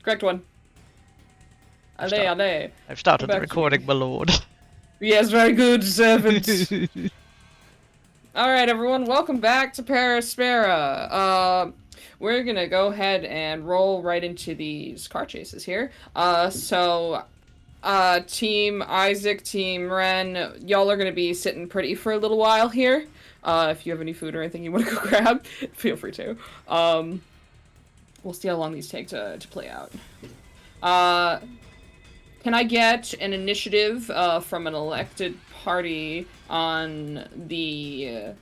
Correct one. Allez. I've started the Back to recording, me. my lord. Yes, very good, servant. Alright, everyone, welcome back to Aspera. We're gonna go ahead and roll right into these car chases here. Team Isaac, Team Ren, y'all are gonna be sitting pretty for a little while here. If you have any food or anything you want to go grab, feel free to. We'll see how long these take to play out. Can I get an initiative from an elected party on the...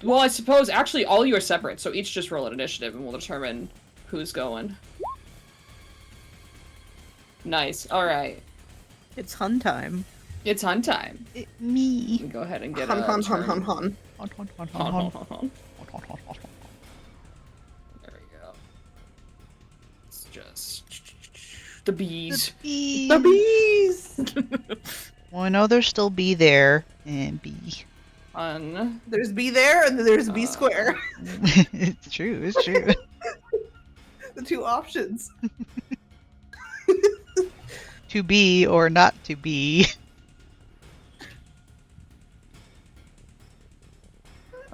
Well, I suppose, actually, all you are separate, so each just roll an initiative and we'll determine who's going. Nice, alright. It's hun time. It's hun time. Me. Go ahead and get Hun. Hun. There we go. It's just... The bees. The bees! Well, I know there's still B there, and B. Hun. There's B there, and then there's B square. It's true. The two options. To be or not to be.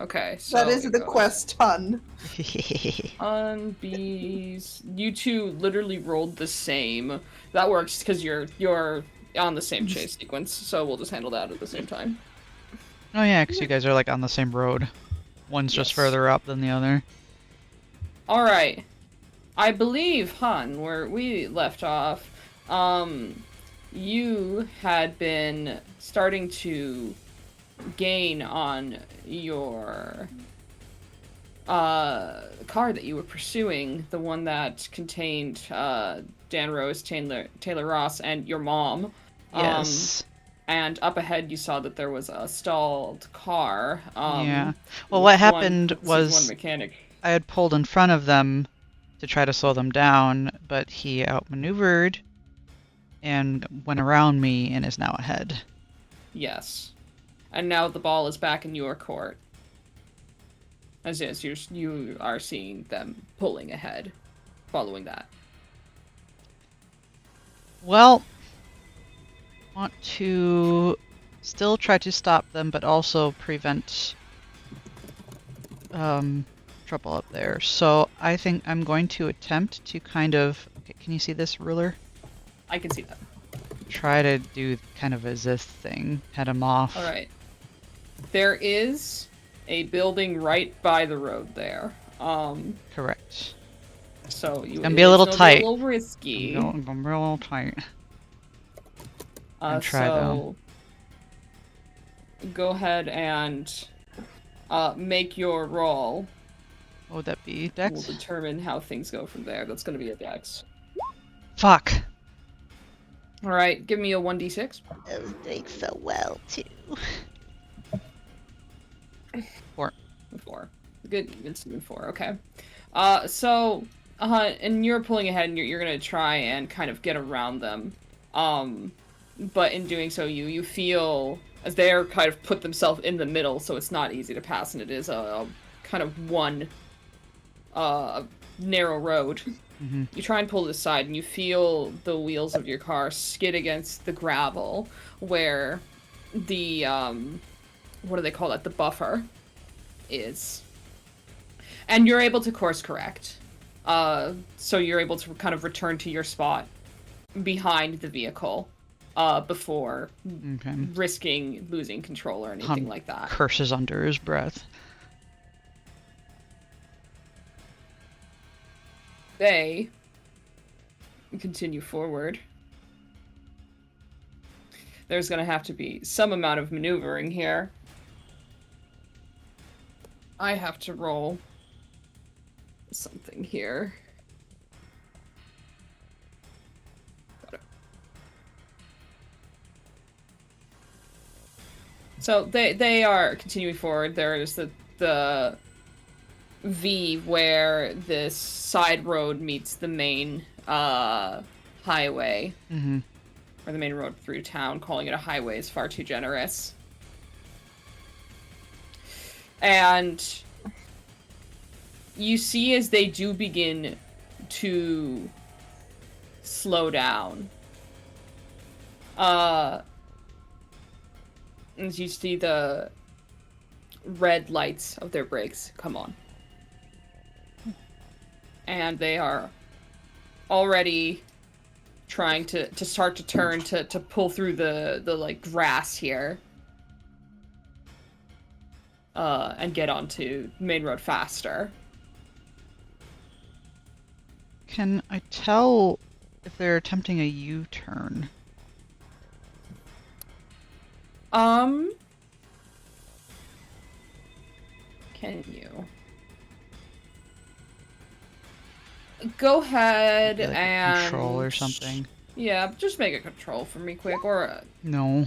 Okay, so... That is the quest hun. On bees. You two literally rolled the same. That works because you're on the same chase sequence, so we'll just handle that at the same time. Oh yeah, because you guys are like on the same road. One's just Yes. further up than the other. Alright. I believe, Hun, where we left off, you had been starting to gain on your car that you were pursuing, the one that contained Dan Rose, Taylor Ross, and your mom. Yes. And up ahead you saw that there was a stalled car. Yeah. Well, what happened was one mechanic. I had pulled in front of them to try to slow them down, but he outmaneuvered and went around me and is now ahead. Yes. And now the ball is back in your court. As is, you are seeing them pulling ahead, following that. Well, want to still try to stop them, but also prevent trouble up there. So I think I'm going to attempt to kind of... Okay, can you see this ruler? I can see that. Try to do kind of a this thing. Head them off. Alright. There is a building right by the road there. Correct. So It's gonna be a little tight. A little risky. I'm going real tight. And try so go ahead and make your roll. What would that be? We'll Dex? determine how things go from there. That's going to be a dex. Fuck. All right, give me a 1d6. Those doing so well too. 4. 4. Good student 4. Okay. And you're pulling ahead, and you're gonna try and kind of get around them. But in doing so, you feel as they're kind of put themselves in the middle, so it's not easy to pass, and it is a kind of one narrow road. Mm-hmm. You try and pull it aside, and you feel the wheels of your car skid against the gravel, where the what do they call it? The buffer is. And you're able to course correct. So you're able to kind of return to your spot behind the vehicle before risking losing control or anything like that. Curses under his breath. They continue forward. There's going to have to be some amount of maneuvering here. I have to roll something here. Got it. So they are continuing forward. There is the V where this side road meets the main highway. Mm-hmm. Or the main road through town. Calling it a highway is far too generous. And you see as they do begin to slow down. As you see the red lights of their brakes come on. And they are already trying to start to turn to pull through the like grass here. And get onto main road faster. Can I tell if they're attempting a U-turn? Can you? Go ahead Maybe like a and... control or something? Yeah, just make a control for me quick, or... No.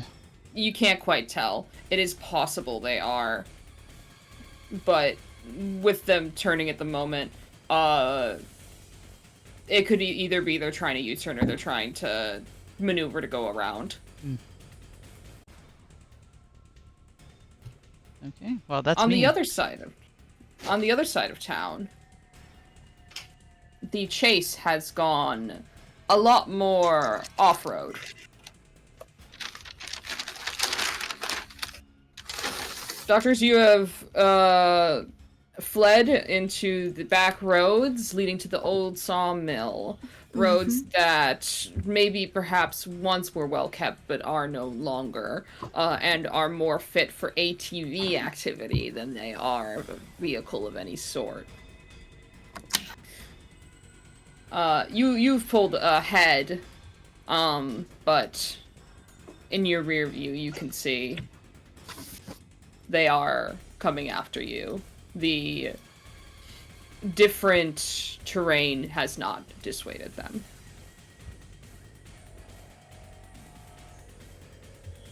You can't quite tell. It is possible they are. But with them turning at the moment, it could either be they're trying to U-turn or they're trying to maneuver to go around. Okay, well that's on me. the other side of town, the chase has gone a lot more off-road. Doctors, you have fled into the back roads leading to the old sawmill. Roads that maybe perhaps once were well kept but are no longer, and are more fit for ATV activity than they are a vehicle of any sort. You've pulled ahead, but in your rear view you can see they are coming after you. The different terrain has not dissuaded them.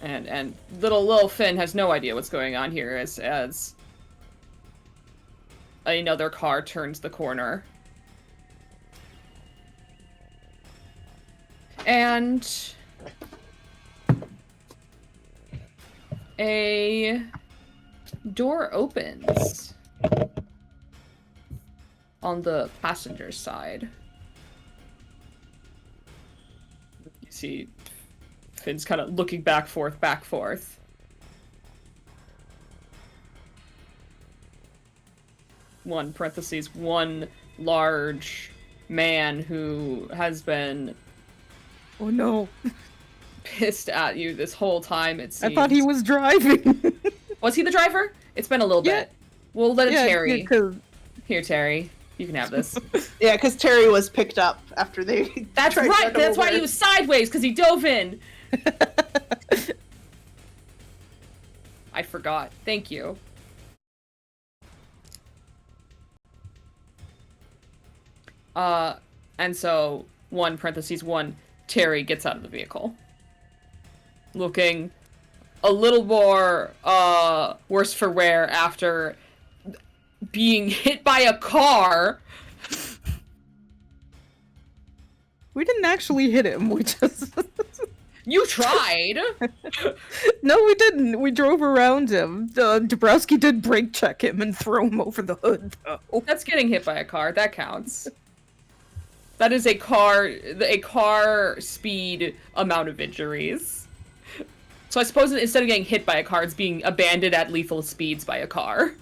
And little Finn has no idea what's going on here as another car turns the corner. And a door opens on the passenger side. You see Finn's kind of looking back forth. One large man who has been Oh no. pissed at you this whole time, it seems. I thought he was driving. Was he the driver? It's been a little Yeah. bit. We'll let it Terry. 'Cause Here, Terry. You can have this. Yeah, because Terry was picked up after they. That's tried to right! run That's why over. he was sideways, because he dove in! I forgot. Thank you. And so, one, Terry gets out of the vehicle. Looking a little more, worse for wear after being hit by a car. we didn't actually hit him. We just You tried! No, we didn't. We drove around him. Dabrowski did brake check him and throw him over the hood, though. That's getting hit by a car. That counts. That is a car speed amount of injuries. So I suppose instead of getting hit by a car, it's being abandoned at lethal speeds by a car.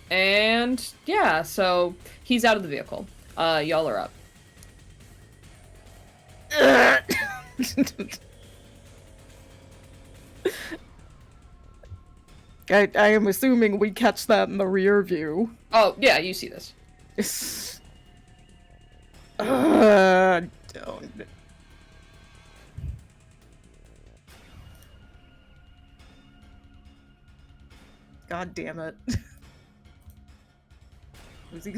And yeah, so he's out of the vehicle. Y'all are up. I am assuming we catch that in the rear view. Oh, yeah, you see this. Don't. God damn it. Was he...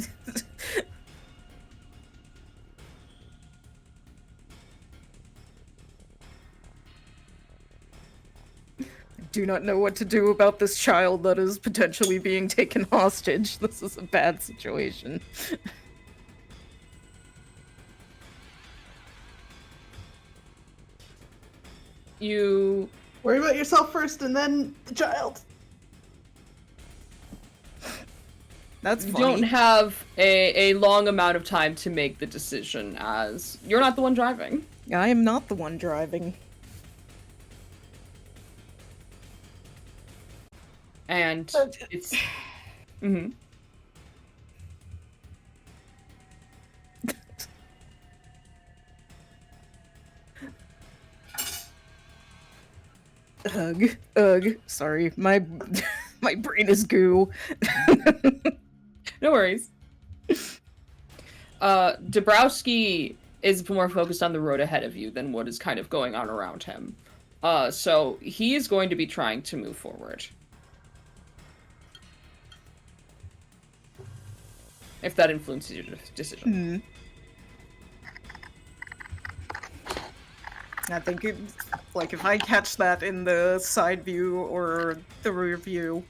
do not know what to do about this child that is potentially being taken hostage. This is a bad situation. You... Worry about yourself first and then the child. That's You funny. don't have a long amount of time to make the decision, as you're not the one driving. I am not the one driving. And it's... Mhm. Ugh. Sorry, my my brain is goo. No worries. Dabrowski is more focused on the road ahead of you than what is kind of going on around him. So he is going to be trying to move forward. If that influences your decision. I think like if I catch that in the side view or the rear view,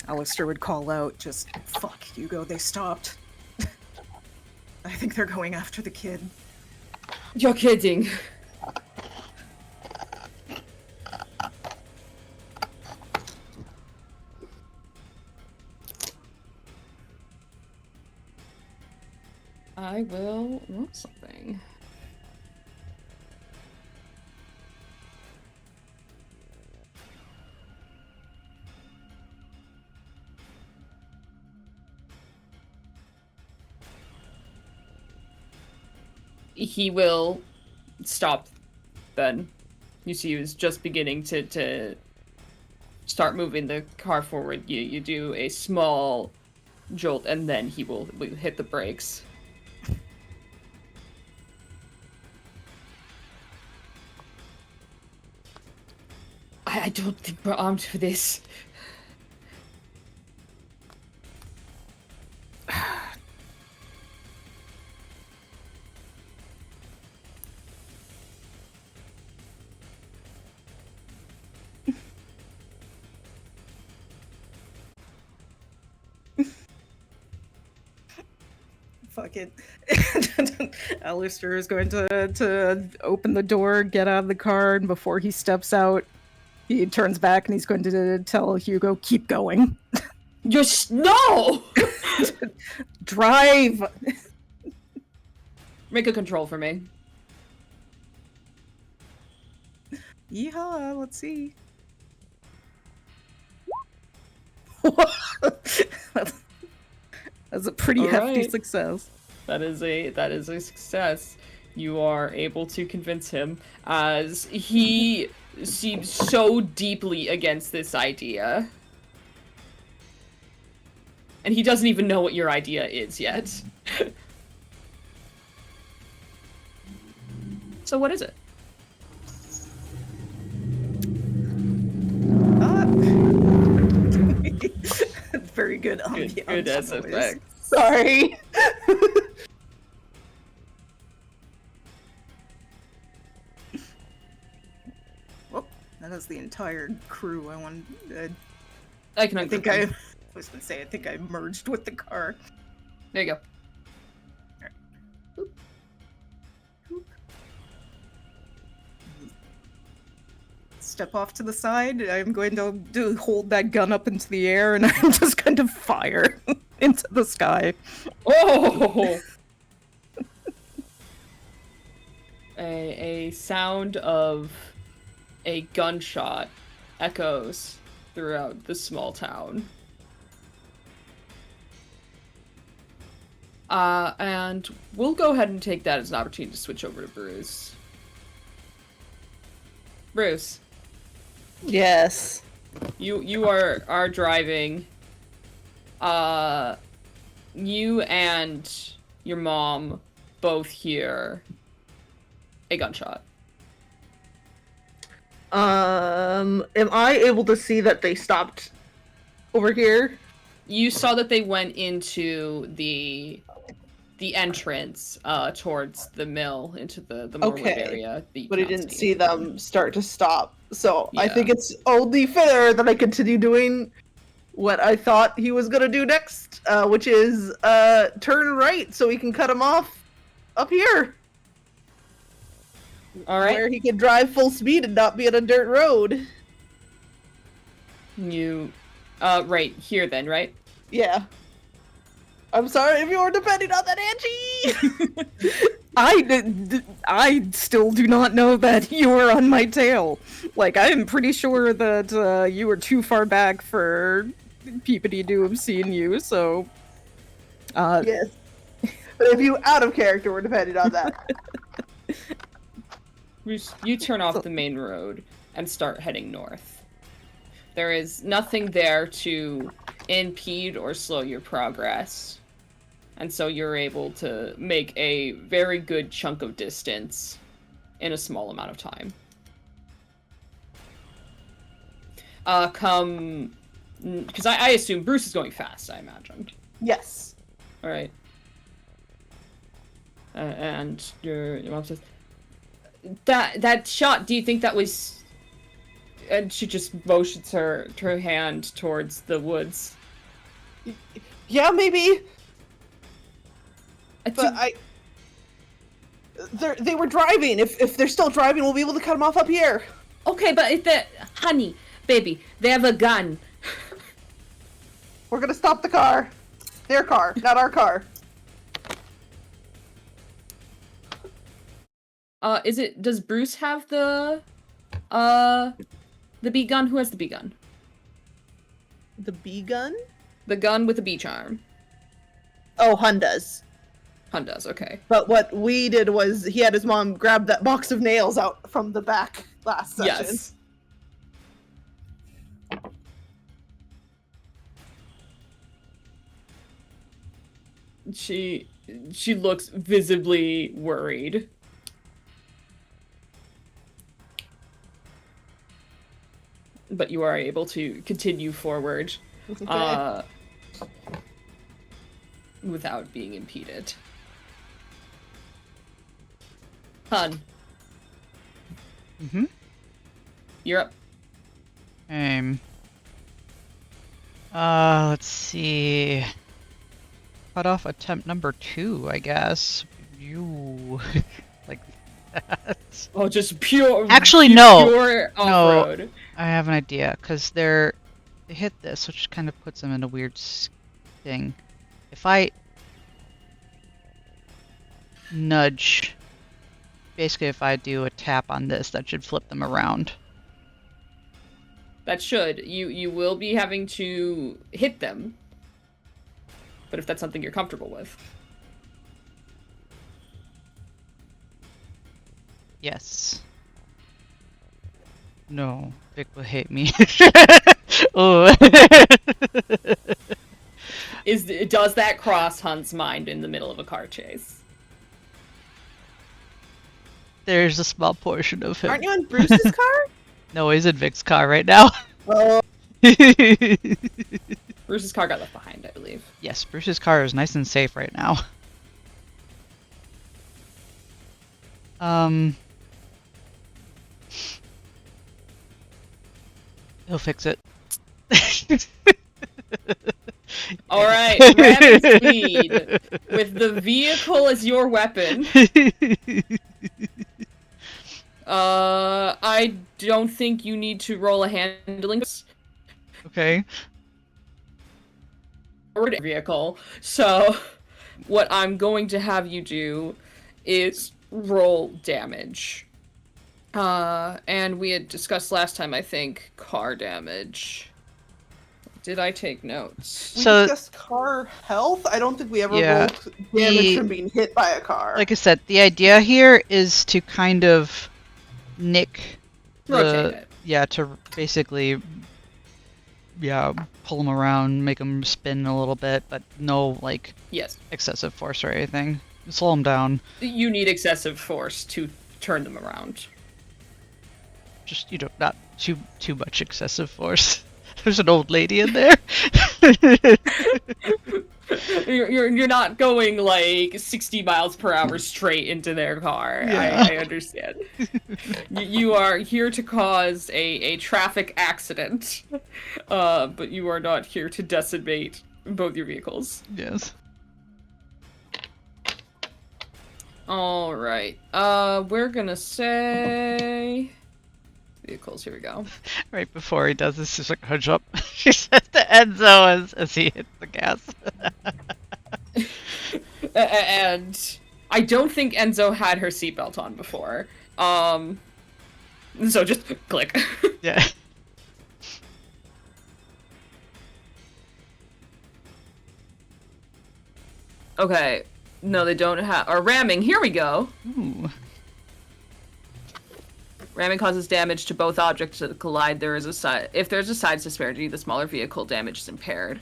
Alistair would call out, just, fuck, Hugo, they stopped. I think they're going after the kid. You're kidding. I will roll something. He will stop then. You see he was just beginning to start moving the car forward. You do a small jolt and then he will hit the brakes. I don't think we're armed for this. Fuck it. Alistair is going to open the door, get out of the car, and before he steps out, he turns back and he's going to tell Hugo, keep going. No! Drive! Make a control for me. Yeehaw, let's see. That's a pretty hefty Alright. success. That is a success. You are able to convince him as he seems so deeply against this idea. And he doesn't even know what your idea is yet. So what is it? Very good ambiance. Good SFX. Sorry. Well, that is the entire crew. I can I think ungroup I them. was gonna say, I think I merged with the car. There you go. Step off to the side. I'm going to hold that gun up into the air, and I'm just going to fire into the sky. Oh! A sound of a gunshot echoes throughout the small town. And we'll go ahead and take that as an opportunity to switch over to Bruce. Bruce, Yes. you are driving. You and your mom both hear a gunshot. Am I able to see that they stopped over here? You saw that they went into the entrance towards the mill, into the Moorwood Okay, area. But I didn't see them start to stop. So I Yeah. think it's only fair that I continue doing what I thought he was gonna do next, which is turn right so we can cut him off up here, All right. where he can drive full speed and not be on a dirt road. You Right here then, right? Yeah. I'm sorry if you were depending on that, Angie! I still do not know that you were on my tail. Like, I am pretty sure that you were too far back for Peepity Doo have seen you, so... Yes. But if you out of character were depending on that. You turn off the main road and start heading north. There is nothing there to impede or slow your progress. And so you're able to make a very good chunk of distance in a small amount of time. Because I assume Bruce is going fast, I imagine. Yes. Alright. And your mom says, that shot, do you think that was... And she just motions her hand towards the woods. Yeah, maybe. But they were driving. If they're still driving, we'll be able to cut them off up here. Okay, but if they... Honey, baby, they have a gun. We're gonna stop the car. Their car, not our car. Does Bruce have the bee gun? Who has the bee gun? The bee gun? The gun with the bee charm. Oh, Hun does. Hun does, okay. But what we did was he had his mom grab that box of nails out from the back last session. Yes. She looks visibly worried. But you are able to continue forward without being impeded. Hun. Mm-hmm. You're up. Let's see. Cut off attempt number 2, I guess. You like that. Oh, just pure. Actually, no. Pure off-road. No, I have an idea because they hit this, which kind of puts them in a weird thing. If I nudge, basically, if I do a tap on this, that should flip them around. That should. You will be having to hit them. But if that's something you're comfortable with. Yes. No, Vic will hate me. Oh. Does that cross Hunt's mind in the middle of a car chase? There's a small portion of him. Aren't you on Bruce's car? No, he's in Vic's car right now. Oh. Bruce's car got left behind, I believe. Yes, Bruce's car is nice and safe right now. He'll fix it. Alright, rapid speed. With the vehicle as your weapon. I don't think you need to roll a handling Okay. vehicle. So, what I'm going to have you do is roll damage. And we had discussed last time, I think, car damage. Did I take notes? We So- discussed car health? I don't think we ever Yeah, rolled damage from being hit by a car. Like I said, the idea here is to kind of nick Rotate it. Yeah, to basically, pull them around, make them spin a little bit, but no, like, Yes. excessive force or anything. Slow them down. You need excessive force to turn them around. Just, not too much excessive force. There's an old lady in there. You're not going like 60 miles per hour straight into their car. Yeah. I understand. You are here to cause a traffic accident, but you are not here to decimate both your vehicles. Yes. All right. We're gonna say vehicles. Here we go. Right before he does this, he's like, hunch up. She said that. Enzo as he hits the gas. And I don't think Enzo had her seatbelt on before. So just click. Yeah. Okay. No, they don't have. Or ramming. Here we go. Ooh. Ramming causes damage to both objects that collide. If there's a size disparity, the smaller vehicle damage is impaired.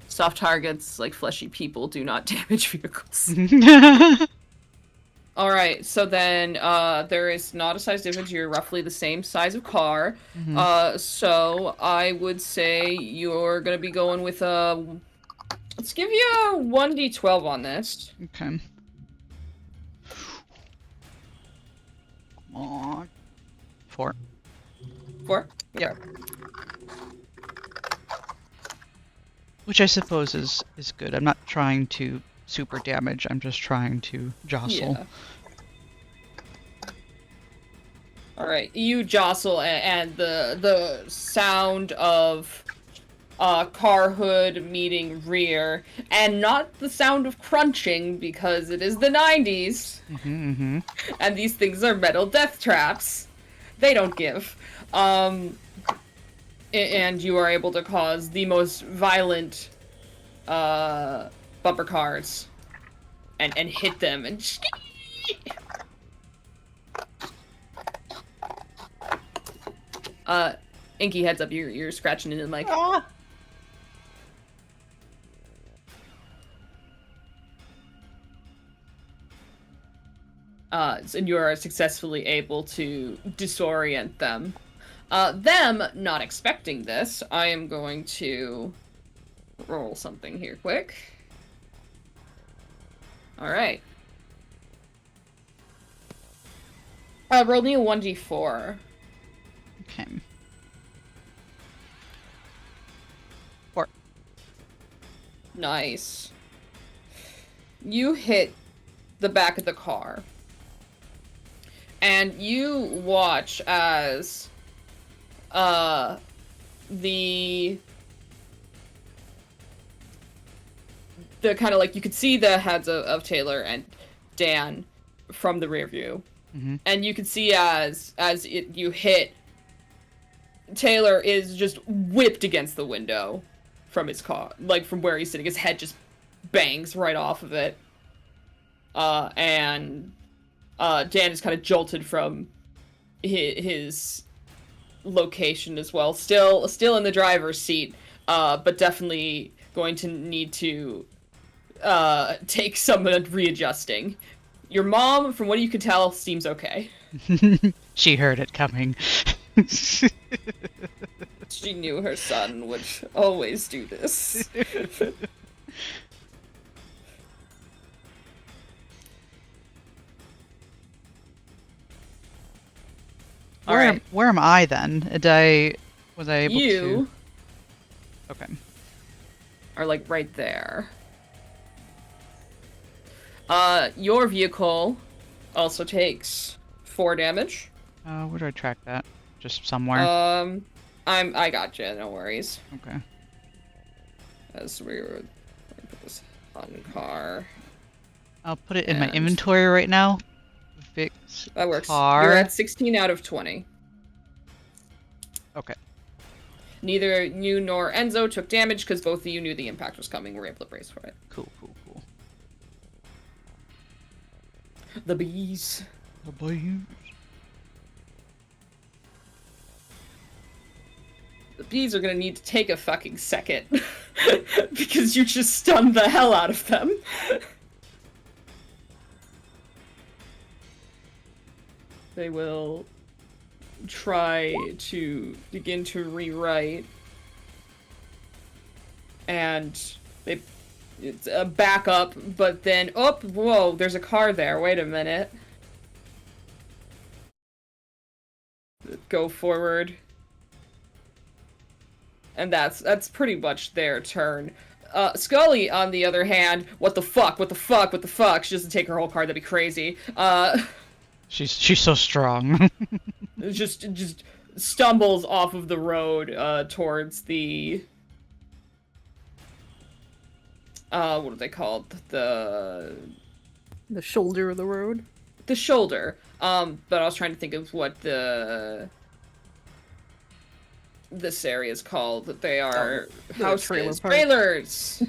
Soft targets, like fleshy people, do not damage vehicles. Alright, so then there is not a size difference. You're roughly the same size of car. So I would say you're going to be going with a... Let's give you a 1d12 on this. Okay. Come on. 4. 4? Yep. Which I suppose is good. I'm not trying to super damage. I'm just trying to jostle. Yeah. Alright, you jostle and the sound of car hood meeting rear, and not the sound of crunching because it is the 90s. And these things are metal death traps. They don't give. And you are able to cause the most violent bumper cars and hit them and Inky, heads up, you're scratching into the mic. Ah. And you are successfully able to disorient them. Them not expecting this, I am going to roll something here quick. Alright. Roll me a 1d4. Okay. 4. Nice. You hit the back of the car. And you watch as the kind of like, you could see the heads of Taylor and Dan from the rear view. And you can see as you hit, Taylor is just whipped against the window from his car, like from where he's sitting. His head just bangs right off of it. And Dan is kind of jolted from his location as well. Still in the driver's seat, but definitely going to need to take some readjusting. Your mom, from what you can tell, seems okay. She heard it coming. She knew her son would always do this. Where am I then? Was I able to? You Okay. are like right there. Your vehicle also takes 4 damage. Where do I track that? Just somewhere. I gotcha, no worries. Okay. As we were put this on car. I'll put it in my And- inventory right now. Fix That works. car. You're at 16 out of 20. Okay. Neither you nor Enzo took damage because both of you knew the impact was coming. Were able to brace for it. Cool. The bees. The boys. The bees are gonna need to take a fucking second. Because you just stunned the hell out of them. They will try to begin to rewrite. And it's a backup, but then, oh, whoa, there's a car there. Wait a minute. Go forward. And that's pretty much their turn. Scully, on the other hand, what the fuck? She doesn't take her whole card, that'd be crazy. She's so strong. just stumbles off of the road towards the what are they called? The shoulder of the road. shoulder. But I was trying to think of what this area is called. That they are the trailer houses, park. trailers.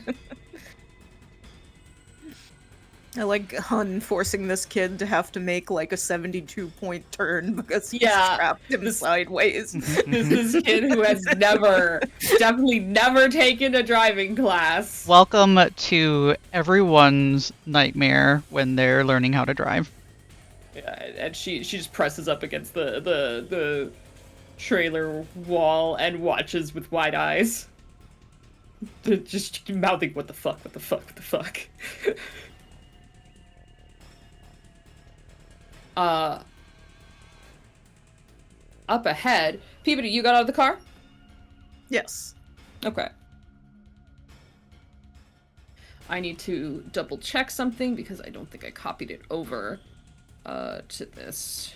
I like Hun forcing this kid to have to make like a 72-point turn because he's Yeah, trapped him sideways. This kid who has definitely never taken a driving class. Welcome to everyone's nightmare when they're learning how to drive. Yeah, and she just presses up against the trailer wall and watches with wide eyes. Just mouthing, what the fuck, what the fuck, what the fuck. Up ahead. Peabody, you got out of the car? Yes. Okay. I need to double check something because I don't think I copied it over to this.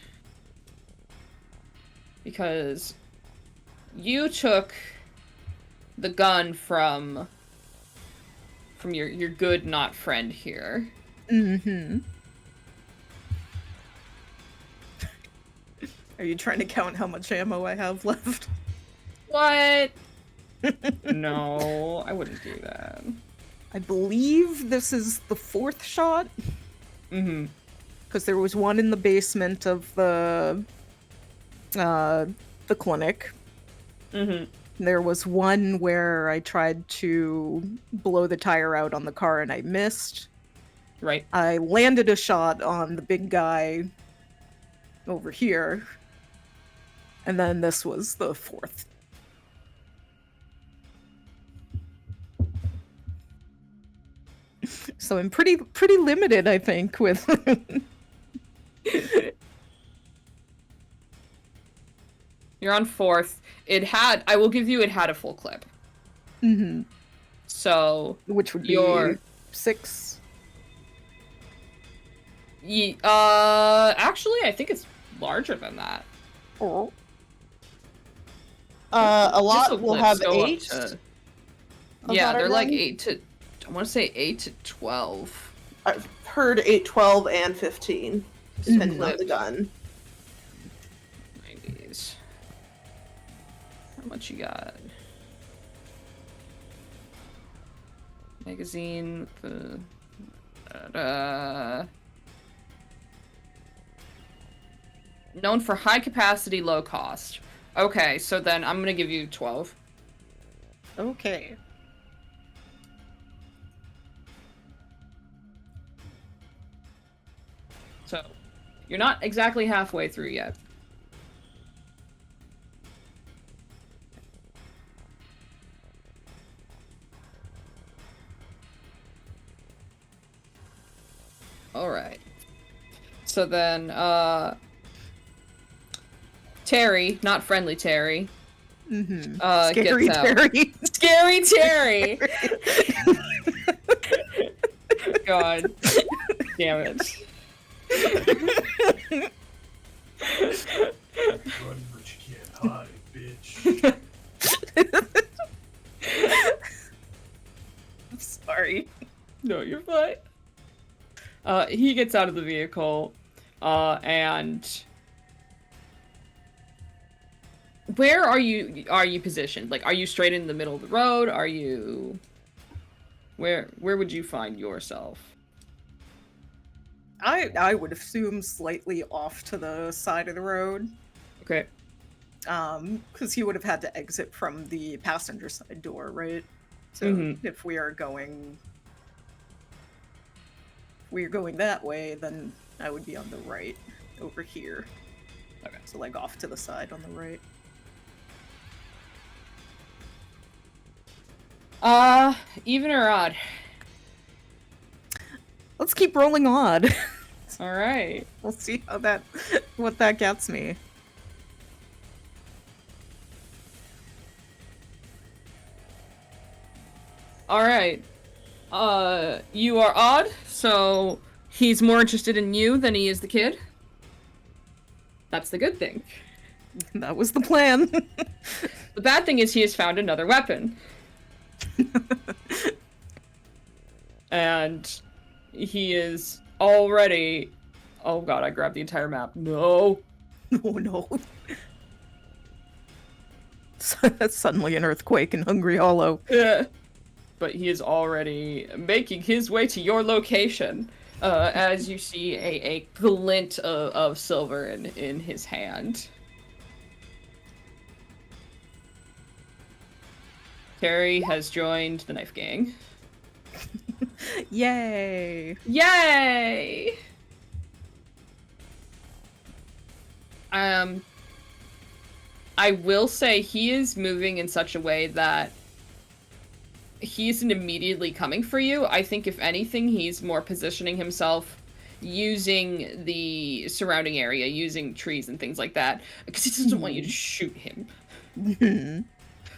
Because you took the gun from your good not friend here. Mm-hmm. Are you trying to count how much ammo I have left? What? No, I wouldn't do that. I believe this is the 4th shot. Mm-hmm. Because there was one in the basement of the clinic. Mm-hmm. There was one where I tried to blow the tire out on the car and I missed. Right. I landed a shot on the big guy over here. And then this was the 4th. So I'm pretty limited, I think, with You're on 4th. I will give you, it had a full clip. Mm-hmm. So Which would be your 6. Actually, I think it's larger than that. Oh. A lot This'll will clips have go up 8. to- of Yeah, that they're like gun. 8 to. I want to say 8 to 12. I've heard 8, 12, and 15, depending on the gun. 90s. How much you got? Magazine. Known for high capacity, low cost. Okay, so then I'm gonna give you 12. Okay. So, you're not exactly halfway through yet. Alright. So then, Terry, not friendly Terry. Mm-hmm. Scary Scary Terry. Scary Terry! God. Damn it. Run, but you can't hide, bitch. I'm sorry. No, you're fine. He gets out of the vehicle, and where are you positioned? Like, are you straight in the middle of the road? Are you where would you find yourself? I would assume slightly off to the side of the road. Okay. Because he would have had to exit from the passenger side door, right? So Mhm. if we are going that way, then I would be on the right over here. Okay. So like off to the side on the right. Even or odd? Let's keep rolling odd. All right. We'll see what that gets me. All right. You are odd, so he's more interested in you than he is the kid. That's the good thing. That was the plan. The bad thing is he has found another weapon. And he is already... Oh god, I grabbed the entire map. No! Oh no. Suddenly an earthquake in Hungry Hollow. But he is already making his way to your location. As you see a glint of silver in his hand. Terry has joined the knife gang. Yay! Yay! I will say he is moving in such a way that he isn't immediately coming for you. I think if anything, he's more positioning himself using the surrounding area, using trees and things like that, because he doesn't want you to shoot him.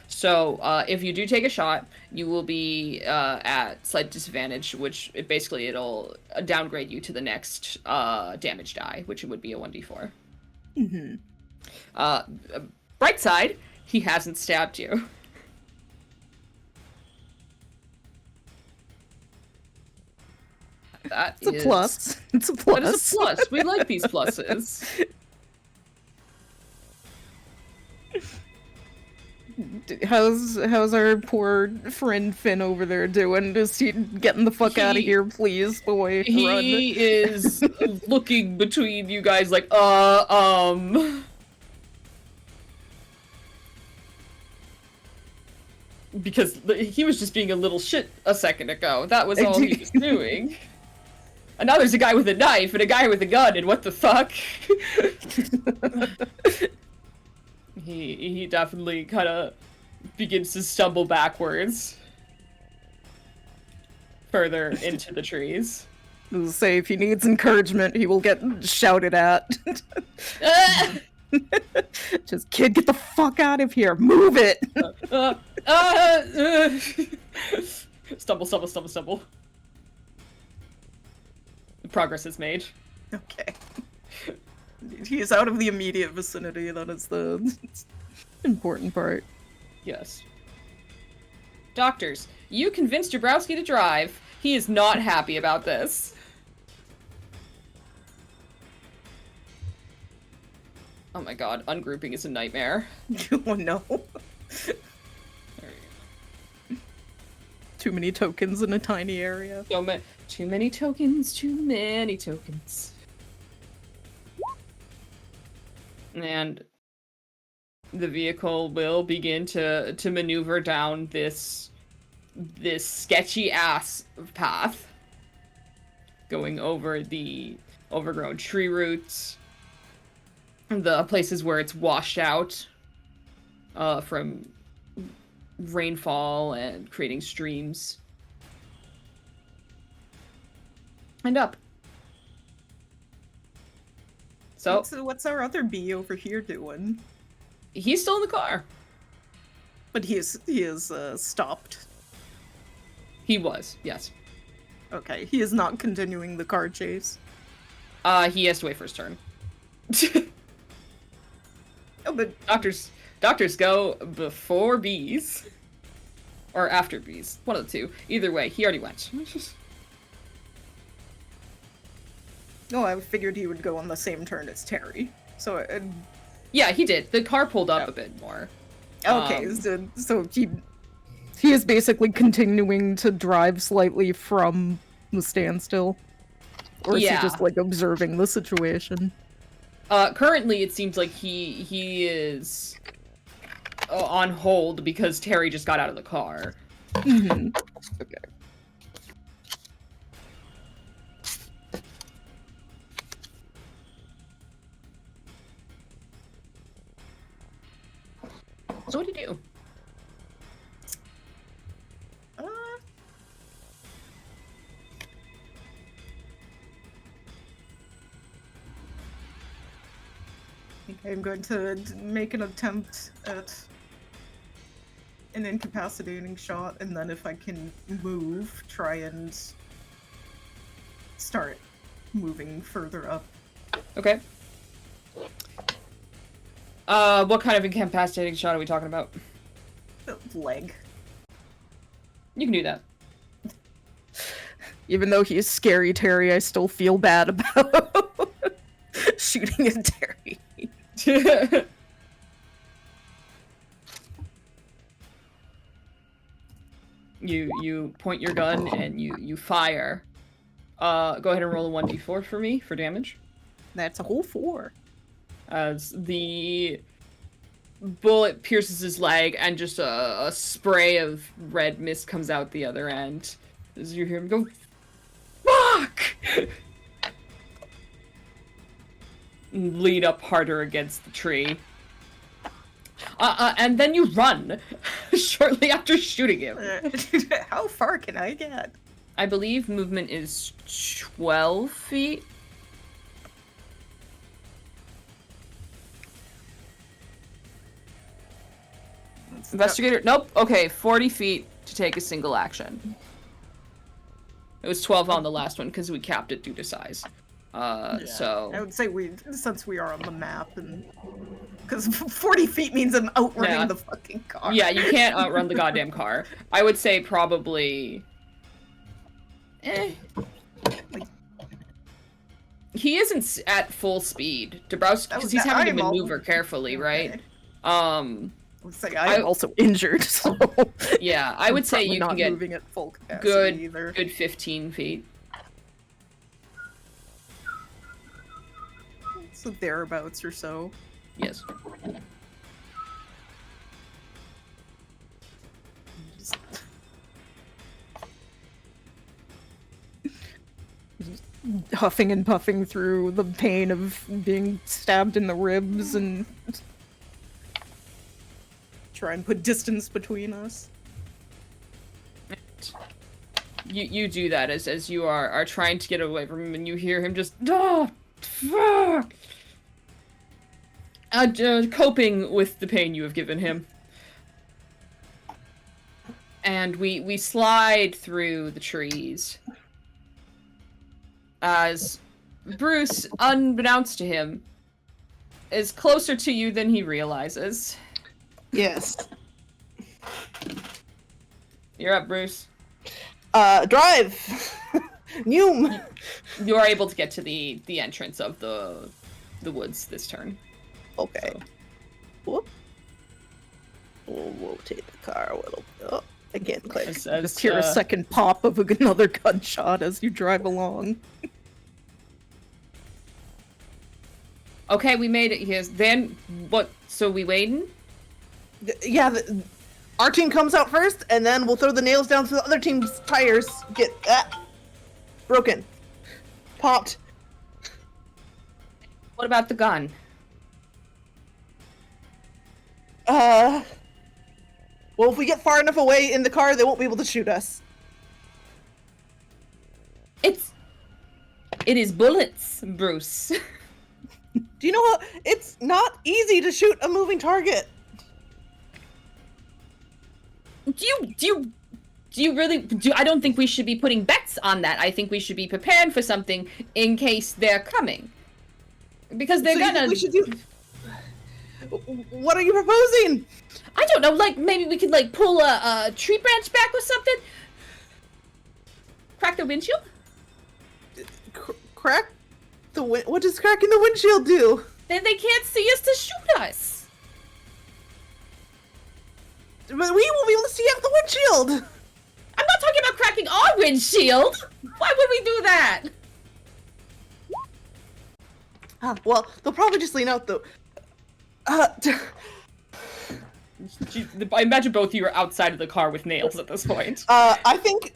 So, if you do take a shot, you will be at slight disadvantage, which it'll downgrade you to the next damage die, which would be a 1d4. Bright side, he hasn't stabbed you. It's a plus. It's a plus. That is a plus. We like these pluses. How's our poor friend Finn over there doing? Is he getting the fuck out of here, please, boy? Run. He is looking between you guys like, because he was just being a little shit a second ago. That was all he was doing. And now there's a guy with a knife and a guy with a gun, and what the fuck? He definitely kind of begins to stumble backwards. Further into the trees. Say if he needs encouragement, he will get shouted at. Just, kid, get the fuck out of here. Move it. Stumble. Progress is made. Okay. He is out of the immediate vicinity. That is the important part. Yes. Doctors, you convinced Jabrowski to drive. He is not happy about this. Oh my god, ungrouping is a nightmare. Oh no. There we go. Too many tokens in a tiny area. Too many tokens. And the vehicle will begin to maneuver down this sketchy ass path, going over the overgrown tree roots, the places where it's washed out from rainfall and creating streams, and up. So what's our other bee over here doing? He's still in the car. But he is stopped. He was, yes. Okay, he is not continuing the car chase. He has to wait for his turn. Oh, but doctors go before bees. Or after bees. One of the two. Either way, he already went. oh, I figured he would go on the same turn as Terry. So Yeah, he did. The car pulled up a bit more. okay, so he is basically continuing to drive slightly from the standstill. Or is he just like observing the situation? Currently it seems like he is on hold because Terry just got out of the car. Mm-hmm. Okay. So what do you do? I think I'm going to make an attempt at an incapacitating shot, and then if I can move, try and start moving further up. Okay. What kind of incapacitating shot are we talking about? The leg. You can do that. Even though he is scary Terry, I still feel bad about shooting at Terry. You point your gun and you fire. Go ahead and roll a 1d4 for me for damage. That's a whole 4. As the bullet pierces his leg and just a spray of red mist comes out the other end. As you hear him go, "Fuck!" and lean up harder against the tree. And then you run shortly after shooting him. How far can I get? I believe movement is 12 feet. Investigator, nope. Okay, 40 feet to take a single action. It was 12 on the last one because we capped it due to size. So I would say since we are on the map, and because 40 feet means I'm outrunning the fucking car. Yeah, you can't outrun the goddamn car. I would say probably. He isn't at full speed, Dabrowski, because he's having to maneuver carefully, right? Let's say I'm also injured, so yeah, I would say you not can get moving at full capacity good 15 feet. So thereabouts or so. Yes. Huffing and puffing through the pain of being stabbed in the ribs and try and put distance between us. You do that as you are trying to get away from him, and you hear him just fuck, coping with the pain you have given him. And we slide through the trees as Bruce, unbeknownst to him, is closer to you than he realizes. Yes. You're up, Bruce. Drive! Noom! You are able to get to the entrance of the woods this turn. Okay. So. Whoop. We'll rotate the car a little bit. Oh, again, click. Just hear a second pop of another gunshot as you drive along. Okay, we made it. Yes. Then what? So we waiting? Yeah, our team comes out first, and then we'll throw the nails down so the other team's tires get broken, popped. What about the gun? Well, if we get far enough away in the car, they won't be able to shoot us. It is bullets, Bruce. Do you know what? It's not easy to shoot a moving target. Do you really I don't think we should be putting bets on that. I think we should be prepared for something in case they're coming. Because they're gonna we should do. What are you proposing? I don't know, like maybe we could like pull a tree branch back or something? Crack the windshield? Crack the what does cracking the windshield do? Then they can't see us to shoot us. But we won't be able to see out the windshield. I'm not talking about cracking our windshield. Why would we do that? Well, they'll probably just lean out though. I imagine both of you are outside of the car with nails at this point. I think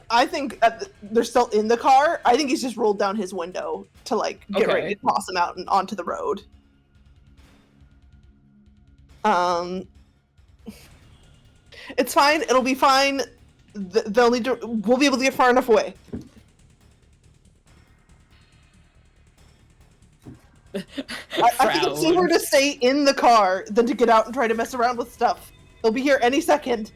they're still in the car. I think he's just rolled down his window to like get ready to toss him out and onto the road. It's fine. It'll be fine. They'll need to. We'll be able to get far enough away. I think it's safer to stay in the car than to get out and try to mess around with stuff. They'll be here any second.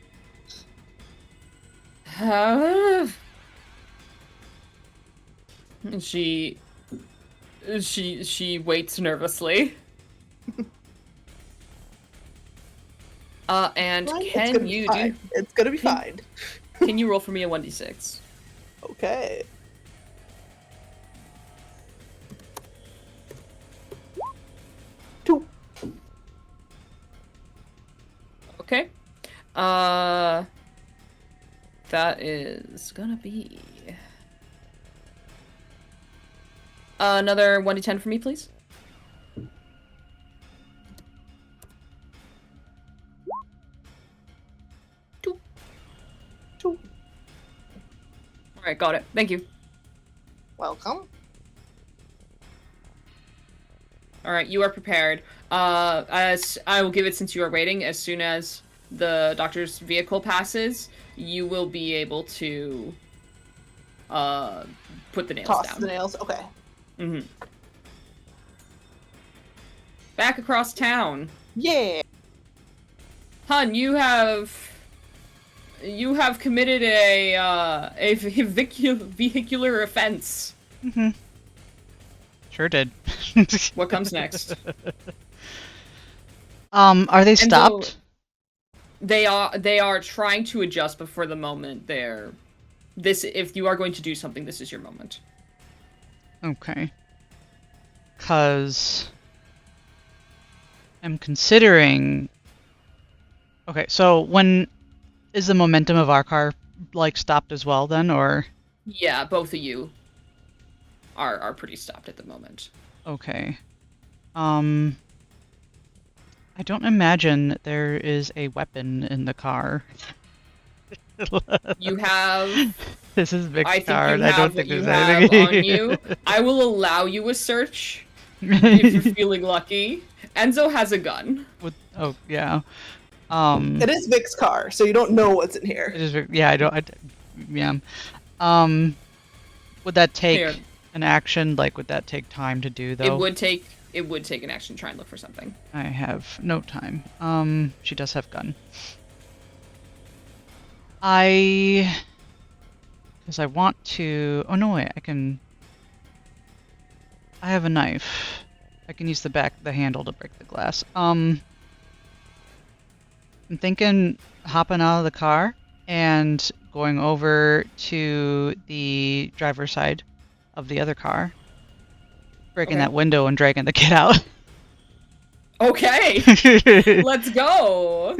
She waits nervously. And can you do? It's gonna be fine. Can you roll for me a 1d6? Okay. Okay. That is gonna be another 1d10 for me, please. Two. All right, got it. Thank you. Welcome. All right, you are prepared. As I will give it since you are waiting. As soon as the doctor's vehicle passes, you will be able to put the nails Toss down. the nails. Okay. Mm-hmm. Back across town. Yeah. Hun, you have committed a vehicular offense. Mm-hmm. Sure did. What comes next? Are they Enzo- stopped? They are trying to adjust, but for the moment, if you are going to do something, this is your moment. Okay. 'Cause I'm considering. Okay, so when is the momentum of our car like stopped as well then, or? Yeah, both of you are pretty stopped at the moment. Okay. I don't imagine there is a weapon in the car. You have. This is Vic's I think car. you I don't have think what you there's have anything. on you. I will allow you a search if you're feeling lucky. Enzo has a gun. Oh yeah. It is Vic's car, so you don't know what's in here. It is. Yeah. Yeah. Would that take Here. an action? Like, would that take time to do though? It would take an action to try and look for something. I have no time. She does have gun. Because I want to. Oh no, wait. I have a knife. I can use the handle to break the glass. I'm thinking hopping out of the car and going over to the driver's side of the other car, breaking Okay. that window and dragging the kid out. Okay, let's go.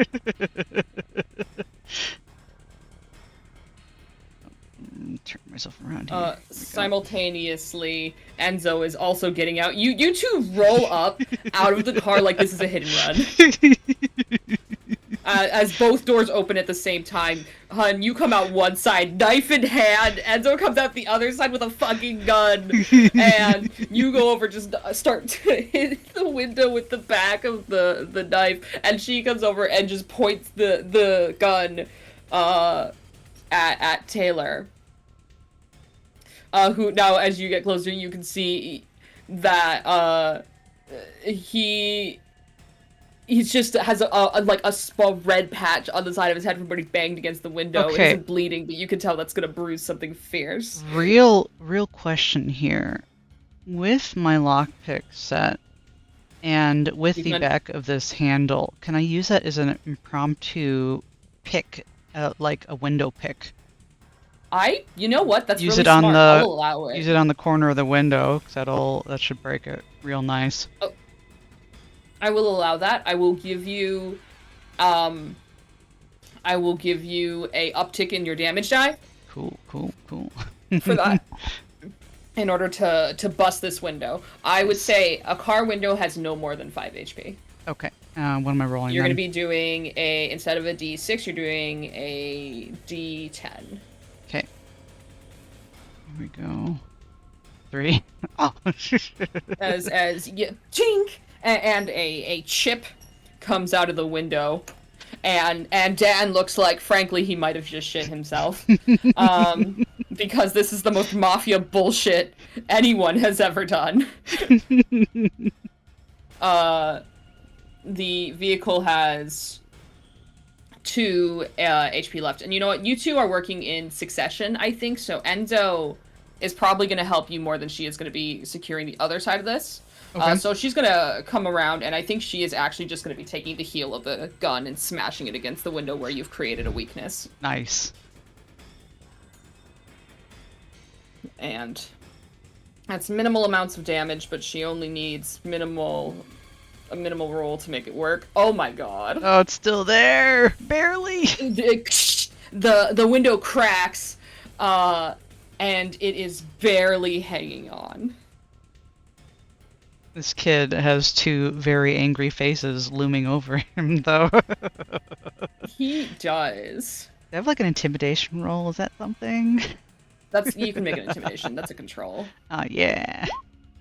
Turn myself around here. Here we go. Simultaneously, Enzo is also getting out. You two roll up out of the car like this is a hit and run. As both doors open at the same time. Hun, you come out one side, knife in hand. Enzo comes out the other side with a fucking gun. And you go over, just start to hit the window with the back of the knife. And she comes over and just points the gun at Taylor. Who now, as you get closer, you can see that he's just has a small red patch on the side of his head from when he banged against the window. Okay. It isn't bleeding, but you can tell that's gonna bruise something fierce. Real question here. With my lockpick set and with You the can- back of this handle, can I use that as an impromptu pick, like a window pick? You know what? That's Use really it on smart. the- I'll allow it. Use it on the corner of the window, 'cause that should break it real nice. I will allow that. I will give you a uptick in your damage die Cool. for that. In order to bust this window. I would say a car window has no more than 5 HP. Okay. What am I rolling You're then? going to be doing instead of a D6, you're doing a D10. Okay. Here we go. 3. Oh. As you tink, and a chip comes out of the window, and Dan looks like, frankly, he might have just shit himself, because this is the most mafia bullshit anyone has ever done. The vehicle has 2 HP left, and you know what? You two are working in succession, I think. So Enzo is probably going to help you more than she is going to be securing the other side of this. Okay. So she's going to come around, and I think she is actually just going to be taking the heel of the gun and smashing it against the window where you've created a weakness. Nice. And that's minimal amounts of damage, but she only needs minimal a minimal roll to make it work. Oh my god. Oh, it's still there, barely. The window cracks, and it is barely hanging on. This kid has two very angry faces looming over him, though. He does. They have like an intimidation roll. Is that something? You can make an intimidation. That's a control. Oh yeah.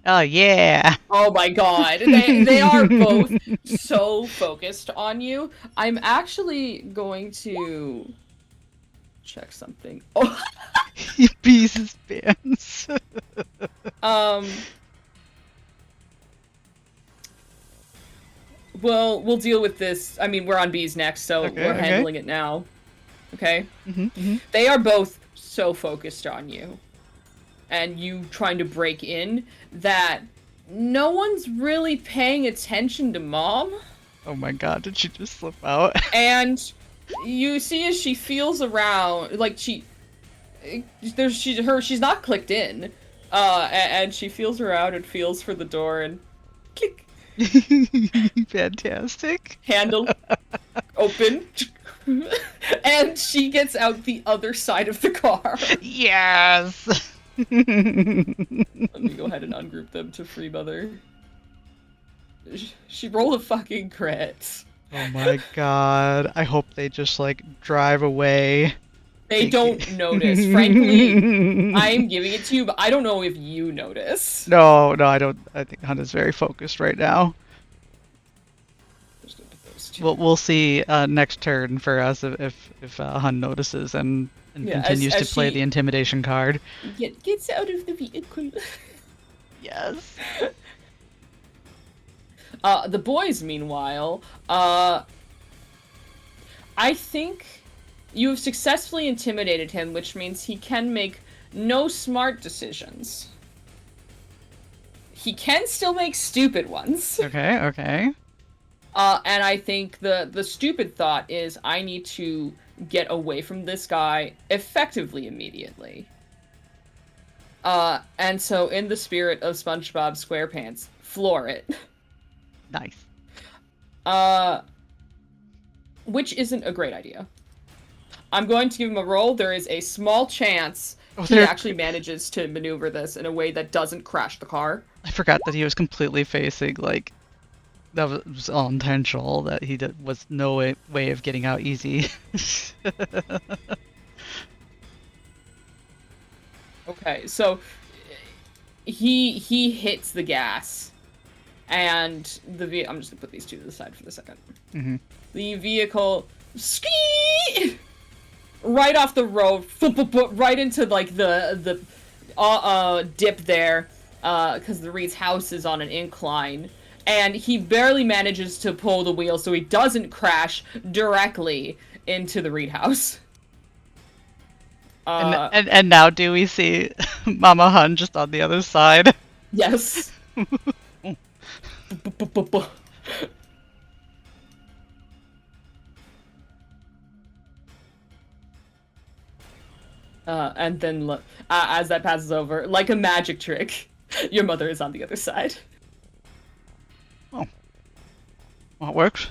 Oh yeah. Oh my god. They are both so focused on you. I'm actually going to check something. Oh. He pees his pants. We'll deal with this. I mean, we're on bees next, so we're handling it now. Okay? They are both so focused on you. And you trying to break in that no one's really paying attention to Mom. Oh my god, did she just slip out? And you see as she feels around, like she's not clicked in. And she feels around and feels for the door and click. Fantastic. Handle open. And she gets out the other side of the car. Yes. Let me go ahead and ungroup them to free Mother. She rolled a fucking crit. Oh my god. I hope they just like drive away. They don't notice. Frankly, I'm giving it to you, but I don't know if you notice. No, I don't. I think Hunt is very focused right now. Just gonna put those two. We'll see next turn for us if Hun notices and Yeah, continues as to play she- the intimidation card. Gets out of the vehicle. Yes. The boys, meanwhile, I think you have successfully intimidated him, which means he can make no smart decisions. He can still make stupid ones. Okay. And I think the stupid thought is I need to get away from this guy effectively immediately. And so in the spirit of SpongeBob SquarePants, floor it. Nice. Which isn't a great idea. I'm going to give him a roll. There is a small chance he there- actually manages to maneuver this in a way that doesn't crash the car. I forgot that he was completely facing like that was all intentional. That he was no way of getting out easy. Okay, so he hits the gas, and I'm just gonna put these two to the side for the second. The vehicle ski right off the road, right into like the dip there, because the Reed's house is on an incline, and he barely manages to pull the wheel so he doesn't crash directly into the Reed house. And now do we see Mama Hun just on the other side? Yes. And then look, as that passes over, like a magic trick, your mother is on the other side. Oh. Well, it works.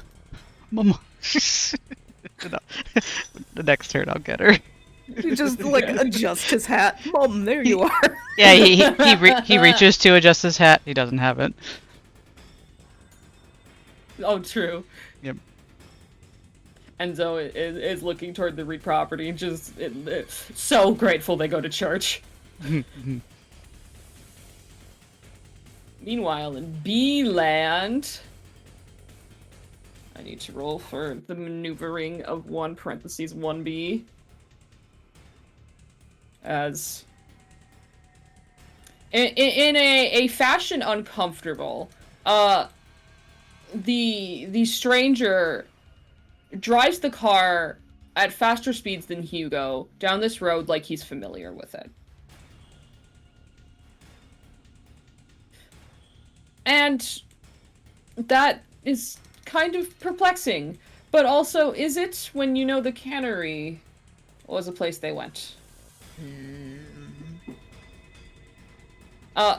Mama. No. The next turn I'll get her. You just like adjust his hat. Mom, there you are. Yeah, he reaches to adjust his hat. He doesn't have it. Oh, true. Yep. Enzo is looking toward the Reed property, just so grateful they go to church. Meanwhile, in B-land, I need to roll for the maneuvering of 1(1b. As in a fashion uncomfortable, the stranger drives the car at faster speeds than Hugo down this road like he's familiar with it. And that is kind of perplexing. But also, is it when you know the cannery was a place they went?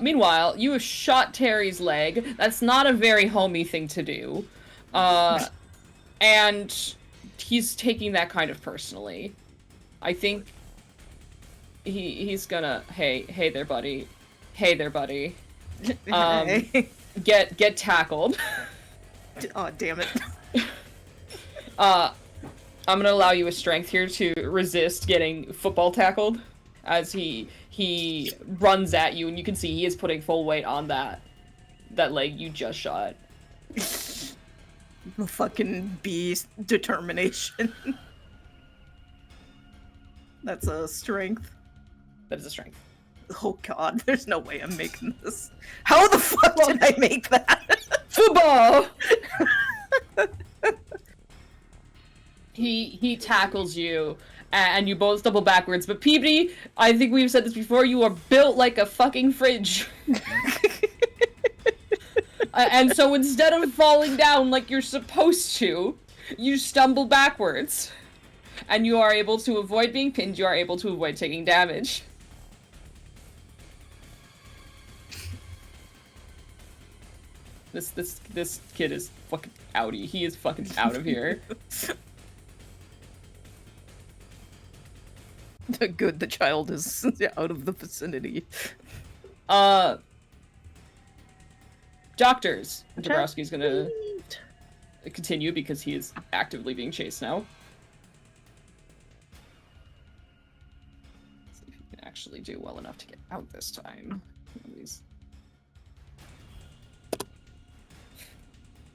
Meanwhile, you have shot Terry's leg. That's not a very homey thing to do. And he's taking that kind of personally. I think he's gonna, hey there, buddy. Hey there, buddy. Get tackled. Oh, damn it. I'm gonna allow you a strength here to resist getting football tackled as he runs at you, and you can see he is putting full weight on that leg you just shot. The fucking beast determination. That's a strength. That is a strength. Oh god, there's no way I'm making this. How the fuck did I make that? Football! He tackles you, and you both stumble backwards, but Peabody, I think we've said this before, you are built like a fucking fridge. And so instead of falling down like you're supposed to, you stumble backwards. And you are able to avoid being pinned, you are able to avoid taking damage. This kid is fucking outie. He is fucking out of here. Good, the child is out of the vicinity. Doctors. Dabrowski's gonna continue because he is actively being chased now. Let's see if he can actually do well enough to get out this time. Please.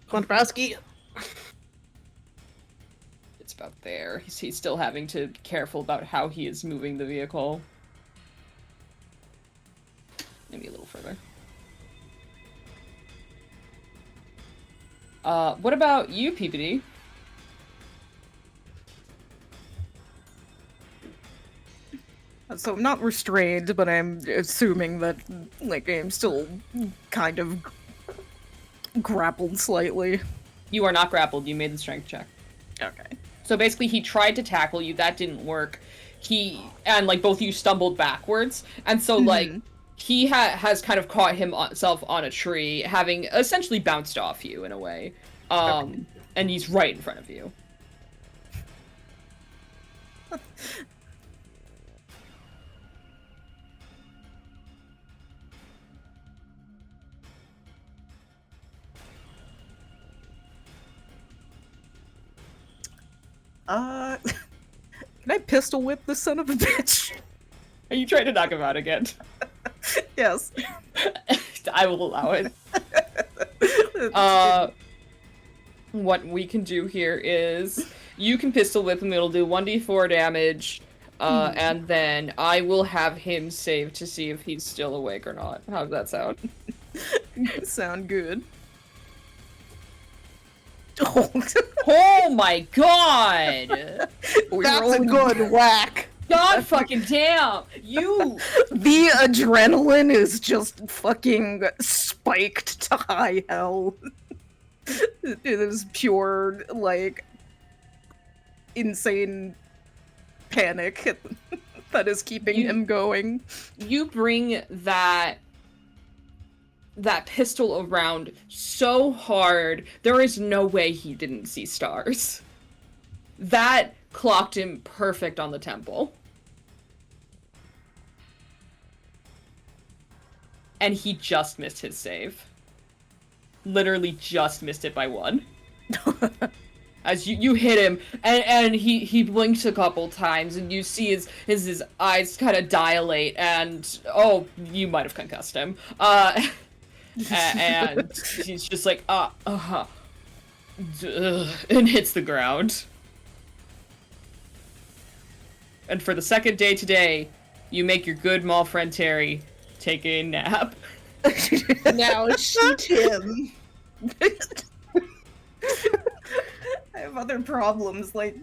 Come on, Dabrowski. It's about there. He's still having to be careful about how he is moving the vehicle. Maybe a little further. What about you, Peabody? So I'm not restrained, but I'm assuming that, like, I'm still kind of grappled slightly. You are not grappled. You made the strength check. Okay. So basically, he tried to tackle you. That didn't work. And like both of you stumbled backwards, and so like he has kind of caught himself on a tree, having essentially bounced off you in a way. And he's right in front of you. Can I pistol whip the son of a bitch? Are you trying to knock him out again? Yes. I will allow it. What we can do here is you can pistol whip him. It'll do 1d4 damage, and then I will have him save to see if he's still awake or not. How does that sound? Sound good. Oh my god! That's a good whack. God fucking damn! You! The adrenaline is just fucking spiked to high hell. It is pure, like, insane panic that is keeping him going. You bring that pistol around so hard, there is no way he didn't see stars. That clocked him perfect on the temple. And he just missed his save. Literally just missed it by 1. As you hit him, and he blinks a couple times, and you see his eyes kind of dilate, and oh, you might have concussed him. And he's just like, and hits the ground. And for the second day today, you make your good mall friend Terry take a nap. Now shoot him. I have other problems, like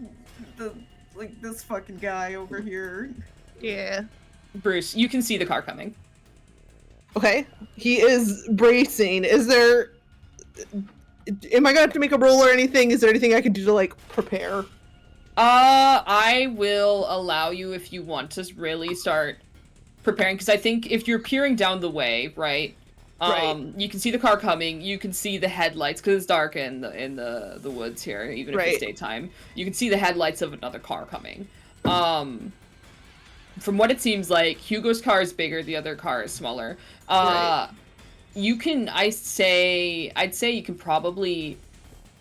this fucking guy over here. Yeah. Bruce, you can see the car coming. Okay. He is bracing. Is there... Am I gonna have to make a roll or anything? Is there anything I can do to, like, prepare? I will allow you if you want to really start preparing, because I think if you're peering down the way, right? Right. You can see the car coming. You can see the headlights because it's dark in the woods here, even if it's Right. daytime. You can see the headlights of another car coming. From what it seems like, Hugo's car is bigger. The other car is smaller. Right. You can, I'd say you can probably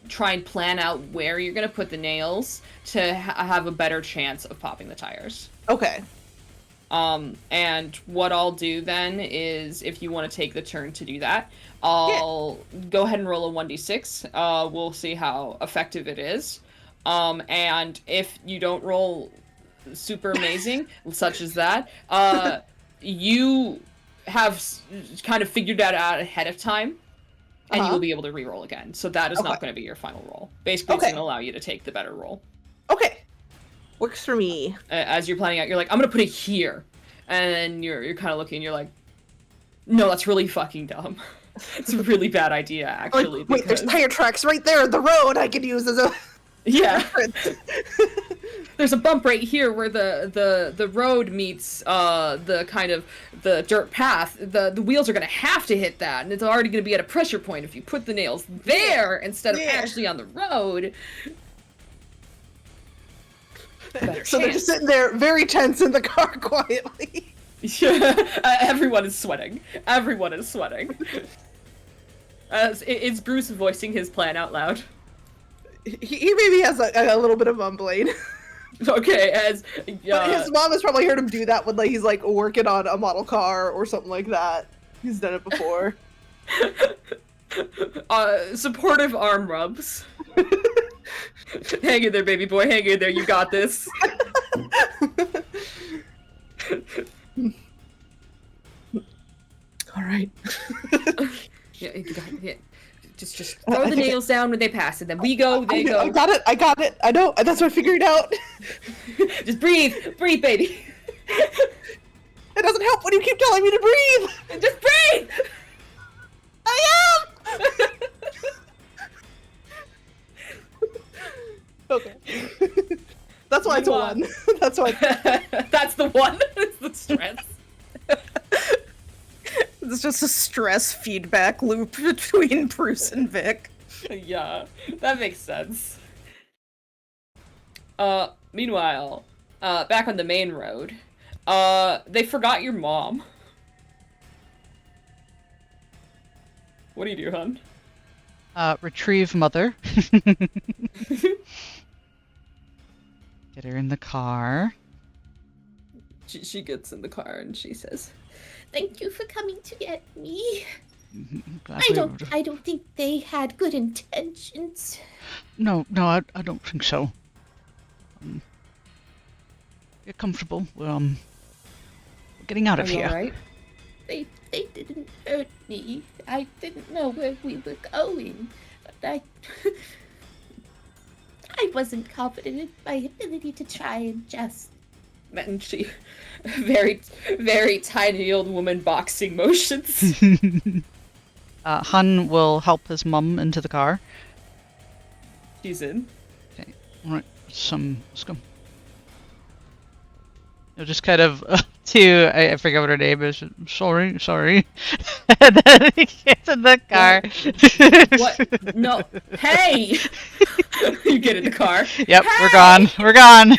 try and plan out where you're gonna put the nails to have a better chance of popping the tires. Okay. And what I'll do then is, if you want to take the turn to do that, I'll go ahead and roll a 1d6. We'll see how effective it is. And if you don't roll super amazing, such as that, you have kind of figured that out ahead of time, and you will be able to re-roll again. So that is not going to be your final roll. Basically, it's going to allow you to take the better roll. Okay. Works for me. As you're planning out, you're like, I'm gonna put it here, and you're kind of looking. You're like, no, that's really fucking dumb. It's a really bad idea, actually. Like, wait, there's tire tracks right there. The road I could use as a reference. There's a bump right here where the road meets the kind of the dirt path. The wheels are gonna have to hit that, and it's already gonna be at a pressure point if you put the nails there instead of actually on the road. So they're just sitting there very tense in the car quietly. Everyone is sweating. Everyone is sweating. It's Bruce voicing his plan out loud. He maybe has a little bit of mumbling. Okay, but his mom has probably heard him do that when he's like working on a model car or something like that. He's done it before. Supportive arm rubs. Hang in there, baby boy. Hang in there. You got this. All right. Yeah, just throw the nails down when they pass, and then we go. They go. I got it. I know. That's what I figured out. Just breathe, baby. It doesn't help when you keep telling me to breathe. Just breathe. I am. Okay. That's why it's a 1. That's why. That's the one. It's the stress. It's just a stress feedback loop between Bruce and Vic. Yeah, that makes sense. Meanwhile, back on the main road, they forgot your mom. What do you do, hun? Retrieve mother. Get her in the car. She gets in the car and she says, "Thank you for coming to get me. I don't think they had good intentions." No, I don't think so. Get comfortable. We're getting out of here. All right? They didn't hurt me. I didn't know where we were going, but I wasn't confident in my ability to try and just. And she, very, very tiny old woman boxing motions. Hun will help his mum into the car. She's in. Okay, alright, let's go. You'll just kind of, I forget what her name is. Sorry. And then he gets in the car. What? No. Hey! You get in the car. Yep, hey! We're gone.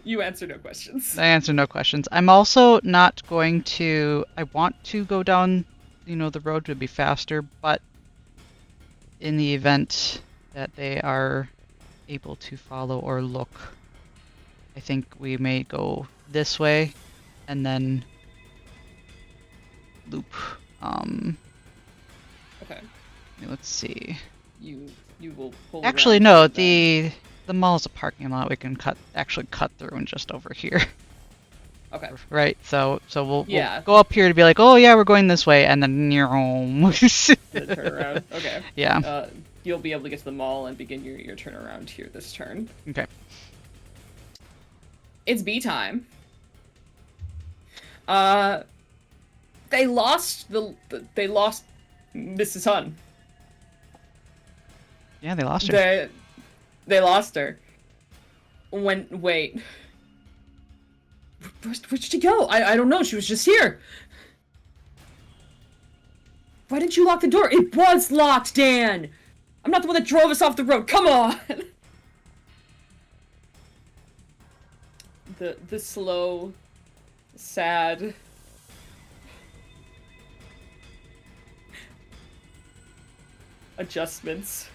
You answer no questions. I answer no questions. I'm also not going to, I want to go down, the road to be faster, but in the event that they are able to follow or look, I think we may go this way and then loop. Okay. Let's see. You will pull. Actually, no. The mall's a parking lot. We can cut through and just over here. Okay. Right. So we'll Yeah. go up here to be like, oh yeah, we're going this way, and then you're home. Turn around. Okay. Yeah. You'll be able to get to the mall and begin your turnaround here this turn. Okay. It's B time. They lost Mrs. Hun. Yeah, they lost her. They lost her. Wait. Where'd she go? I don't know. She was just here. Why didn't you lock the door? It was locked, Dan! I'm not the one that drove us off the road. Come on! The slow, sad... adjustments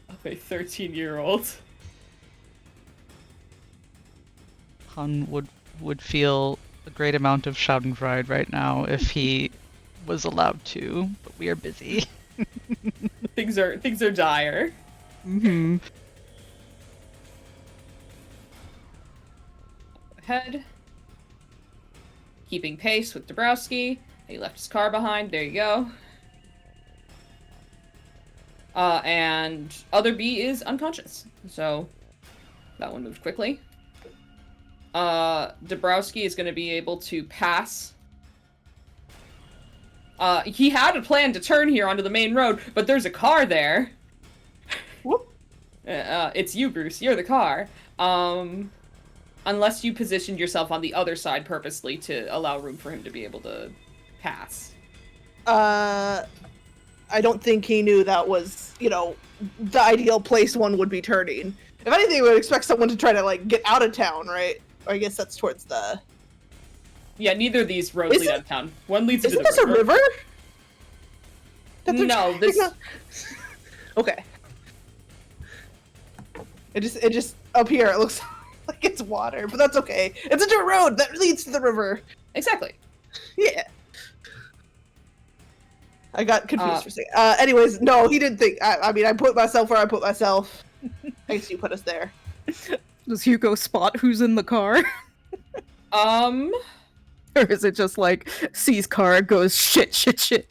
of a 13-year-old. Han would feel a great amount of schadenfreude right now if he was allowed to, but we are busy. Things are dire. Mm-hmm. Ahead. Keeping pace with Dabrowski. He left his car behind. There you go. And other B is unconscious. So that one moved quickly. Dabrowski is going to be able to pass. He had a plan to turn here onto the main road, but there's a car there. Whoop. It's you, Bruce. You're the car. Unless you positioned yourself on the other side purposely to allow room for him to be able to pass. I don't think he knew that was, the ideal place one would be turning. If anything, we would expect someone to try to, like, get out of town, right? Or I guess that's towards the... Yeah, neither of these roads lead out of town. One leads into the river. Isn't this a river? No, this... Okay. It just, up here, it looks like it's water, but that's okay. It's a dirt road that leads to the river. Exactly. Yeah. I got confused for a second. Anyways, no, he didn't think. I mean, I put myself where I put myself. I guess you put us there. Does Hugo spot who's in the car? Or is it just like, sees car, goes, shit.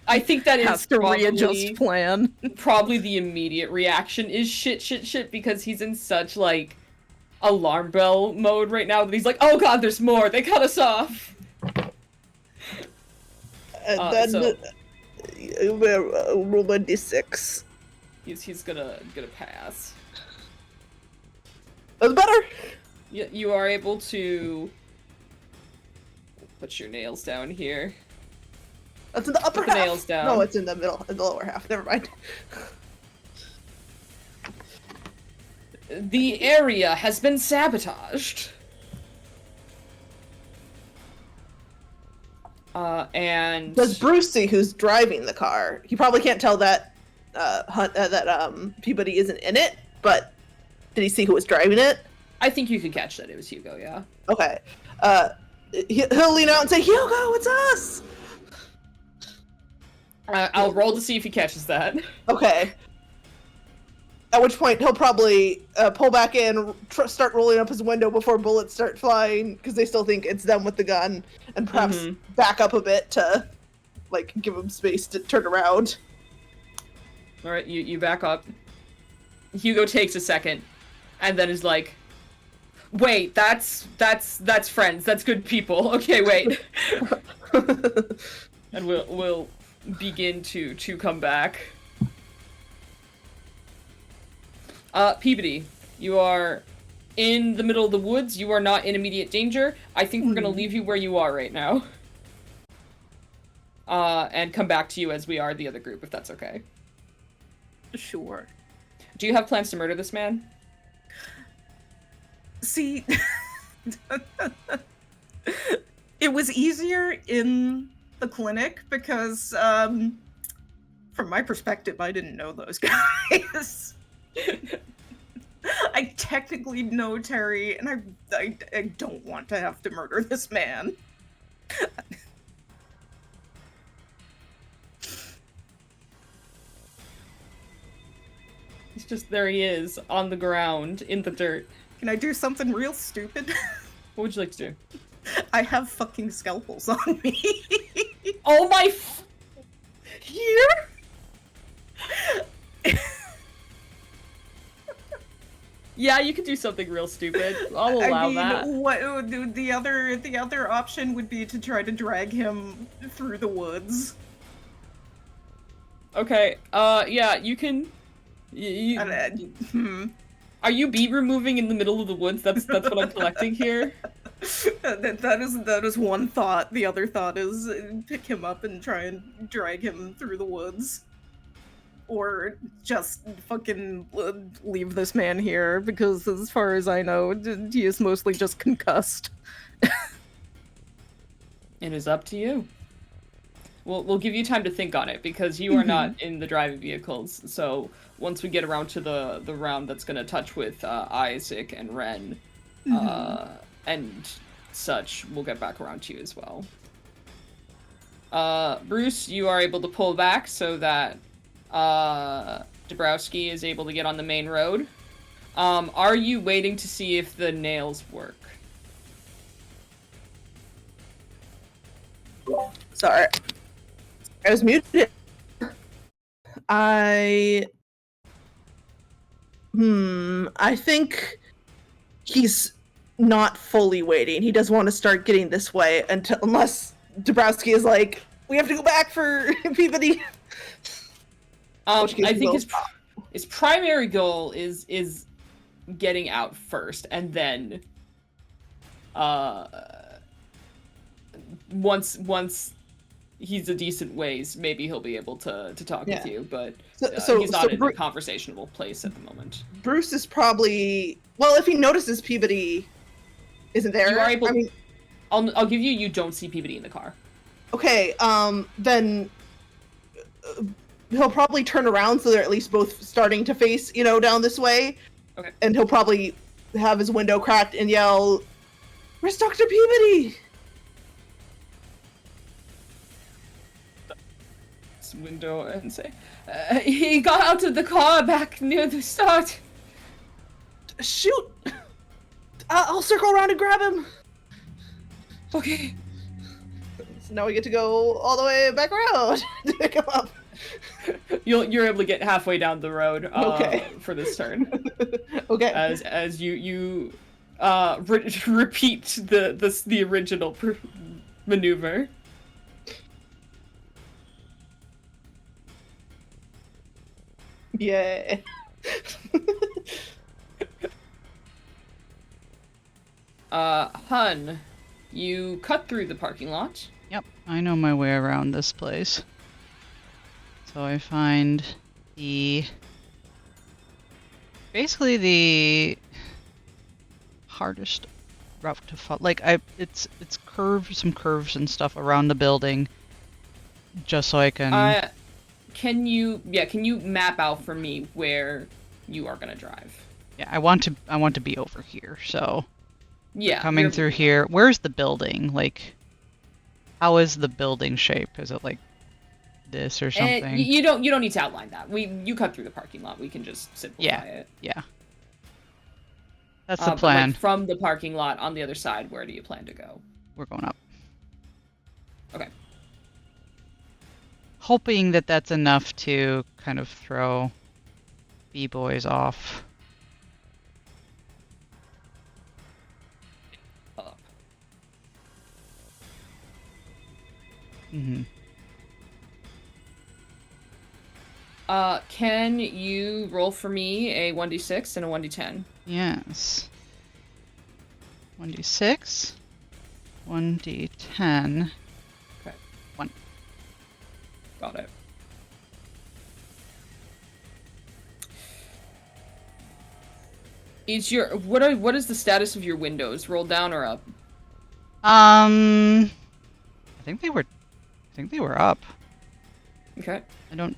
I think that has is to probably, readjust plan. Probably the immediate reaction is shit, because he's in such, like, alarm bell mode right now that he's like, oh god, there's more, they cut us off! And then, so roll a d6. he's gonna pass. That's better! You are able to put your nails down here. That's in the upper Put the half. nails down. No, it's in the middle, in the lower half. Never mind. The area has been sabotaged. And Does Bruce see who's driving the car? He probably can't tell that Peabody isn't in it, but did he see who was driving it? I think you can catch that it was Hugo, yeah. Okay. He'll lean out and say, Hugo, it's us! I'll roll to see if he catches that. Okay. At which point he'll probably pull back in, start rolling up his window before bullets start flying, because they still think it's them with the gun, and perhaps back up a bit to, like, give him space to turn around. All right, you back up. Hugo takes a second, and then is like, "Wait, that's friends. That's good people. Okay, wait." And we'll begin to come back. Peabody, you are in the middle of the woods. You are not in immediate danger. I think we're gonna leave you where you are right now. And come back to you as we are the other group, if that's okay. Sure. Do you have plans to murder this man? See, it was easier in the clinic because, from my perspective, I didn't know those guys. I technically know Terry, and I don't want to have to murder this man. It's just, there he is, on the ground, in the dirt. Can I do something real stupid? What would you like to do? I have fucking scalpels on me. Oh my Here? Yeah, you could do something real stupid. I'll allow that. What the other option would be to try to drag him through the woods. Okay, yeah, you can... Are you bee removing in the middle of the woods? That's what I'm collecting here. That is one thought. The other thought is pick him up and try and drag him through the woods. Or just fucking leave this man here, because as far as I know, he is mostly just concussed. It is up to you. We'll give you time to think on it, because you are not in the driving vehicles. So once we get around to the round that's gonna touch with Isaac and Ren, and such, we'll get back around to you as well. Bruce, you are able to pull back so that Dabrowski is able to get on the main road. Are you waiting to see if the nails work? Sorry. I was muted. I think he's not fully waiting. He does want to start getting this way unless Dabrowski is like, we have to go back for Peabody. I think his primary goal is getting out first, and then once he's a decent ways, maybe he'll be able to talk with you, but he's not in a conversational place at the moment. Bruce is probably, well, if he notices Peabody isn't there, you are able, I'll give you, you don't see Peabody in the car. Okay, then he'll probably turn around so they're at least both starting to face, down this way. Okay. And he'll probably have his window cracked and yell, "Where's Dr. Peabody?" Window and say, he got out of the car back near the start. Shoot! I'll circle around and grab him. Okay. So now we get to go all the way back around to pick him up. You're able to get halfway down the road okay. For this turn. Okay. As you repeat the original maneuver. Yeah. Hun, you cut through the parking lot. Yep, I know my way around this place. So I find basically the hardest route to follow. Like it's some curves and stuff around the building, just so I can. Can you map out for me where you are gonna drive? Yeah, I want to be over here. So yeah, coming through here. Where's the building? Like, how is the building shape? Is it like this or something? You don't need to outline that. You cut through the parking lot. We can just simplify it. Yeah. That's the plan. Like from the parking lot on the other side, where do you plan to go? We're going up. Okay. Hoping that that's enough to kind of throw B-boys off. Up. Mm-hmm. Can you roll for me a 1d6 and a 1d10? Yes. 1d6, 1d10. Okay. 1. Got it. What is the status of your windows? Rolled down or up? I think they were up. Okay. I don't.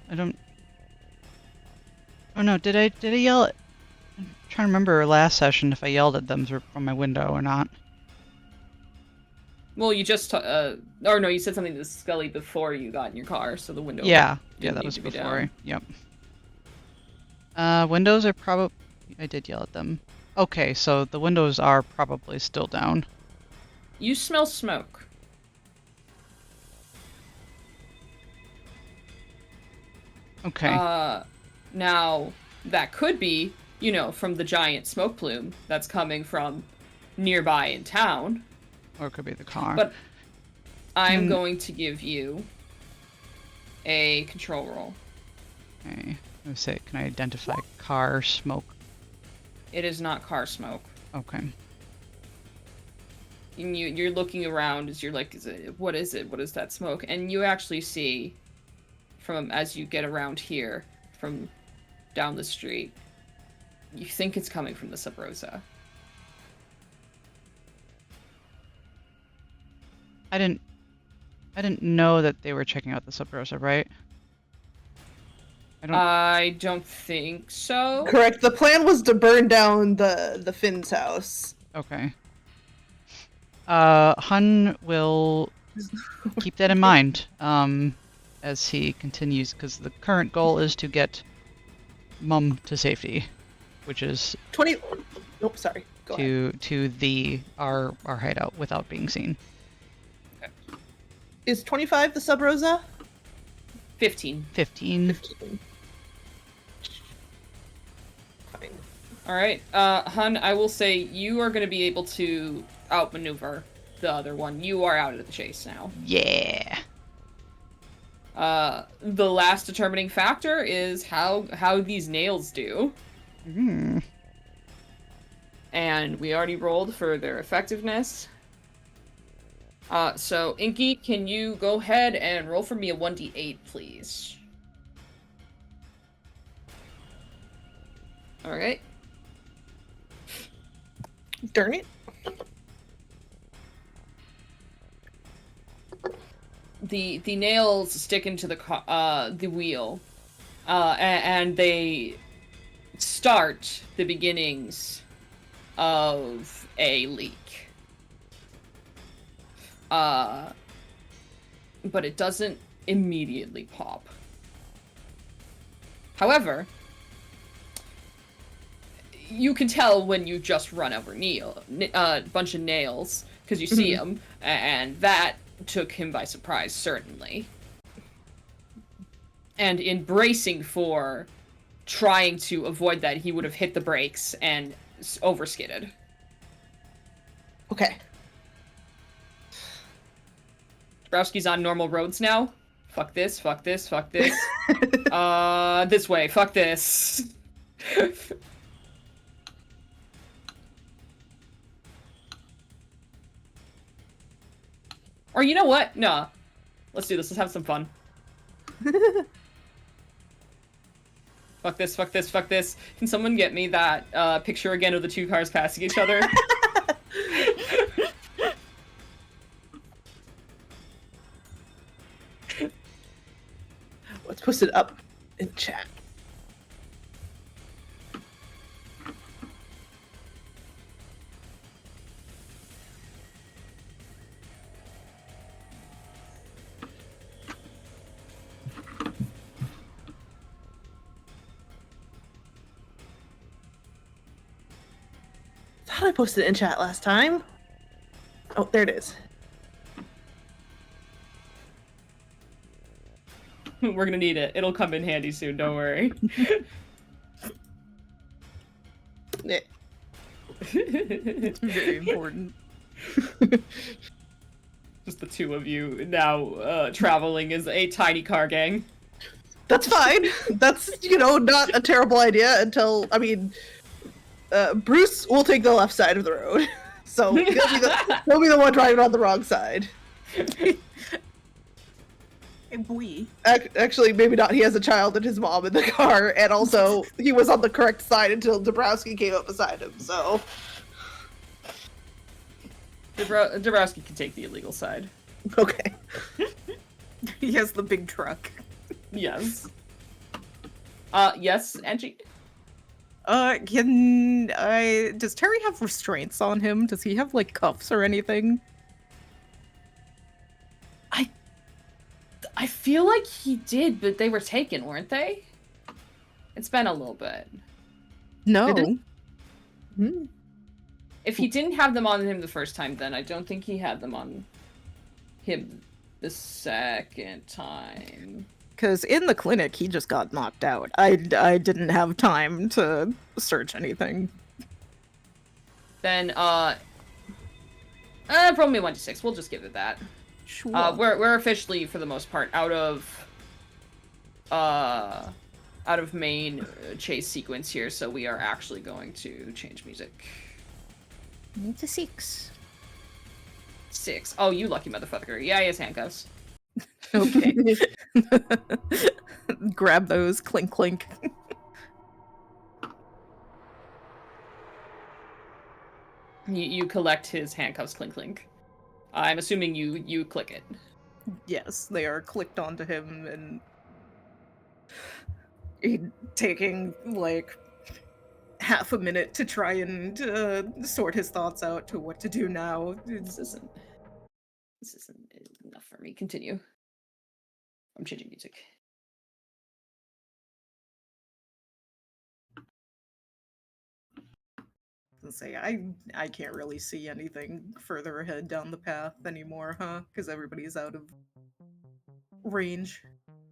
Oh no, did I yell at... I'm trying to remember last session if I yelled at them from my window or not. Well, you just or no, you said something to Scully before you got in your car, so the window. Yeah, that was before. Yep. Windows are probably... I did yell at them. Okay, so the windows are probably still down. You smell smoke. Okay. Now, that could be, from the giant smoke plume that's coming from nearby in town. Or it could be the car. But I'm going to give you a control roll. Okay. Let's say, can I identify car smoke? It is not car smoke. Okay. And you're looking around as you're like, what is it? What is that smoke? And you actually see, from as you get around here, from down the street, you think it's coming from the Sub Rosa. I didn't know that they were checking out the Sub Rosa, right? I don't think so. Correct. The plan was to burn down the Finn's house. Okay. Hun will keep that in mind as he continues, because the current goal is to get Mum to safety, which is 20. Nope, sorry. Go ahead. to our hideout without being seen. Is 25 the Sub Rosa? 15. 15. 15. Fine. Alright, Hun, I will say you are going to be able to outmaneuver the other one. You are out of the chase now. Yeah. The last determining factor is how these nails do. Mm. And we already rolled for their effectiveness. So Inky, can you go ahead and roll for me a 1d8, please? Alright. Darn it. The nails stick into the wheel, and they start the beginnings of a leak. But it doesn't immediately pop. However, you can tell when you just run over a bunch of nails, because you see them, and that took him by surprise, certainly. And in bracing for trying to avoid that, he would have hit the brakes and overskidded. Okay. Dabrowski's on normal roads now. Fuck this, fuck this, fuck this. This way, fuck this. Or you know what? No. Let's do this. Let's have some fun. Fuck this, fuck this, fuck this. Can someone get me that picture again of the two cars passing each other? Let's post it up in chat. Thought I posted it in chat last time. Oh, there it is. We're gonna need it. It'll come in handy soon, don't worry. Yeah. Very important. Just the two of you now traveling as a tiny car gang. That's fine. That's, not a terrible idea until, Bruce will take the left side of the road. So he'll be the one driving on the wrong side. We. Actually, maybe not. He has a child and his mom in the car, and also he was on the correct side until Dabrowski came up beside him, so... Dabrowski can take the illegal side. Okay. He has the big truck. Yes. Yes, Angie? Does Terry have restraints on him? Does he have, cuffs or anything? I feel like he did, but they were taken, weren't they? It's been a little bit. No. Hmm. If he didn't have them on him the first time, then I don't think he had them on him the second time. Because in the clinic, he just got knocked out. I didn't have time to search anything. Then, roll me 1d6. We'll just give it that. Sure. We're officially, for the most part, out of main chase sequence here, so we are actually going to change music. It's a 6. 6. Oh, you lucky motherfucker. Yeah, he has handcuffs. Okay. Grab those, clink clink. You collect his handcuffs, clink clink. I'm assuming you click it. Yes, they are clicked onto him, and taking like half a minute to try and sort his thoughts out to what to do now. This isn't enough for me. Continue. I'm changing music. Say I can't really see anything further ahead down the path anymore, huh? Because everybody's out of range.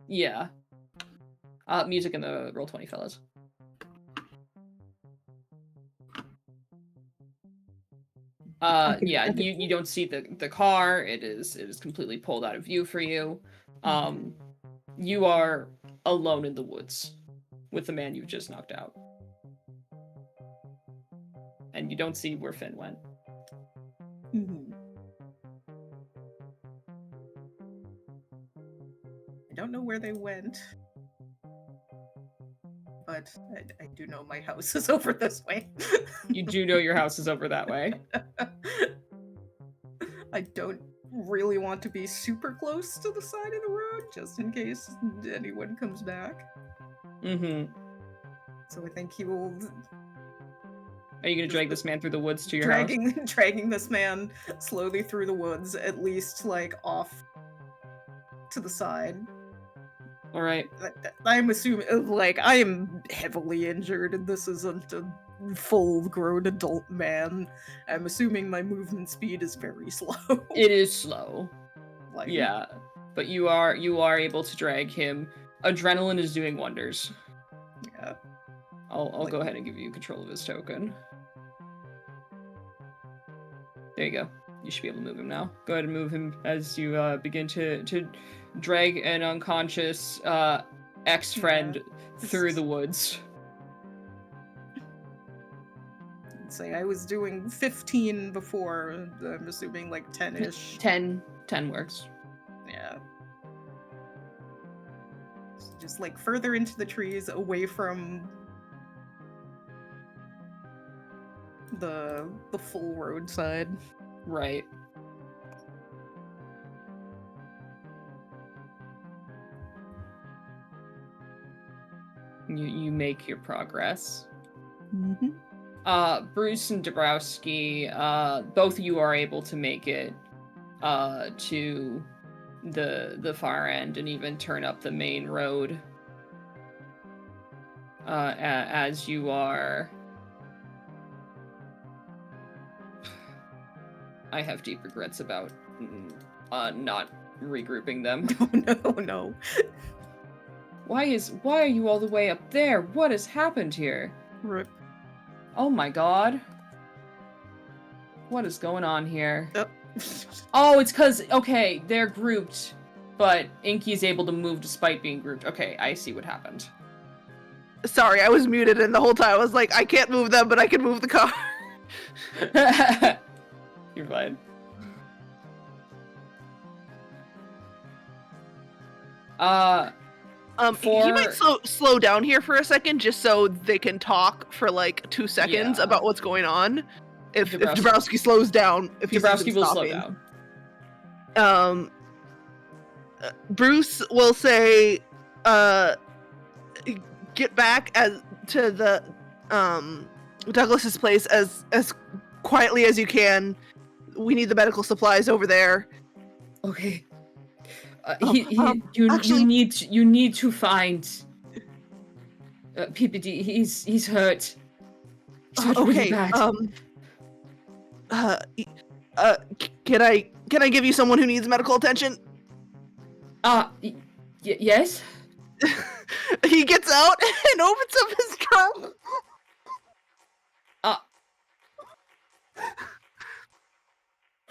Yeah. Music in the roll 20, fellas. Yeah, you don't see the car. It is completely pulled out of view for you. You are alone in the woods with the man you've just knocked out. And you don't see where Finn went. I don't know where they went, but I do know my house is over this way. You do know your house is over that way. I don't really want to be super close to the side of the road, just in case anyone comes back. Mm-hmm. So I think he will... Are you gonna drag this man through the woods to your house? Dragging this man slowly through the woods, at least, like, off to the side. Alright. I'm assuming, like, I am heavily injured, and this isn't a full-grown adult man. I'm assuming my movement speed is very slow. It is slow. Like, Yeah. But you are able to drag him. Adrenaline is doing wonders. yeah. I'll go ahead and give you control of his token. There you go. You should be able to move him now. Go ahead and move him as you begin to drag an unconscious ex-friend through the woods. Say I was doing 15 before. I'm assuming like 10-ish. 10 works. Yeah. Just like further into the trees, away from the full roadside. Right. You make your progress. Mm-hmm. Bruce and Dabrowski, both of you are able to make it to the far end and even turn up the main road. As you are... I have deep regrets about not regrouping them. Oh no. Why are you all the way up there? What has happened here? Rip. Oh my god. What is going on here? Oh. Oh, it's because, okay, they're grouped, but Inky's able to move despite being grouped. Okay, I see what happened. Sorry, I was muted, and the whole time I was like, I can't move them, but I can move the car. You're fine. He might slow down here for a second, just so they can talk for like 2 seconds about what's going on. If Dabrowski slows down, if Dabrowski will slow down. Bruce will say, get back to the Douglas's place as quietly as you can. We need the medical supplies over there. Okay. Actually, you need to find PPD. He's hurt. He's hurt really bad. Can I give you someone who needs medical attention? Yes. He gets out and opens up his trunk.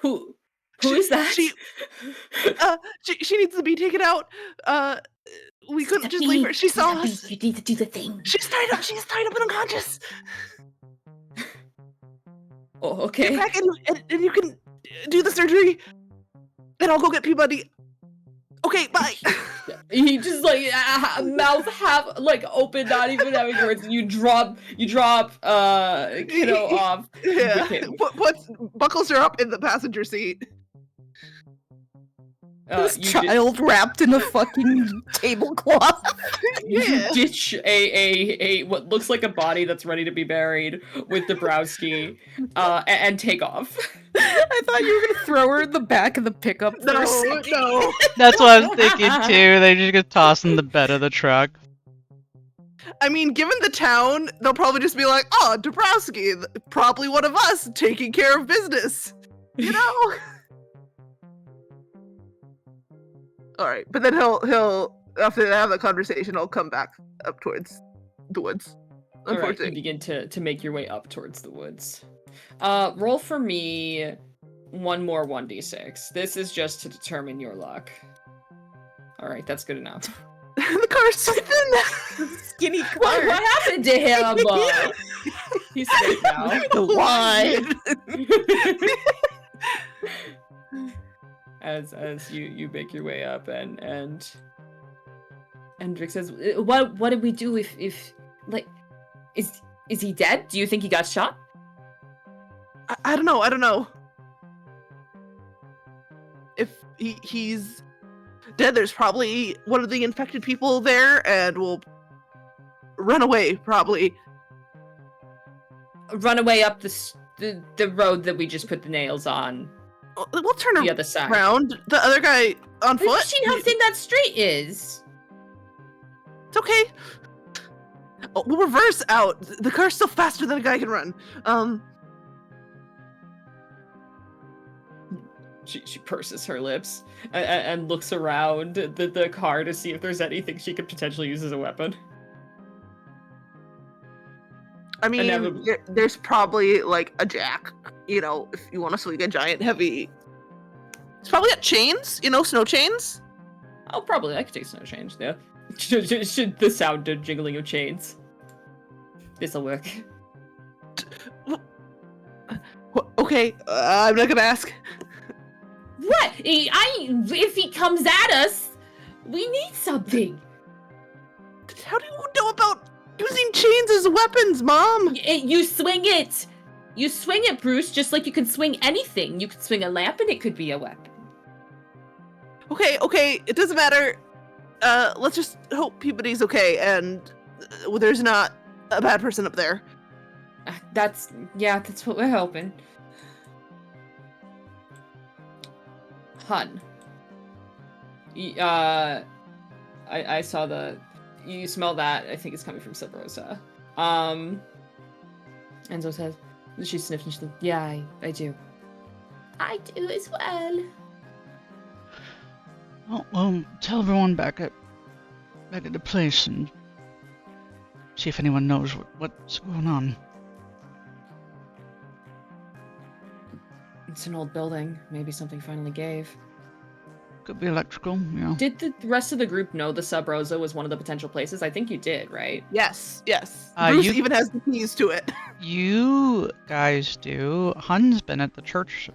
Who is that? She needs to be taken out. we couldn't just leave her. She saw us. You need to do the thing. She's tied up. She's tied up and unconscious. Oh, Get okay. back and you can do the surgery. And I'll go get Peabody. Okay, bye. He just like mouth half like open, not even having words. And you drop kiddo off. Yeah. Okay. Buckles her up in the passenger seat. This You child wrapped in a fucking tablecloth. Yeah. ditch a what looks like a body that's ready to be buried with Dabrowski, and take off. I thought you were gonna throw her in the back of the pickup for a No, second. no. That's what I'm thinking too. They just get tossed in the bed of the truck. I mean, given the town, they'll probably just be like, "Oh, Dabrowski, probably one of us taking care of business," you know. All right, but then he'll after they have the conversation, he'll come back up towards the woods. All right, you Unfortunately, begin to make your way up towards the woods. Roll for me one more 1d6. This is just to determine your luck. All right, that's good enough. the car's so thin. Skinny What happened to him? He's safe now. Why? As you make your way up and Vic says, what did we do if like is he dead? Do you think he got shot? I don't know. If he's dead, there's probably one of the infected people there, and we'll run away. Probably. Run away up the road that we just put the nails on. We'll turn The other side. around. The other guy on Have you foot. seen how thin that street is? It's okay. Oh, we'll reverse out. The car's still faster than a guy can run. She purses her lips and looks around the car to see if there's anything she could potentially use as a weapon. I mean, Inevitably. there's probably like a jack. You know, if you want to swing a giant heavy. It's probably got chains. You know, snow chains. Oh, probably I could take snow chains. Yeah. Should the sound of jingling of chains. This'll work. Okay, I'm not gonna ask. What? If he comes at us, we need something. How do you know about using chains as weapons, Mom? You swing it. You swing it, Bruce, just like you can swing anything. You can swing a lamp and it could be a weapon. Okay, it doesn't matter. Let's just hope Peabody's okay and there's not a bad person up there. That's what we're hoping. Hun. I saw you smell that. I think it's coming from Sub Rosa. Enzo says, she sniffs and she says, yeah, I do. I do as well. Well, tell everyone back at the place and see if anyone knows what's going on. It's an old building. Maybe something finally gave. Could be electrical, yeah. Did the rest of the group know the Sub Rosa was one of the potential places? I think you did, right? Yes. Uh, Bruce you- even has the keys to it. You guys do. Hun's been at the church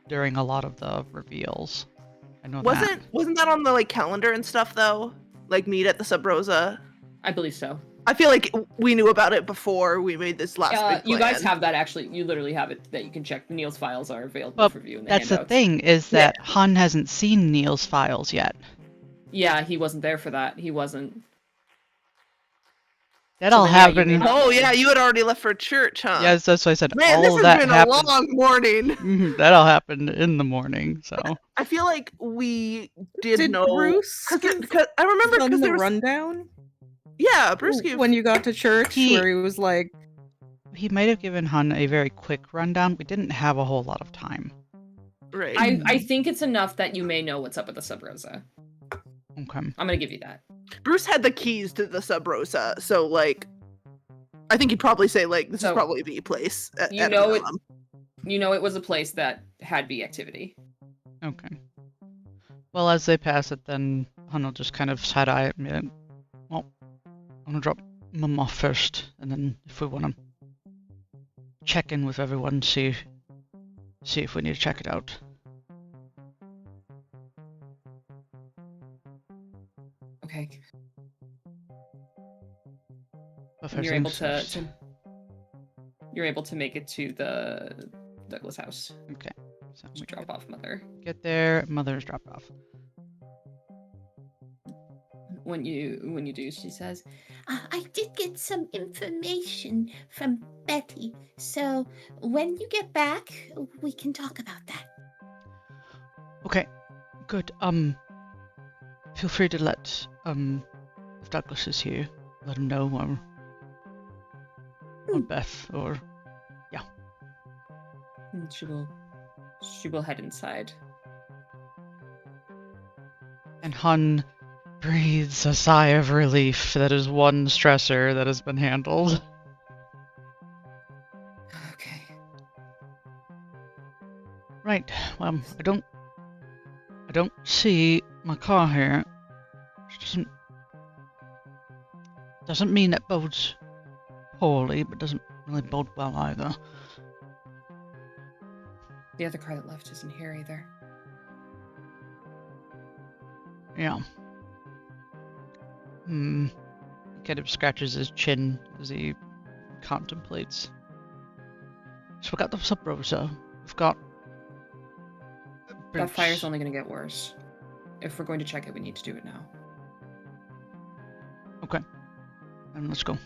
during a lot of the reveals. I know that. Wasn't that on the like calendar and stuff though? Like meet at the Sub Rosa. I believe so. I feel like we knew about it before we made this last big plan. You guys have that actually. You literally have it that you can check. Neil's files are available Well, for view in the That's the handouts. thing, is that Hun hasn't seen Neil's files yet. Yeah, he wasn't there for that. He wasn't. That'll then, yeah, you happen. mean- Oh yeah, you had already left for church, huh? Yes, that's what I said. Man, All this of has that been happened. a long morning. Mhm, that'll happen in the morning. So I feel like we did Did know. Bruce Cause I remember run because the there was rundown Bruce gave. when you got to church, He- where he was like, he might have given Hun a very quick rundown. We didn't have a whole lot of time. Right. I think it's enough that you may know what's up with the Sub Rosa. Okay. I'm gonna give you that. Bruce had the keys to the Sub Rosa, so like, I think he'd probably say like this is So, probably B place. you know it- You know it was a place that had bee activity. Okay. Well, as they pass it, then Hun will just kind of side-eye it and be like, well, I'm gonna drop Mum off first, and then if we want to check in with everyone, see if we need to check it out. Okay. If And you're able everything's to you're able to make it to the Douglas house. okay. So To we drop off Mother. get there, Mother's dropped off. When you do, she says, I did get some information from Betty, so when you get back, we can talk about that. Okay, good. Feel free to let if Douglas is here, let him know, or Beth, or and she will head inside. and Hun breathes a sigh of relief. That is one stressor that has been handled. Okay. Right. Well, I don't see my car here. Which doesn't mean that bodes poorly, but doesn't really bode well either. The other car that left isn't here either. Yeah. He kind of scratches his chin as he contemplates. So we got the sub rosa. We've got That fire's only going to get worse. If we're going to check it, we need to do it now. Okay. And let's go.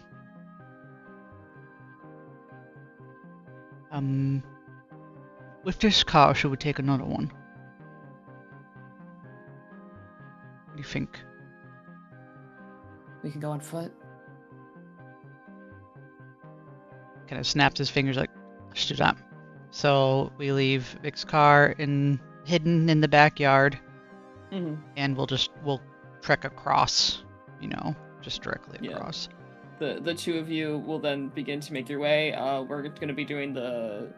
With this car, should we take another one? What do you think? We can go on foot. Kind of snaps his fingers like, let's do that. So we leave Vic's car hidden in the backyard, and we'll trek across, just directly across. The two of you will then begin to make your way. We're going to be doing the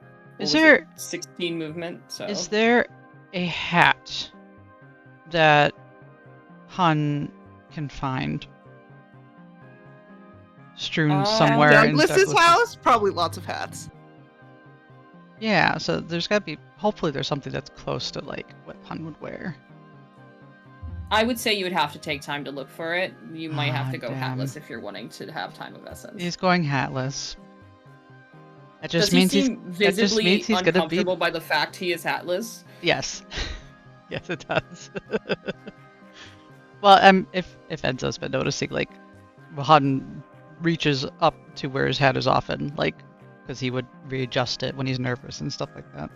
16 movement. So Is there a hat that Hun can find strewn somewhere in Douglas's house? Probably lots of hats. Yeah, so there's got to be. Hopefully, there's something that's close to like what Hun would wear. I would say you would have to take time to look for it. You might have to go damn. hatless if you're wanting to have time of essence. He's going hatless. That just Does means he seem visibly he's gonna be. uncomfortable by the fact he is hatless? Yes, yes, it does. Well, if Enzo's been noticing, like, Han reaches up to where his hat is often, like, because he would readjust it when he's nervous and stuff like that.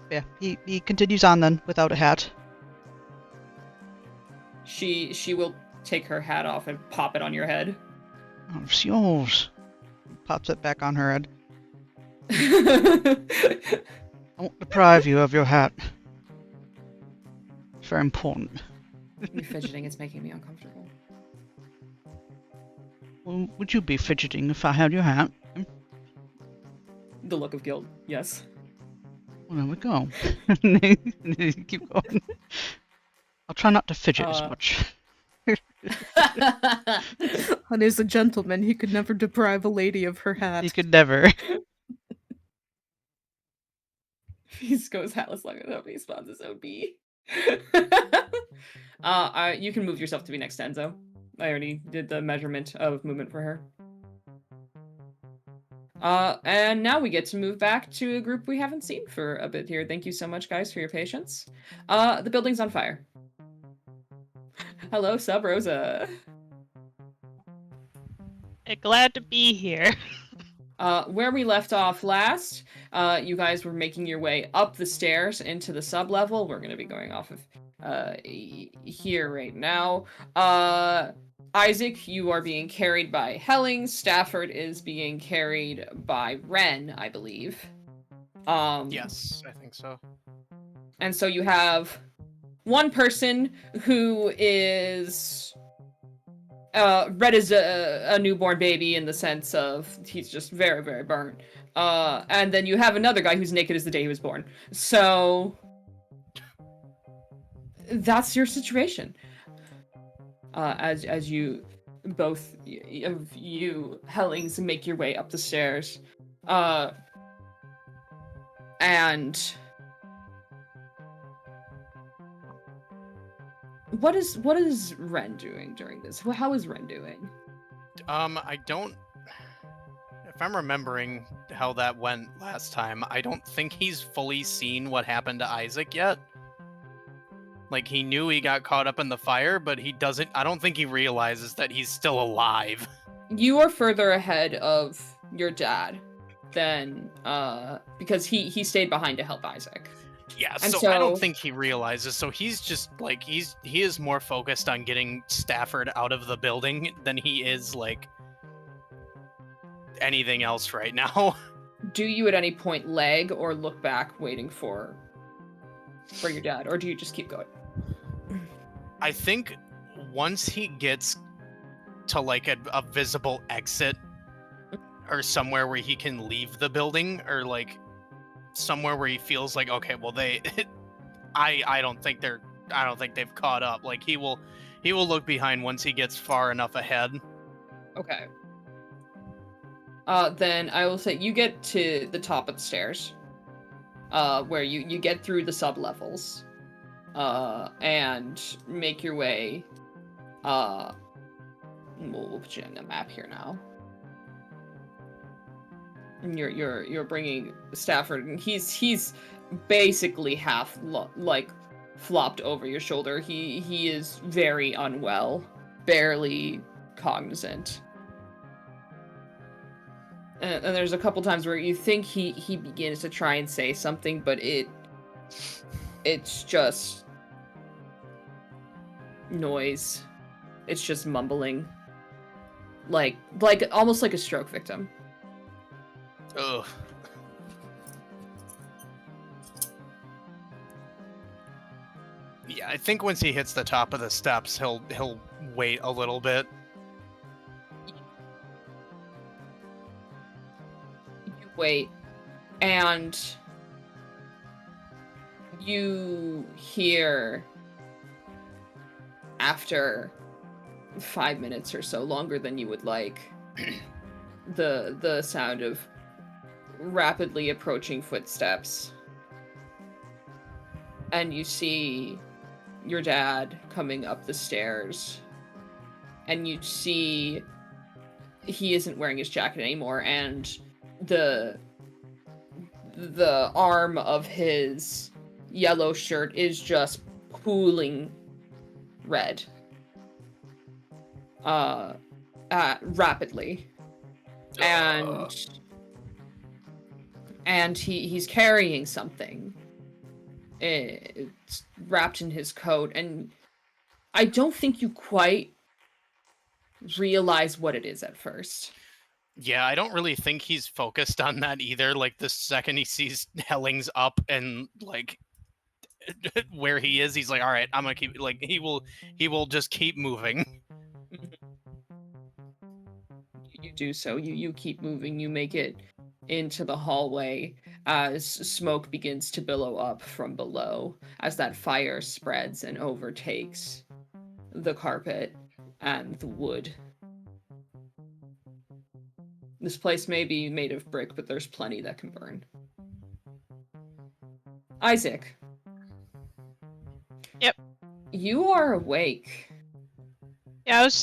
Yeah, he continues on then without a hat. She will take her hat off and pop it on your head. Oh, it's yours. Pops it back on her head. I won't deprive you of your hat. It's very important. You're fidgeting, it's making me uncomfortable. Well, would you be fidgeting if I had your hat? The look of guilt, yes. Well, there we go. Keep going. I'll try not to fidget as much. Han is a gentleman. He could never deprive a lady of her hat. He could never. He just goes hatless long enough. He spawns his own bee. You can move yourself to be next to Enzo. I already did the measurement of movement for her. And now we get to move back to a group we haven't seen for a bit here. Thank you so much, guys, for your patience. The building's on fire. Hello, Sub Rosa. Glad to be here. Where we left off last, you guys were making your way up the stairs into the sub-level. We're going to be going off of here right now. Isaac, you are being carried by Helling. Stafford is being carried by Ren, I believe. Yes, I think so. And so you have one person who is... Red is a newborn baby in the sense of he's just very, very burnt. And then you have another guy who's naked as the day he was born. So... that's your situation. As you both of you Hellings make your way up the stairs, and what is Ren doing during this? How is Ren doing? I don't. If I'm remembering how that went last time, I don't think he's fully seen what happened to Isaac yet. Like, he knew he got caught up in the fire, but he doesn't. I don't think he realizes that he's still alive. You are further ahead of your dad than because he stayed behind to help Isaac. Yeah, And so I don't think he realizes. So he's just like he is more focused on getting Stafford out of the building than he is like anything else right now. Do you at any point lag or look back waiting for your dad, or do you just keep going? I think once he gets to like a visible exit or somewhere where he can leave the building, or like somewhere where he feels like, okay, well I don't think they've caught up. Like he will look behind once he gets far enough ahead. Okay. Then I will say you get to the top of the stairs, where you get through the sub-levels, and make your way, we'll put you in the map here now. And you're bringing Stafford, and he's basically half like flopped over your shoulder. He is very unwell, barely cognizant. And there's a couple times where you think he begins to try and say something, but it's just noise. It's just mumbling, like almost like a stroke victim. Ugh. Yeah, I think once he hits the top of the steps, he'll wait a little bit. You wait, and you hear, after 5 minutes or so, longer than you would like, the sound of rapidly approaching footsteps, and you see your dad coming up the stairs, and you see he isn't wearing his jacket anymore, and the arm of his yellow shirt is just pooling red, rapidly, and he's carrying something. It's wrapped in his coat, and I don't think you quite realize what it is at first. Yeah, I don't really think he's focused on that either. Like, the second he sees Hellings up and like where he is, he's like, all right, I'm gonna keep, like, he will just keep moving. You do so. You keep moving. You make it into the hallway as smoke begins to billow up from below, as that fire spreads and overtakes the carpet and the wood. This place may be made of brick, but there's plenty that can burn. Isaac. Yep. You are awake. Yeah, I was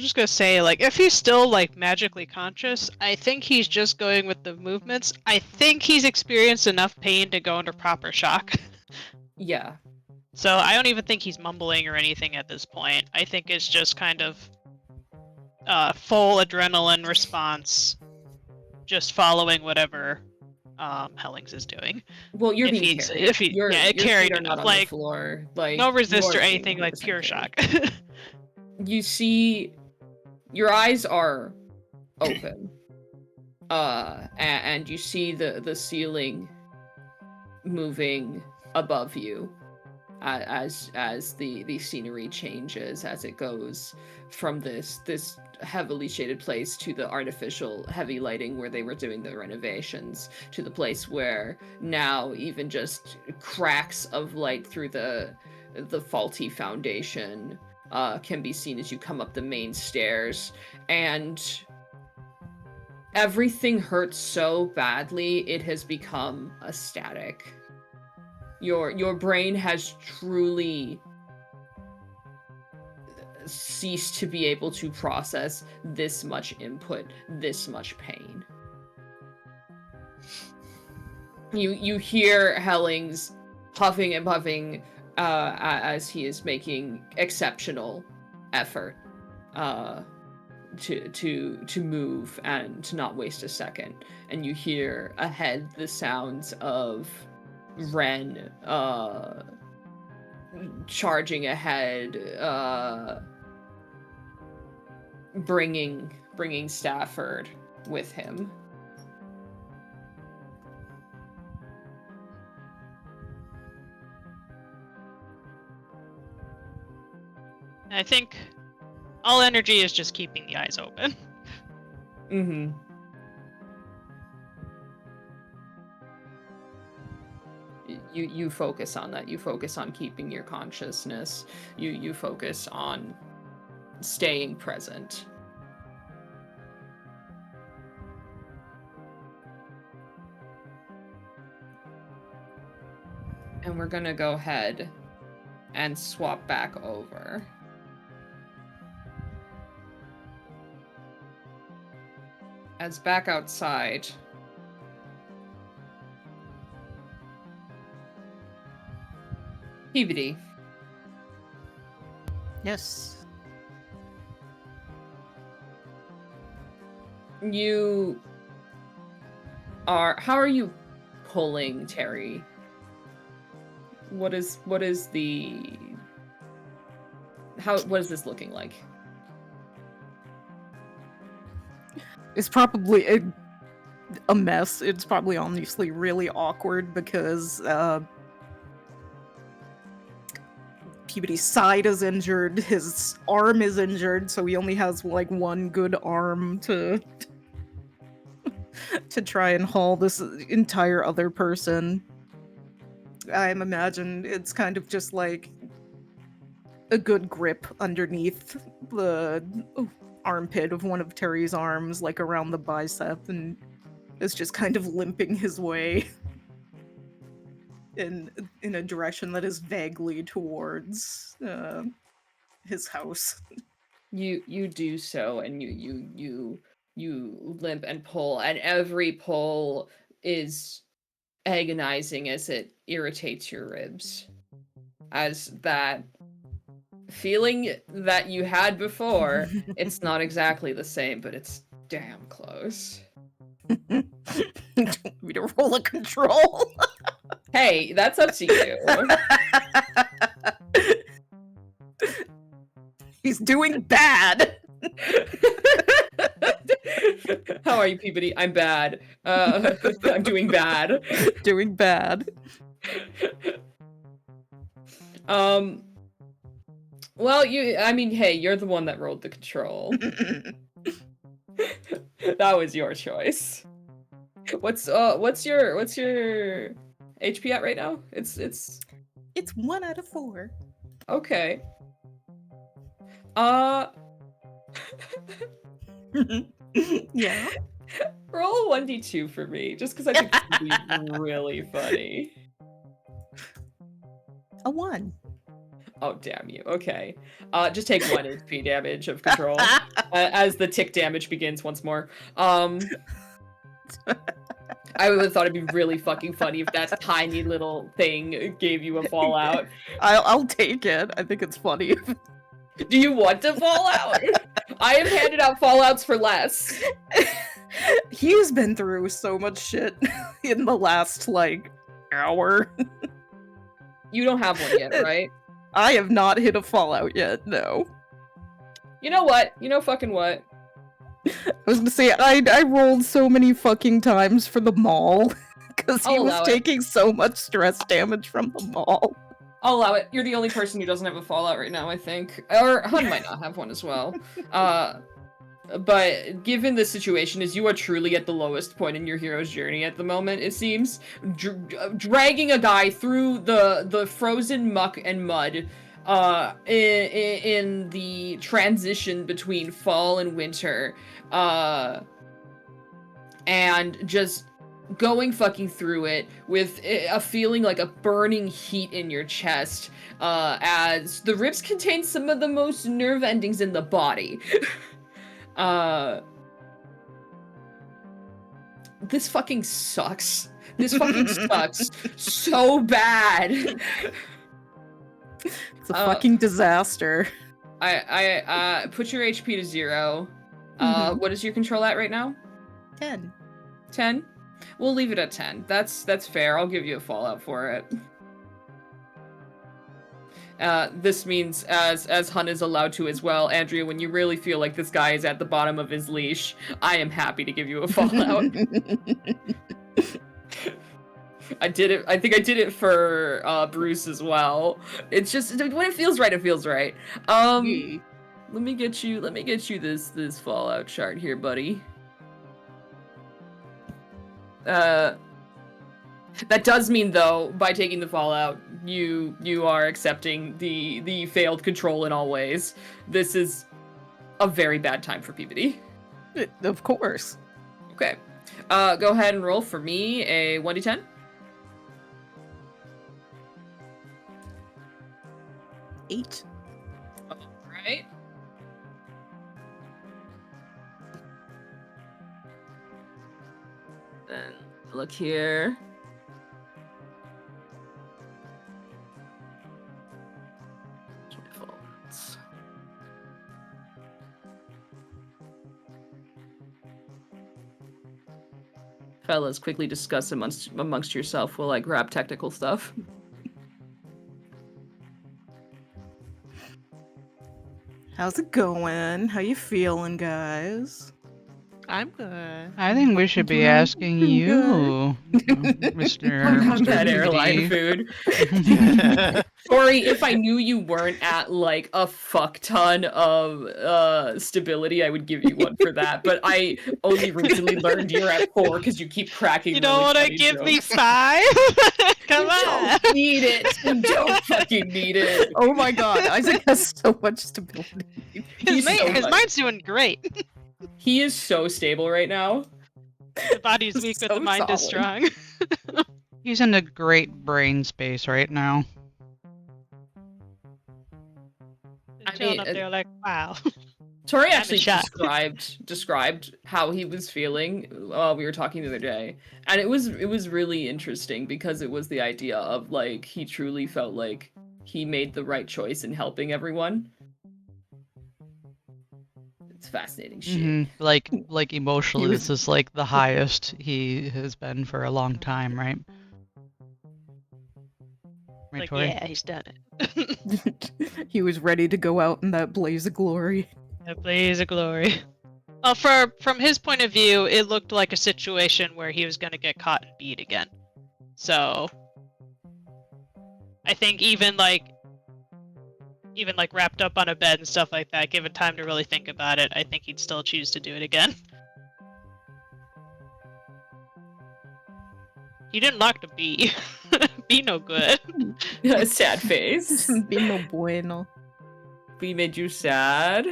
just gonna say, like, if he's still like magically conscious, I think he's just going with the movements. I think he's experienced enough pain to go into proper shock. Yeah. So I don't even think he's mumbling or anything at this point. I think it's just kind of full adrenaline response, just following whatever Hellings is doing. Well, you're being carried. Your feet carried, are not on like, the floor. Like, no resist or being anything, like 100% pure carried. shock. You see, your eyes are open, and you see the ceiling moving above you, as the scenery changes, as it goes from this heavily shaded place to the artificial heavy lighting where they were doing the renovations, to the place where now even just cracks of light through the the faulty foundation can be seen as you come up the main stairs, and everything hurts so badly it has become a static. Your brain has truly ceased to be able to process this much input, this much pain. You hear Hellings puffing and puffing as he is making exceptional effort to move and to not waste a second. And you hear ahead the sounds of Ren charging ahead, bringing Stafford with him. I think all energy is just keeping the eyes open. Mm-hmm. You focus on that. You focus on keeping your consciousness. You focus on staying present. And we're gonna go ahead and swap back over. As back outside, Peabody. Yes. You are. How are you pulling Terry? What is the? What is this looking like? It's probably a mess. It's probably honestly really awkward because Peabody's side is injured, his arm is injured, so he only has like one good arm to try and haul this entire other person. I imagine it's kind of just like a good grip underneath the armpit of one of Terry's arms, like around the bicep, and is just kind of limping his way in a direction that is vaguely towards his house. You do so, and you limp and pull, and every pull is agonizing as it irritates your ribs. As that feeling that you had before, it's not exactly the same, but it's damn close. Want me to roll a control? Hey, that's up to you. He's doing bad. How are you, Peabody? I'm bad. I'm doing bad. Doing bad. Well, hey, you're the one that rolled the control. That was your choice. What's your HP at right now? It's 1 out of 4. Okay. Yeah. Roll a 1d2 for me, just because I think this would be really funny. A 1. Oh, damn you. Okay. Just take 1 HP damage of control as the tick damage begins once more. I would have thought it'd be really fucking funny if that tiny little thing gave you a fallout. I'll take it. I think it's funny. Do you want to fall out? I have handed out fallouts for less. He's been through so much shit in the last, hour. You don't have one yet, right? I have not hit a fallout yet, no. You know what? You know fucking what? I was gonna say, I rolled so many fucking times for the mall, because he was taking so much stress damage from the mall. I'll allow it. You're the only person who doesn't have a fallout right now, I think. Or Hun might not have one as well. But given the situation, as you are truly at the lowest point in your hero's journey at the moment, it seems, dragging a guy through the frozen muck and mud, in the transition between fall and winter, and just going fucking through it with a feeling like a burning heat in your chest, as the ribs contain some of the most nerve endings in the body. This fucking sucks. This fucking sucks so bad. It's a fucking disaster. I put your HP to 0. What is your control at right now? 10. 10? We'll leave it at 10. That's fair. I'll give you a fallout for it. This means, as Hun is allowed to as well, Andrea, when you really feel like this guy is at the bottom of his leash, I am happy to give you a fallout. I did it. I think I did it for Bruce as well. It's just when it feels right, it feels right. Let me get you this fallout chart here, buddy. That does mean, though, by taking the fallout, you are accepting the failed control in all ways. This is a very bad time for Peabody. Of course. Okay. Go ahead and roll for me a 1d10. Eight. All right. Then look here. Fellas, quickly discuss amongst yourself while I grab technical stuff. How's it going? How you feeling, guys? I'm good. I think we should be asking you, Mr. That airline food. Tori, if I knew you weren't at like a fuck ton of stability, I would give you one for that. But I only recently learned you're at 4 because you keep cracking. You don't want to give me 5? Come on. You don't need it. You don't fucking need it. Oh my god, Isaac has so much stability. His mind's doing great. He is so stable right now. The body's weak, but the mind is strong. He's in a great brain space right now. Chilling up there like, wow. Tori actually described how he was feeling while we were talking the other day, and it was really interesting because it was the idea of like he truly felt like he made the right choice in helping everyone. It's fascinating shit. Mm-hmm. Like emotionally, this is like the highest he has been for a long time, right? Right, Like, Tori? yeah, he's done it. He was ready to go out in that blaze of glory. A blaze of glory. Well, from his point of view, it looked like a situation where he was going to get caught and beat again. So, I think even wrapped up on a bed and stuff like that, given time to really think about it, I think he'd still choose to do it again. He didn't lock the bee. Be no good. Sad face. Be no bueno. We made you sad.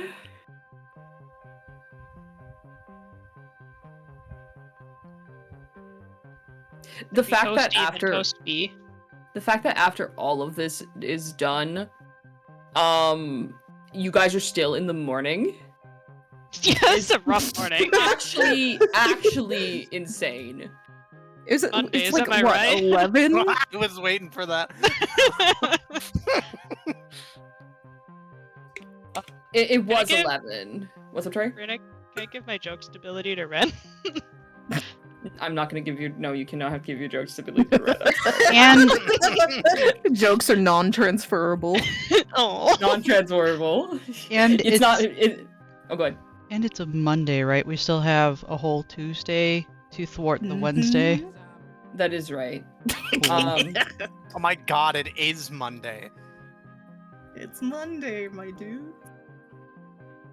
The fact that after all of this is done, you guys are still in the morning. Yeah, it's a rough morning. Actually insane. Is it Mondays, it's like am I what, right? 11? I was waiting for that. It was Can I give- 11. What's up, Trey? Can I give my joke stability to Ren? I'm not gonna give you. No, you cannot have to give your joke stability to Red. And Jokes are non-transferable. Oh. Non-transferable. And it's not. Oh, go ahead. And it's a Monday, right? We still have a whole Tuesday to thwart the Wednesday. That is right. Oh my god, it is Monday. It's Monday, my dude.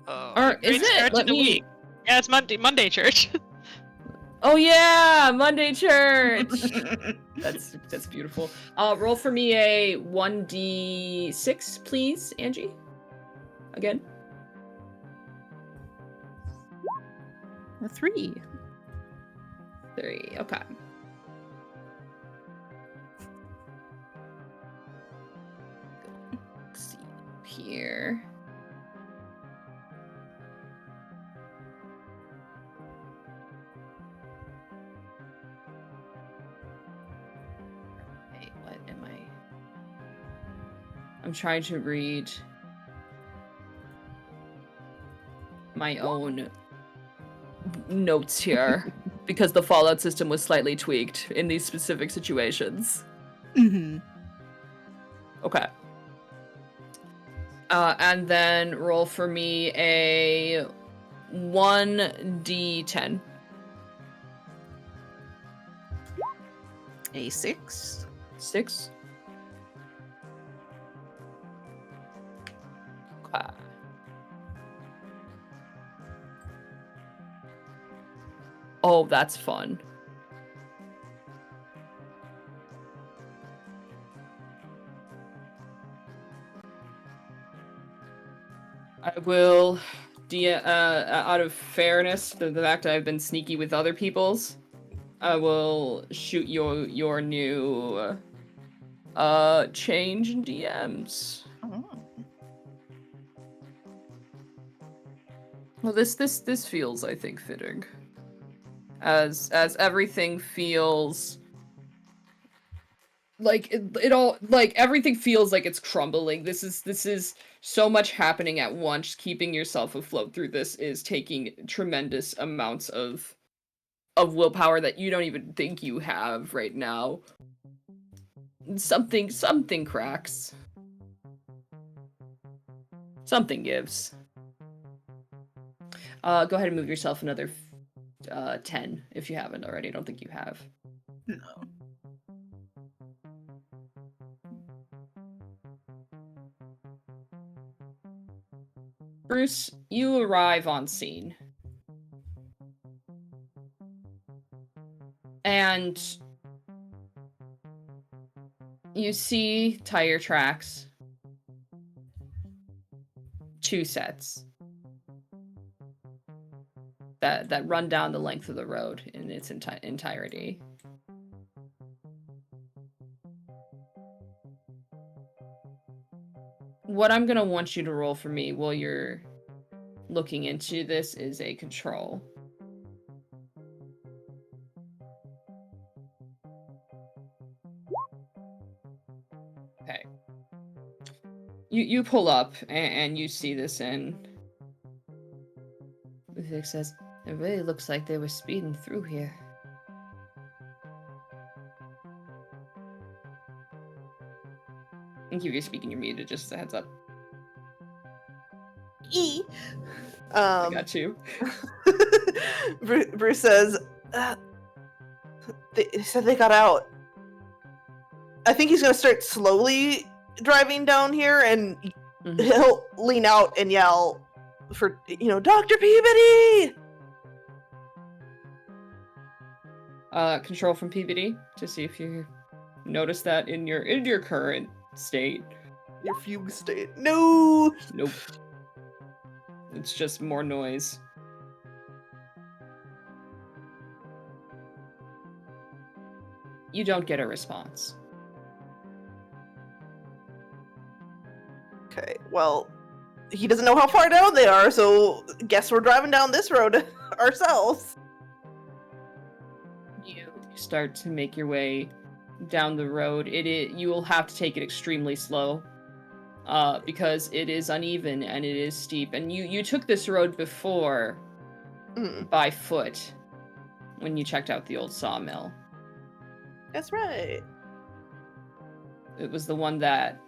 Oh. Or is Great start it? to the week. Yeah, it's Monday church. Oh yeah, Monday church. That's beautiful. Roll for me a 1d6, please, Angie. Again. A 3. 3. Okay. Let's see here. Wait, what am I? I'm trying to read my own notes here because the Fallout system was slightly tweaked in these specific situations. Mm-hmm. Okay. And then roll for me a 1d10. A 6. 6. Okay. Oh, that's fun. I will, out of fairness, the fact that I've been sneaky with other people's, I will shoot your new change in DMs. Oh. Well, this feels, I think, fitting. As everything feels like it all, like everything feels like it's crumbling. This is so much happening at once. Keeping yourself afloat through this is taking tremendous amounts of willpower that you don't even think you have right now. Something cracks. Something gives. Go ahead and move yourself another 10 if you haven't already. I don't think you have. No. Bruce, you arrive on scene. And you see tire tracks. 2 sets. That run down the length of the road in its entirety. What I'm gonna want you to roll for me while you're looking into this is a control. Okay. You pull up and you see this and Vic says, "It really looks like they were speeding through here." Thank you for speaking your muted, just a heads up. I got you. Bruce says, they said they got out. I think he's gonna start slowly driving down here, and he'll lean out and yell for, Dr. Peabody! Control from PBD to see if you notice that in your current state. Your fugue state. No! Nope. It's just more noise. You don't get a response. Okay, well, he doesn't know how far down they are, so guess we're driving down this road ourselves. You start to make your way down the road. You will have to take it extremely slow, because it is uneven and it is steep. And you took this road before by foot when you checked out the old sawmill. That's right. It was the one that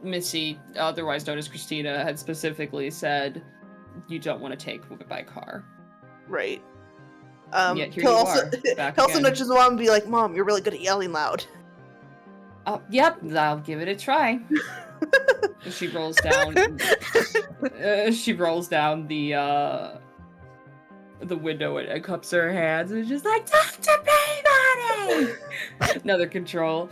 Missy, otherwise known as Christina, had specifically said you don't want to take by car. Right. Yet here he'll you also, are, back he'll also again. nudge his mom and be like, "Mom, you're really good at yelling loud." Yep, I'll give it a try. She rolls down. She rolls down the window and cups her hands and is just like, Dr. Peabody! Another control.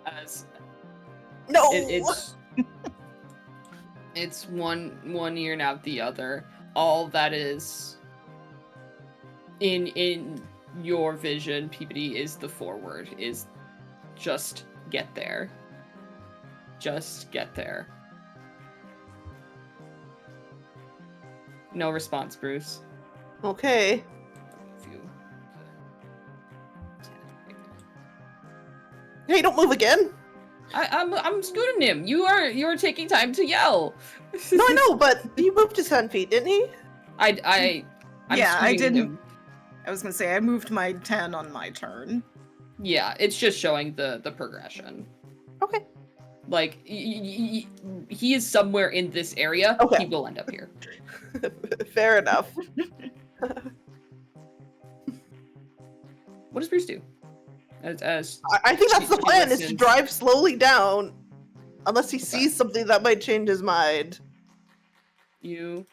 As No. it's one ear and out the other. All that is in your vision, Peabody, is the forward, is just get there. Just get there. No response, Bruce. Okay. Hey, don't move again. I'm scooting him. You are taking time to yell. No, I know, but he moved to 10 feet, didn't he? I'm Yeah, I scooting didn't. him. I was gonna say I moved my 10 on my turn. Yeah, it's just showing the progression. Okay. Like he is somewhere in this area. Okay. He will end up here. Fair enough. What does Bruce do? As I think that's the she plan, is to listens. drive slowly down. Unless he sees something that might change his mind. You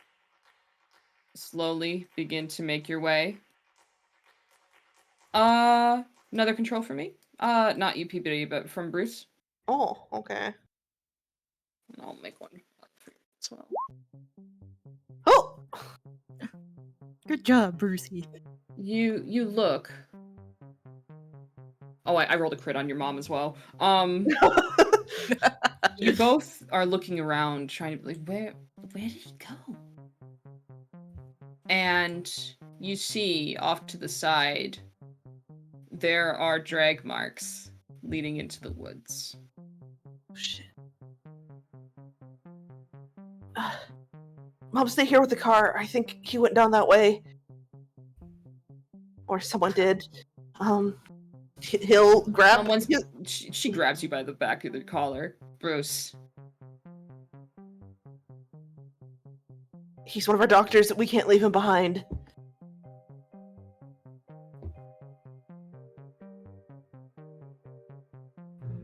slowly begin to make your way. Another control for me. Not you, Peabody, but from Bruce. Oh, okay. And I'll make one for you as well. Oh! Good job, Brucey. You look. Oh, I rolled a crit on your mom as well. You both are looking around, trying to be like, where did he go? And you see off to the side, there are drag marks leading into the woods. Oh, shit. Mom, stay here with the car. I think he went down that way. Or someone did. He'll grab... She grabs you by the back of the collar. Bruce. He's one of our doctors. We can't leave him behind.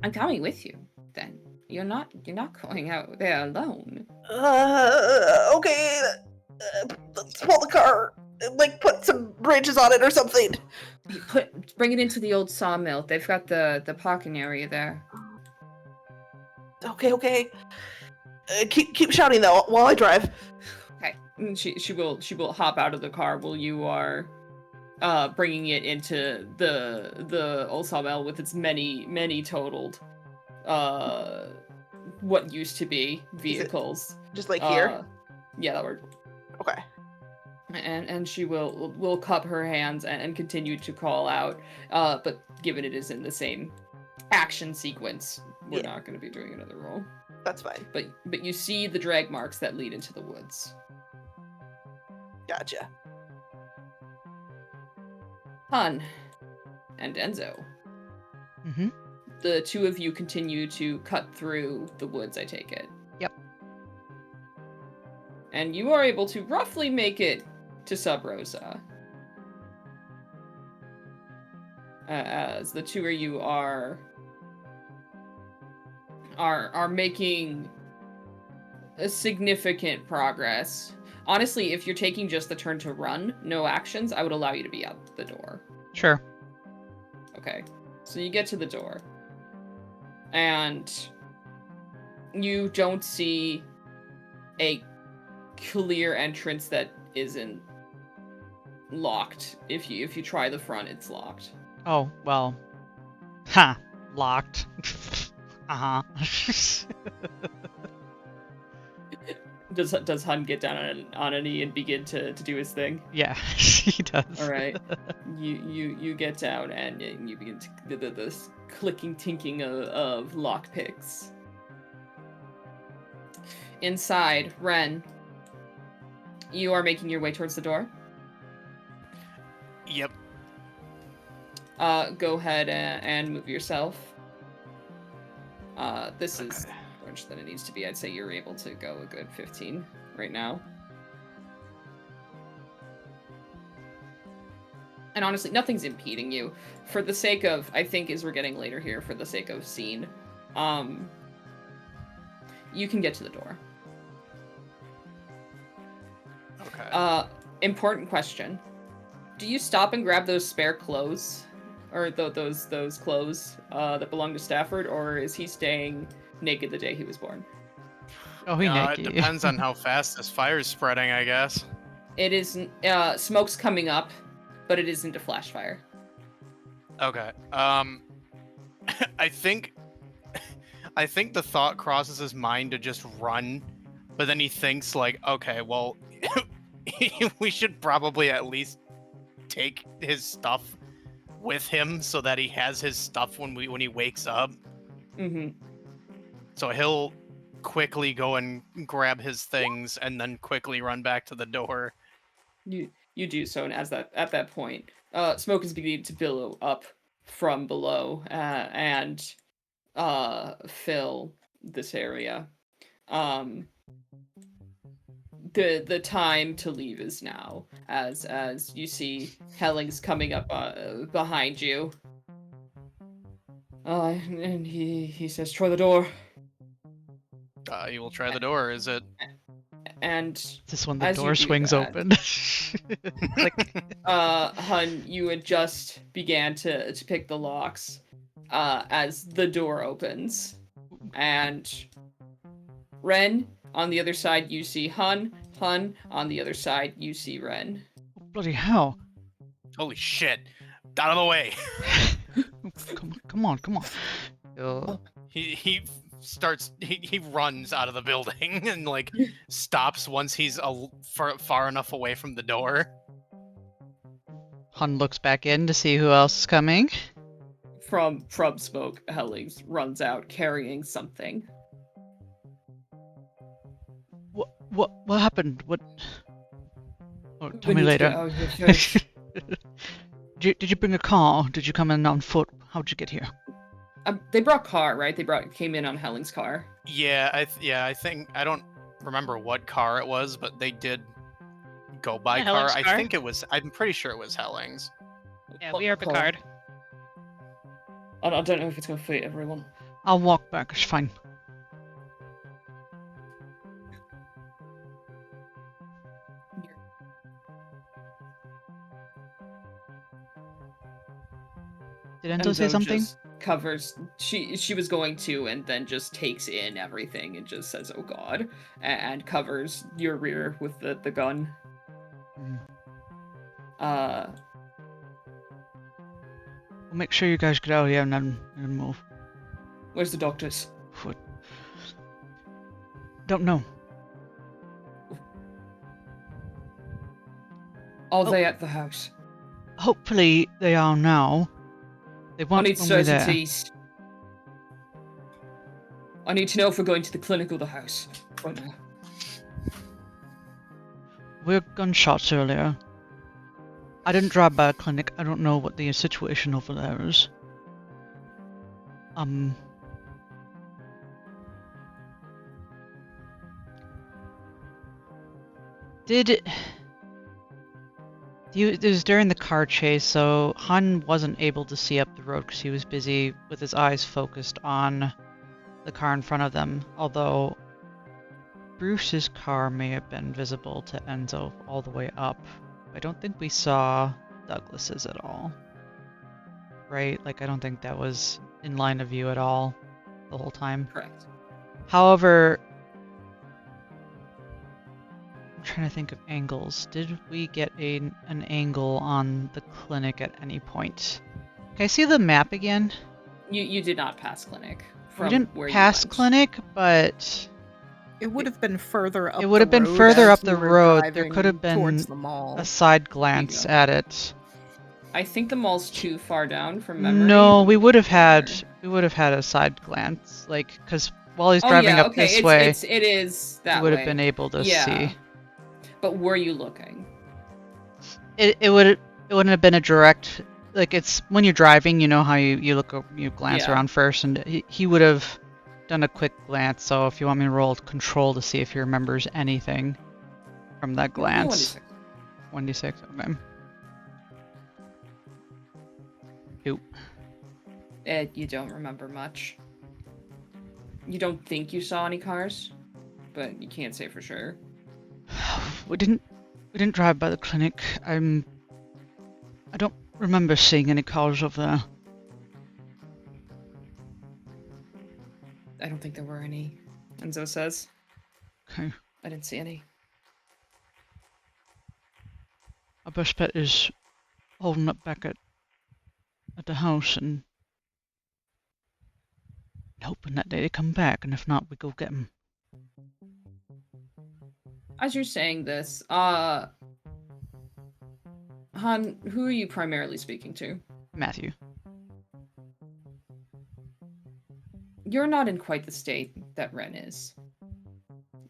I'm coming with you, then. You're not going out there alone. Okay. Let's pull the car. Like, put some bridges on it or something. Bring it into the old sawmill. They've got the parking area there. Okay. Keep shouting though while I drive. Okay. And she will hop out of the car while you are bringing it into the old sawmill with its many totaled what used to be vehicles. Just like here? Yeah, that worked. Okay. And she will cup her hands and continue to call out. But given it is in the same action sequence, we're not going to be doing another roll. That's fine. But you see the drag marks that lead into the woods. Gotcha. Hun and Enzo. Mm-hmm. The two of you continue to cut through the woods, I take it. Yep. And you are able to roughly make it to Sub Rosa. As the two of you are making a significant progress. Honestly, if you're taking just the turn to run, no actions, I would allow you to be out the door. Sure. Okay. So you get to the door. And you don't see a clear entrance that isn't locked. If you try the front, it's locked. Oh, well. Ha! Locked. Uh-huh. Does Hun get down on a knee and begin to do his thing? Yeah, he does. All right. You get down and you begin to the clicking, tinking of lockpicks. Inside, Ren, you are making your way towards the door. Yep. Go ahead and move yourself. This is larger than it needs to be. I'd say you're able to go a good 15 right now. And honestly, nothing's impeding you. For the sake of, I think as we're getting later here, for the sake of scene, you can get to the door. Okay. Important question. Do you stop and grab those spare clothes? Or those clothes that belong to Stafford? Or is he staying naked the day he was born? Oh, he It naked. depends on how fast this fire's spreading, I guess. It isn't, smoke's coming up, but it isn't a flash fire. Okay. I think the thought crosses his mind to just run, but then he thinks like, okay, well, we should probably at least take his stuff with him so that he has his stuff when he wakes up. Mm-hmm. So he'll quickly go and grab his things and then quickly run back to the door. You do so, and at that point, smoke is beginning to billow up from below and fill this area. The time to leave is now, as you see Helling's coming up behind you. And he says, "Try the door." You will try the door. Is it? And This one, the as you door do swings that, open. Click. Hun, you had just began to pick the locks as the door opens. And Ren, on the other side, you see Hun. Hun, on the other side, you see Ren. Bloody hell. Holy shit! Out of the way! Come on. He runs out of the building and like stops once he's far enough away from the door. Hun looks back in to see who else is coming. From smoke, Hellings runs out carrying something. What happened? What? Oh, tell We me need to later. get out of here first. Did you bring a car? Did you come in on foot? How'd you get here? They brought car, right? Came in on Helling's car. Yeah, I think I don't remember what car it was, but they did go by Yeah, car. Helling's I car. think it was. I'm pretty sure it was Helling's. Yeah, we are Picard. I don't know if it's gonna fit everyone. I'll walk back. It's fine. Did Enzo say something? Just covers. She was going to, and then just takes in everything and just says, "Oh God," and covers your rear with the gun. We'll make sure you guys get out of here and then move. Where's the doctors? Don't know. Are they at the house? Hopefully they are now. They I weren't need when we were there. certainties. I need to know if we're going to the clinic or the house. Right now. We were gunshots earlier. I didn't drive by a clinic. I don't know what the situation over there is. It was during the car chase, so Han wasn't able to see up the road because he was busy with his eyes focused on the car in front of them, although Bruce's car may have been visible to Enzo all the way up. I don't think we saw Douglas's at all. Right? Like, I don't think that was in line of view at all the whole time. Correct. However, I'm trying to think of angles. Did we get an angle on the clinic at any point? Can I see the map again? You did not pass clinic. We didn't where you pass went. clinic, but It would have been further up. it would have been road further as up we the were road. There driving could have been towards the mall. a side glance go. at it. I think the mall's too far down from memory. No, we would have had or- a side glance, like, because while he's driving yeah, up okay. this way, It is that we would way. have been able to Yeah. see. But were you looking? It wouldn't have been a direct, like, it's when you're driving, you know how you glance Yeah. around first, and he would have done a quick glance. So if you want me to roll control to see if he remembers anything from that glance. 1d6. 1d6, okay. Nope. You don't remember much. You don't think you saw any cars, but you can't say for sure. We didn't drive by the clinic. I don't remember seeing any cars over there. I don't think there were any, Enzo says. Okay. I didn't see any. Our best bet is holding up back at the house and hoping that they come back, and if not, we go get them. As you're saying this, Han, who are you primarily speaking to? Matthew. You're not in quite the state that Ren is.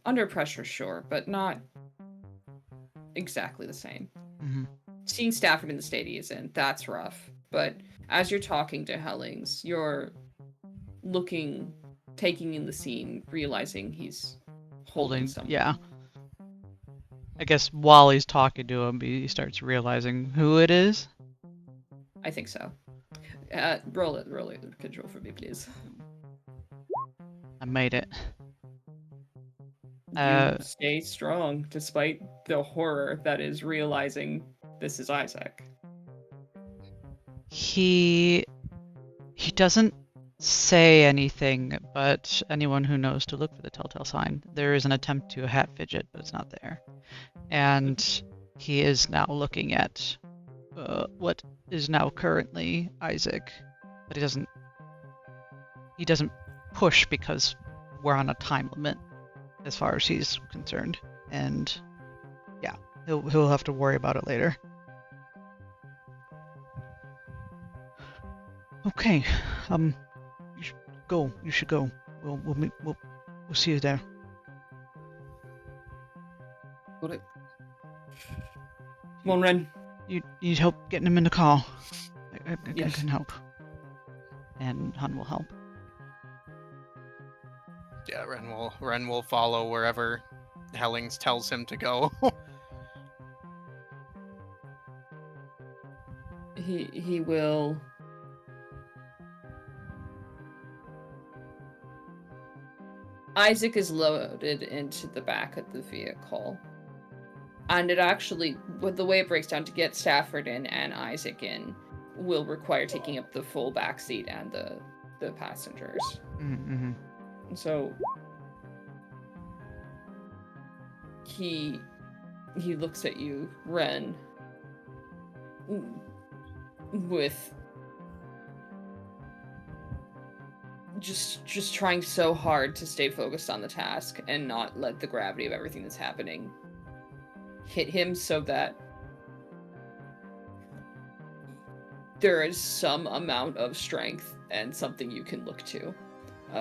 Under pressure, sure, but not exactly the same. Mm-hmm. Seeing Stafford in the state he is in, that's rough. But as you're talking to Hellings, you're taking in the scene, realizing he's holding someone. Yeah. I guess while he's talking to him, he starts realizing who it is. I think so. Roll it control for me, please. I made it. You stay strong despite the horror that is realizing this is Isaac. He doesn't say anything, but anyone who knows to look for the telltale sign. There is an attempt to hat fidget, but it's not there. And he is now looking at what is now currently Isaac, but he doesn't push because we're on a time limit as far as he's concerned. And yeah, he'll have to worry about it later. Okay, you should go. You should go. We'll see you there. Got it. Come on, Ren. You need help getting him in the car. I Yes. can help. And Han will help. Yeah, Ren will follow wherever Hellings tells him to go. He will. Isaac is loaded into the back of the vehicle. And it actually, with the way it breaks down, to get Stafford in and Isaac in will require taking up the full back seat and the passengers. Mm-hmm. So he looks at you, Ren, with just trying so hard to stay focused on the task and not let the gravity of everything that's happening hit him, so that there is some amount of strength and something you can look to.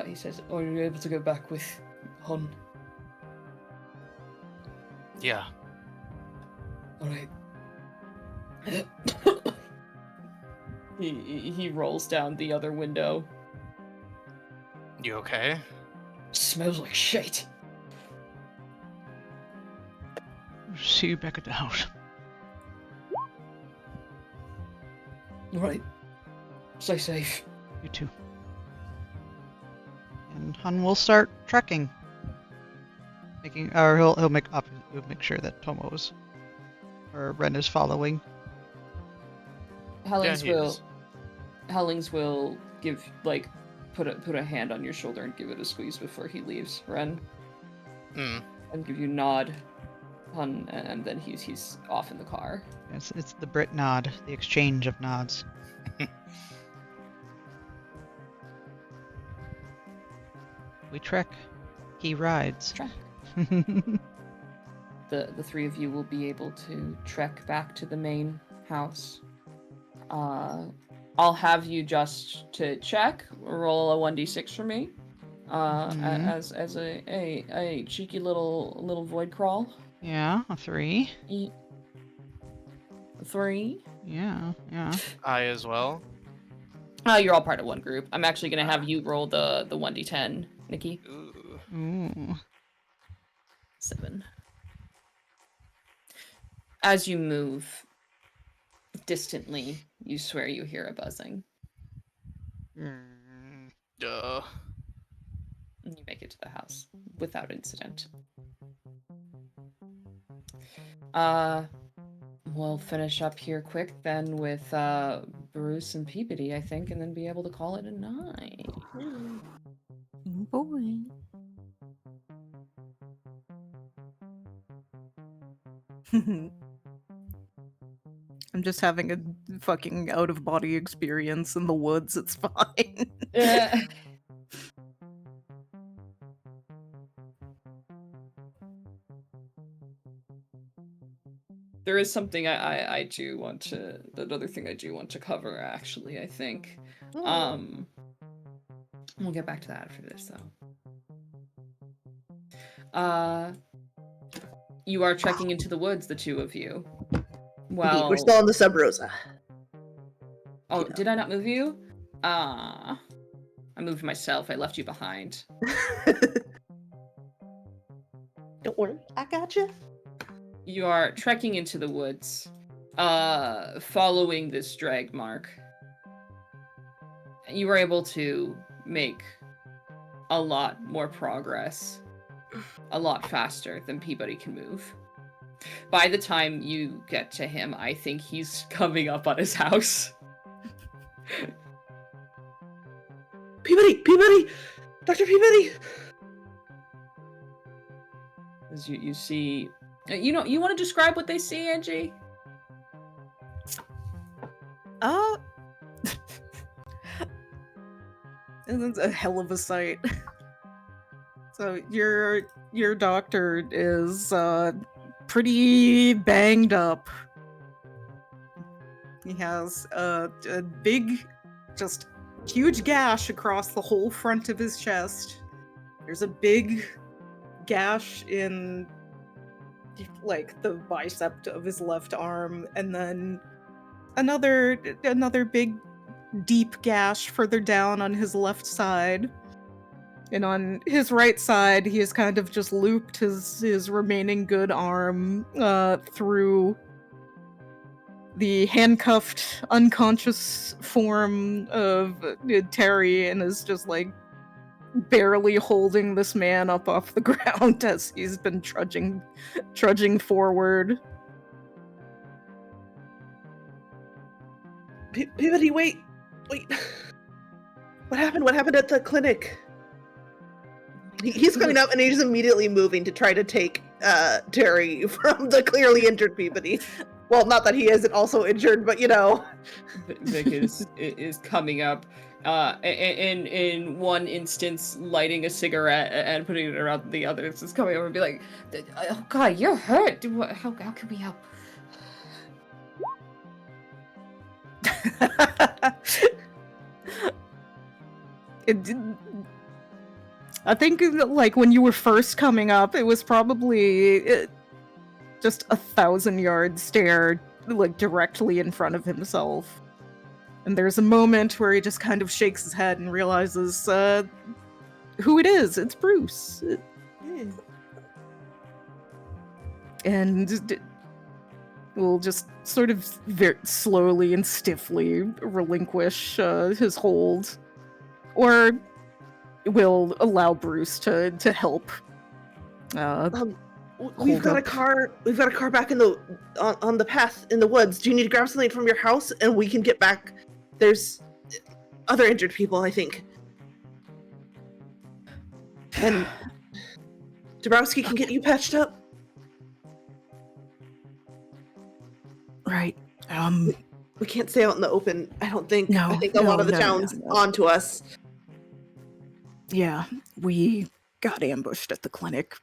He says, "Oh, you're able to go back with Hon." Yeah. All right. He rolls down the other window. You okay? Smells like shit. See you back at the house. All right. Stay safe. You too. And Han will start trekking. He'll make sure that Tomo's or Ren is following. Hellings he will. is. Hellings will put a hand on your shoulder and give it a squeeze before he leaves, Ren, and give you a nod, and then he's off in the car. It's the Brit nod, the exchange of nods. We trek. He rides. Trek. The three of you will be able to trek back to the main house. I'll have you just to check roll a 1d6 for me. As a cheeky little void crawl. Yeah, a 3. 3. Yeah. I as well. You're all part of one group. I'm actually gonna have you roll the 1d10, Nikki. Ooh. 7. As you move, Distantly, you swear you hear a buzzing. Duh. And you make it to the house without incident. We'll finish up here quick then with Bruce and Peabody, I think, and then be able to call it a night. Boy. I'm just having a fucking out of body experience in the woods. It's fine. There is something I do want to, another thing I do want to cover, actually, I think. We'll get back to that after this, though. You are trekking into the woods, the two of you. Indeed, we're still on the Sub Rosa. Oh, did I not move you? I moved myself. I left you behind. Don't worry, I got you. You are trekking into the woods, following this drag mark. You were able to make a lot more progress, a lot faster than Peabody can move. By the time you get to him, I think he's coming up on his house. Peabody! Dr. Peabody! As you see... You want to describe what they see, Angie? It's a hell of a sight. So your doctor is pretty banged up. He has a big, just huge gash across the whole front of his chest. There's a big gash in like the bicep of his left arm, and then another big deep gash further down on his left side. And on his right side, he has kind of just looped his remaining good arm through the handcuffed, unconscious form of Terry, and is just like barely holding this man up off the ground as he's been trudging forward. Peabody, wait. What happened at the clinic? He's coming up and he's immediately moving to try to take Terry from the clearly injured Peabody. Well, not that he isn't also injured, but you know. Vic is coming up. In one instance, lighting a cigarette and putting it around the other. It's just coming over and be like, "Oh God, you're hurt. How can we help?" I think like when you were first coming up, it was probably just 1,000-yard stare, like directly in front of himself. And there's a moment where he just kind of shakes his head and realizes who it is. It's Bruce. And will just sort of very slowly and stiffly relinquish his hold, or will allow Bruce to help. We've got a car back in the on the path in the woods. Do you need to grab something from your house and we can get back? There's other injured people, I think. And Dabrowski can get you patched up. Right. We can't stay out in the open, I don't think. No, I think a lot of the town's onto us. Yeah, we got ambushed at the clinic.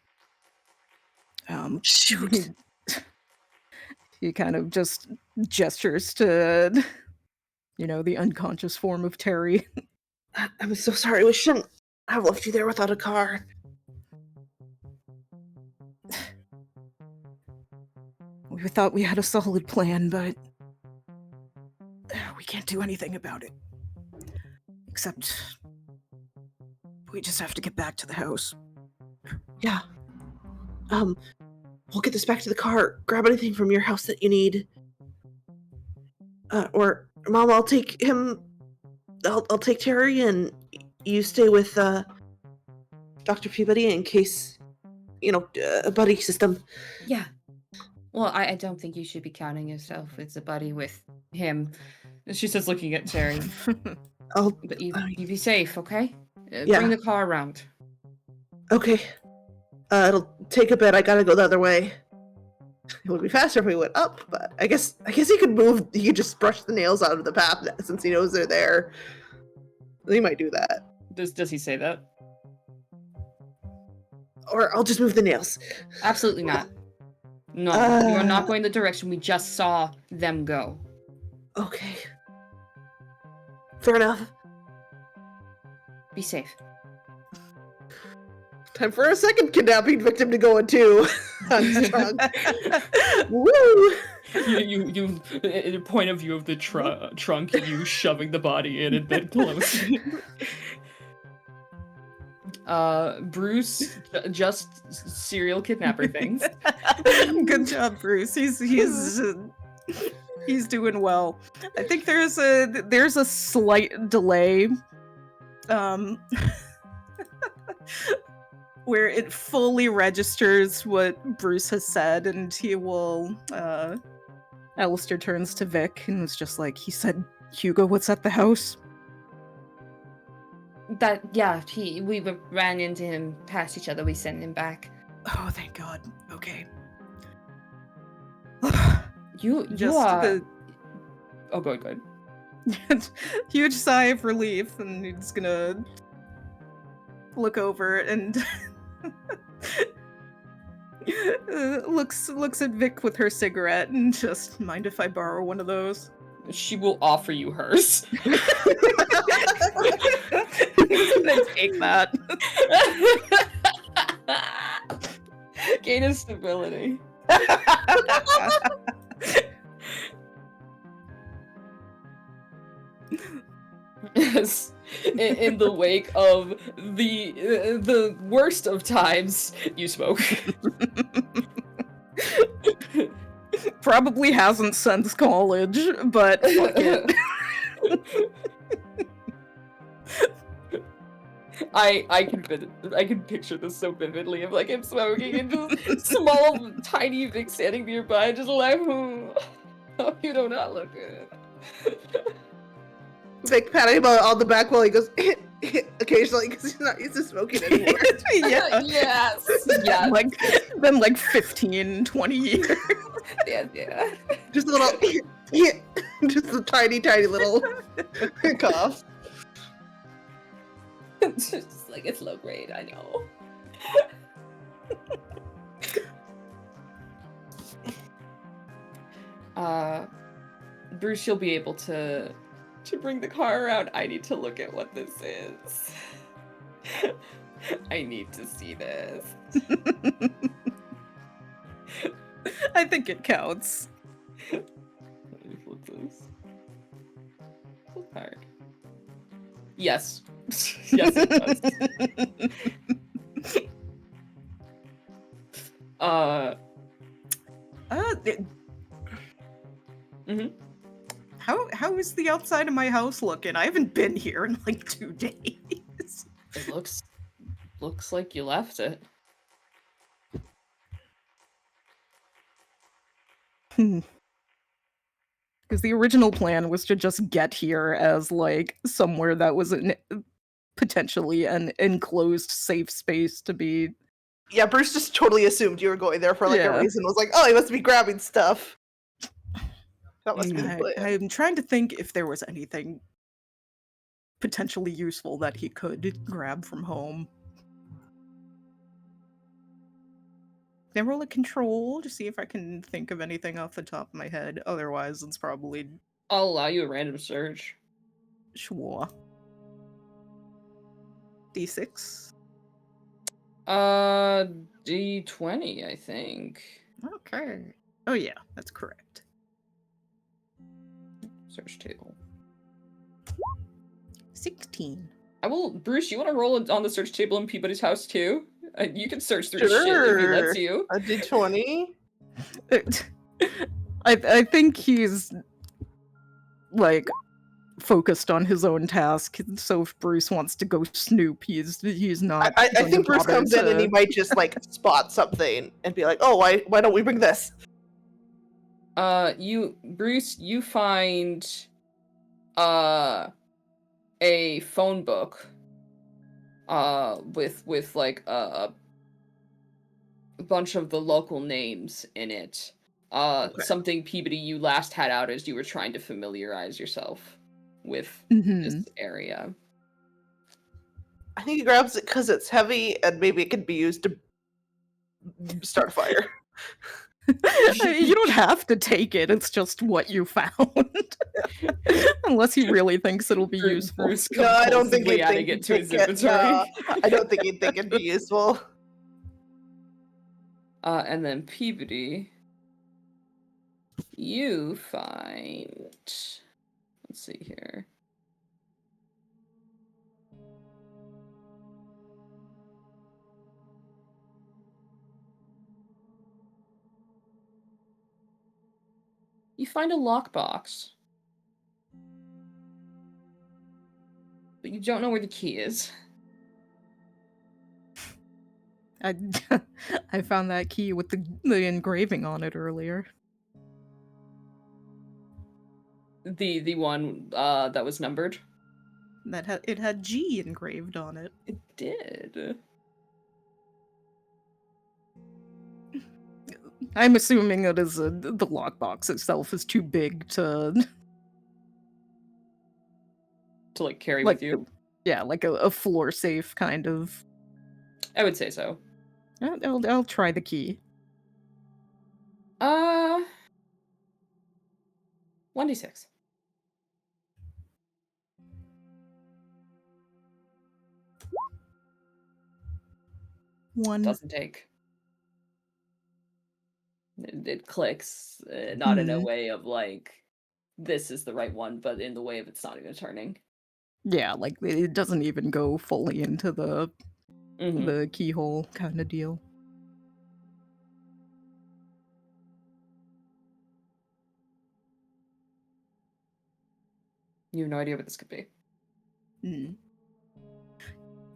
Shoot. He kind of just gestures to, the unconscious form of Terry. I'm so sorry. We shouldn't have left you there without a car. We thought we had a solid plan, but we can't do anything about it. Except we just have to get back to the house. Yeah. We'll get this back to the car. Grab anything from your house that you need. Or Mom, I'll take him. I'll take Terry, and you stay with Dr. Peabody in case, a buddy system. Yeah. Well, I don't think you should be counting yourself as a buddy with him. She says, looking at Terry. But you be safe, okay? Yeah. Bring the car around. Okay. It'll take a bit. I gotta go the other way. It would be faster if we went up, but I guess he could move. He could just brush the nails out of the path since he knows they're there. He might do that. Does he say that? Or I'll just move the nails. Absolutely not. No, you are not going the direction we just saw them go. Okay. Fair enough. Be safe. Time for a second kidnapping victim to go in too. Unstrung. Woo! You in a point of view of the trunk, you shoving the body in and then closing. Bruce just serial kidnapper things. Good job, Bruce. He's doing well. I think there's a slight delay where it fully registers what Bruce has said, and he will Alistair turns to Vic and was just like, he said Hugo was at the house. We ran into him, past each other, we sent him back. Oh, thank God. Okay. You Just are... Oh, go ahead. Huge sigh of relief, and he's gonna look over and looks at Vic with her cigarette and just, mind if I borrow one of those? She will offer you hers. He's gonna take that. Gain of stability. Yes. In the wake of the worst of times, you smoke. Probably hasn't since college, but fuck it. I can picture this so vividly of like him smoking and just small tiny Vic standing nearby, just like, oh, you do not look good. Vic patting him on the back while he goes occasionally because he's not used to smoking anymore. Yeah. Yes. Yeah. Been like 15, 20 years. Yeah. Just a little, just a tiny little cough. It's just like, it's low grade, I know. Bruce, you'll be able to bring the car around. I need to look at what this is. I need to see this. I think it counts. Let me flip this. Flip card. Yes. Yes, it does. How is the outside of my house looking? I haven't been here in like 2 days. It looks like you left it. Because the original plan was to just get here as like somewhere that was potentially an enclosed safe space to be. Yeah, Bruce just totally assumed you were going there for like a reason. Was like, oh, he must be grabbing stuff. That must be the plan. I'm trying to think if there was anything potentially useful that he could grab from home. Can I roll a control to see if I can think of anything off the top of my head? Otherwise, it's probably... I'll allow you a random search. Sure. D6? D20, I think. Okay. Oh yeah, that's correct. Search table. 16. Bruce, you want to roll on the search table in Peabody's house too? You can search through shit if he lets you. A D20? I think he's like focused on his own task. So if Bruce wants to go snoop, he's not. I going think to Bruce bother comes in and he to- might just like spot something and be like, "Oh, why don't we bring this?" Bruce, you find a phone book with like a bunch of the local names in it. Okay. Something, Peabody, you last had out as you were trying to familiarize yourself with Mhm. this area. I think he grabs it because it's heavy and maybe it can be used to start a fire. You don't have to take it. It's just what you found. Unless he really thinks it'll be useful. Bruce No, I don't think compulsively he'd adding think it to his take it. inventory. No, I don't think he'd think it'd be useful. And then Peabody, you find. Let's see here. You find a lockbox. But you don't know where the key is. I found that key with the engraving on it earlier. The one that was numbered? It had G engraved on it. It did. I'm assuming it is the lockbox itself is too big to like carry like with you. Yeah, like a floor safe kind of. I would say so. I'll try the key. 1d6. One. Doesn't take. It clicks, not in a way of like, this is the right one, but in the way of it's not even turning. Yeah, like it doesn't even go fully into the keyhole kind of deal. You have no idea what this could be. Can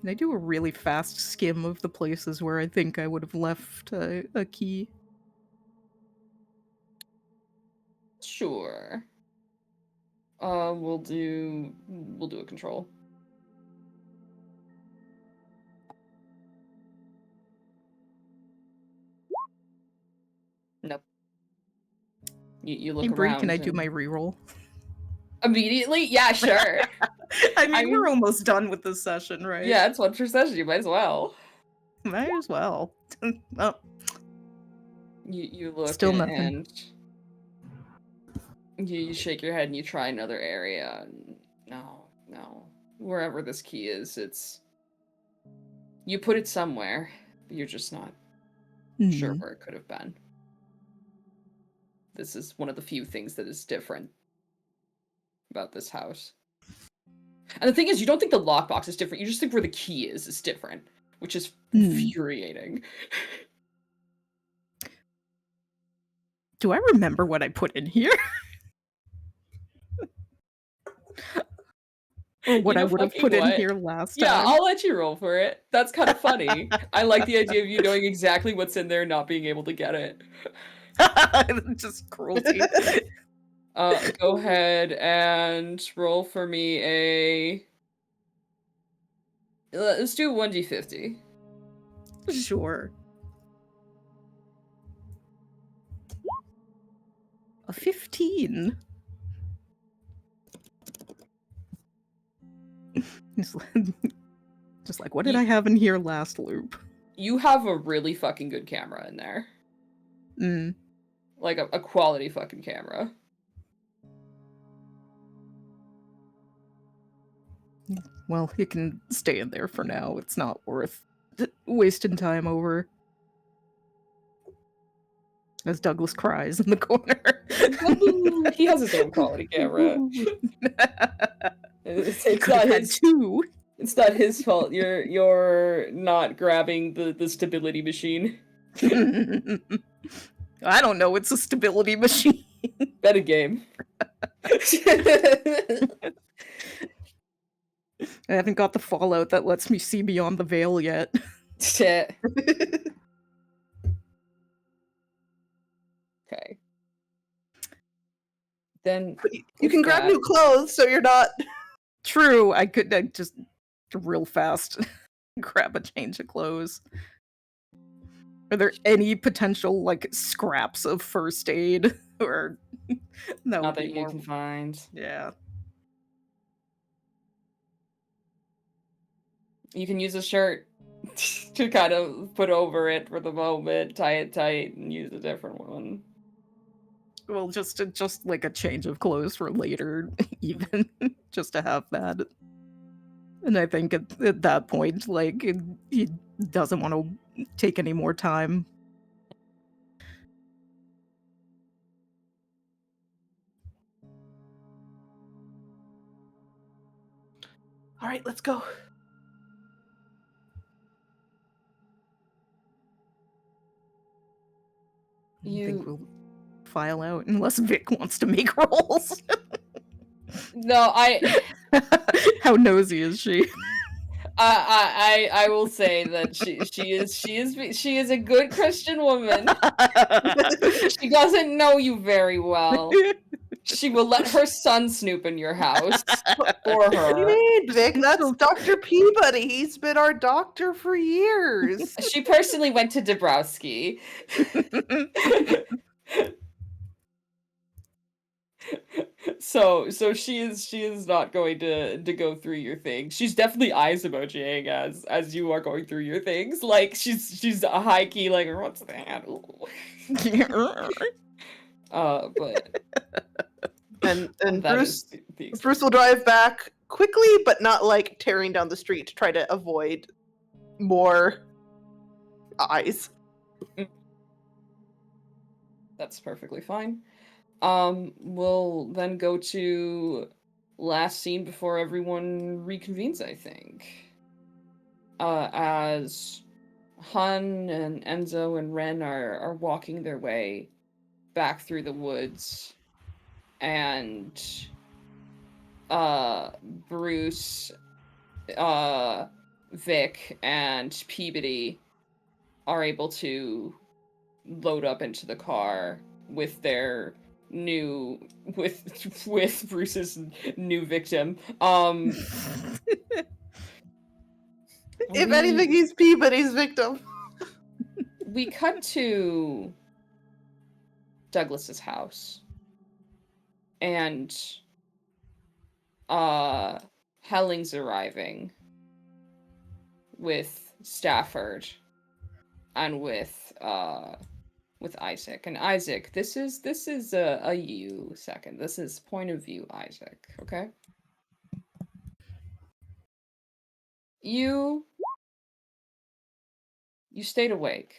I do a really fast skim of the places where I think I would have left a key? Sure. We'll do a control. Nope. You look Hey, Bree, around. can I do my reroll? Immediately? Yeah, sure. I mean, we're almost done with this session, right? Yeah, it's one per session. You might as well. Might as well. Oh. You look Still and nothing. you shake your head and you try another area. No. Wherever this key is, you put it somewhere, but you're just not sure where it could have been. This is one of the few things that is different about this house. And the thing is, you don't think the lockbox is different. You just think where the key is different, which is infuriating. Do I remember what I put in here? Or what I would have put in here last time? Yeah, I'll let you roll for it. That's kind of funny. I like the idea of you knowing exactly what's in there and not being able to get it. Just cruelty. Go ahead and roll for me a... Let's do 1d50. Sure. A 15. Just like, what did I have in here last loop? You have a really fucking good camera in there. Like a quality fucking camera. Well, it can stay in there for now. It's not worth wasting time over. As Douglas cries in the corner. He has his own quality camera. It's not his too. It's not his fault. You're not grabbing the stability machine. I don't know. It's a stability machine. Bet a game. I haven't got the fallout that lets me see beyond the veil yet. Shit. Okay. Then You with can grab that- new clothes so you're not. True, I could just real fast grab a change of clothes. Are there any potential like scraps of first aid or that Not would that be you more? can find. Yeah. You can use a shirt to kind of put over it for the moment, tie it tight, and use a different one. Well, just like a change of clothes for later, even just to have that. And I think at that point, like he doesn't want to take any more time. All right, let's go. I think You we'll file out unless Vic wants to make rolls. no, How nosy is she? I will say that she is a good Christian woman. She doesn't know you very well. She will let her son snoop in your house for What do her. you mean, Vic? That's Dr. Peabody. He's been our doctor for years. She personally went to Dabrowski. So she is not going to go through your thing. She's definitely eyes emojing as you are going through your things. Like she's a high key like what's that? Ooh. But and that Bruce is the Bruce will drive back quickly, but not like tearing down the street to try to avoid more eyes. That's perfectly fine. We'll then go to last scene before everyone reconvenes, I think. As Hun and Enzo and Ren are walking their way back through the woods, and Bruce, Vic, and Peabody are able to load up into the car with their with Bruce's new victim. If anything, he's Peabody's victim. We cut to Douglas's house, and Helling's arriving with Stafford and with Isaac. And Isaac, this is a you second. This is point of view, Isaac, okay? You stayed awake.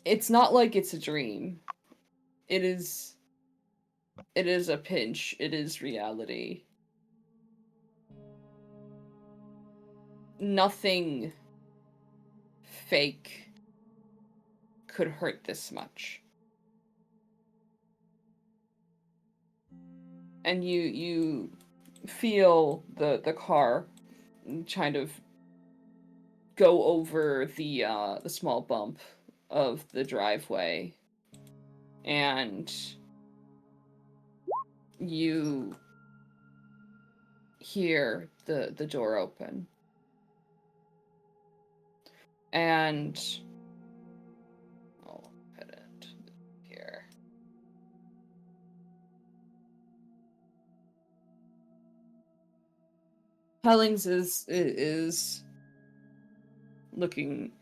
It's not like it's a dream. It is a pinch. It is reality. Nothing fake could hurt this much. And you feel the car kind of go over the small bump of the driveway, and you hear the door open, and I'll put it here. Hellings is looking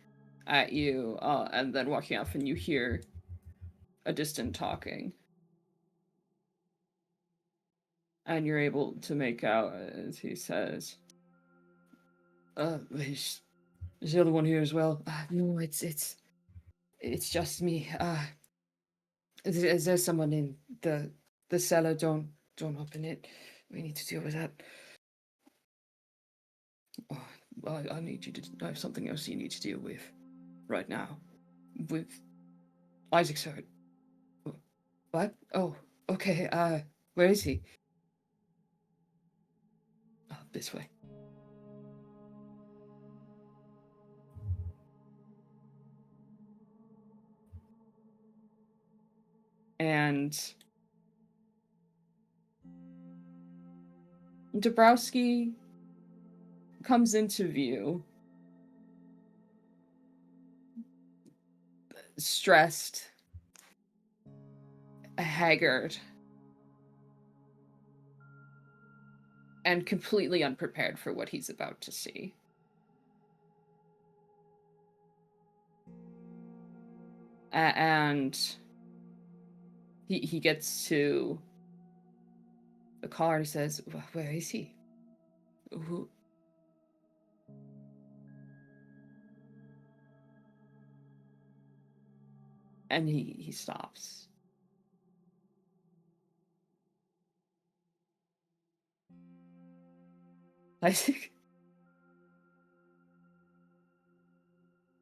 at you, and then walking off, and you hear a distant talking. And you're able to make out as he says, is the other one here as well? No, it's just me. Is there someone in the cellar? Don't open it. We need to deal with that. Oh, I need you to. I have something else you need to deal with right now. with Isaac, sir. What? Oh, okay, where is he? Oh, this way. And Dabrowski comes into view, stressed, haggard, and completely unprepared for what he's about to see. And he gets to the car and says, "Where is he? Who?" And he stops. Isaac?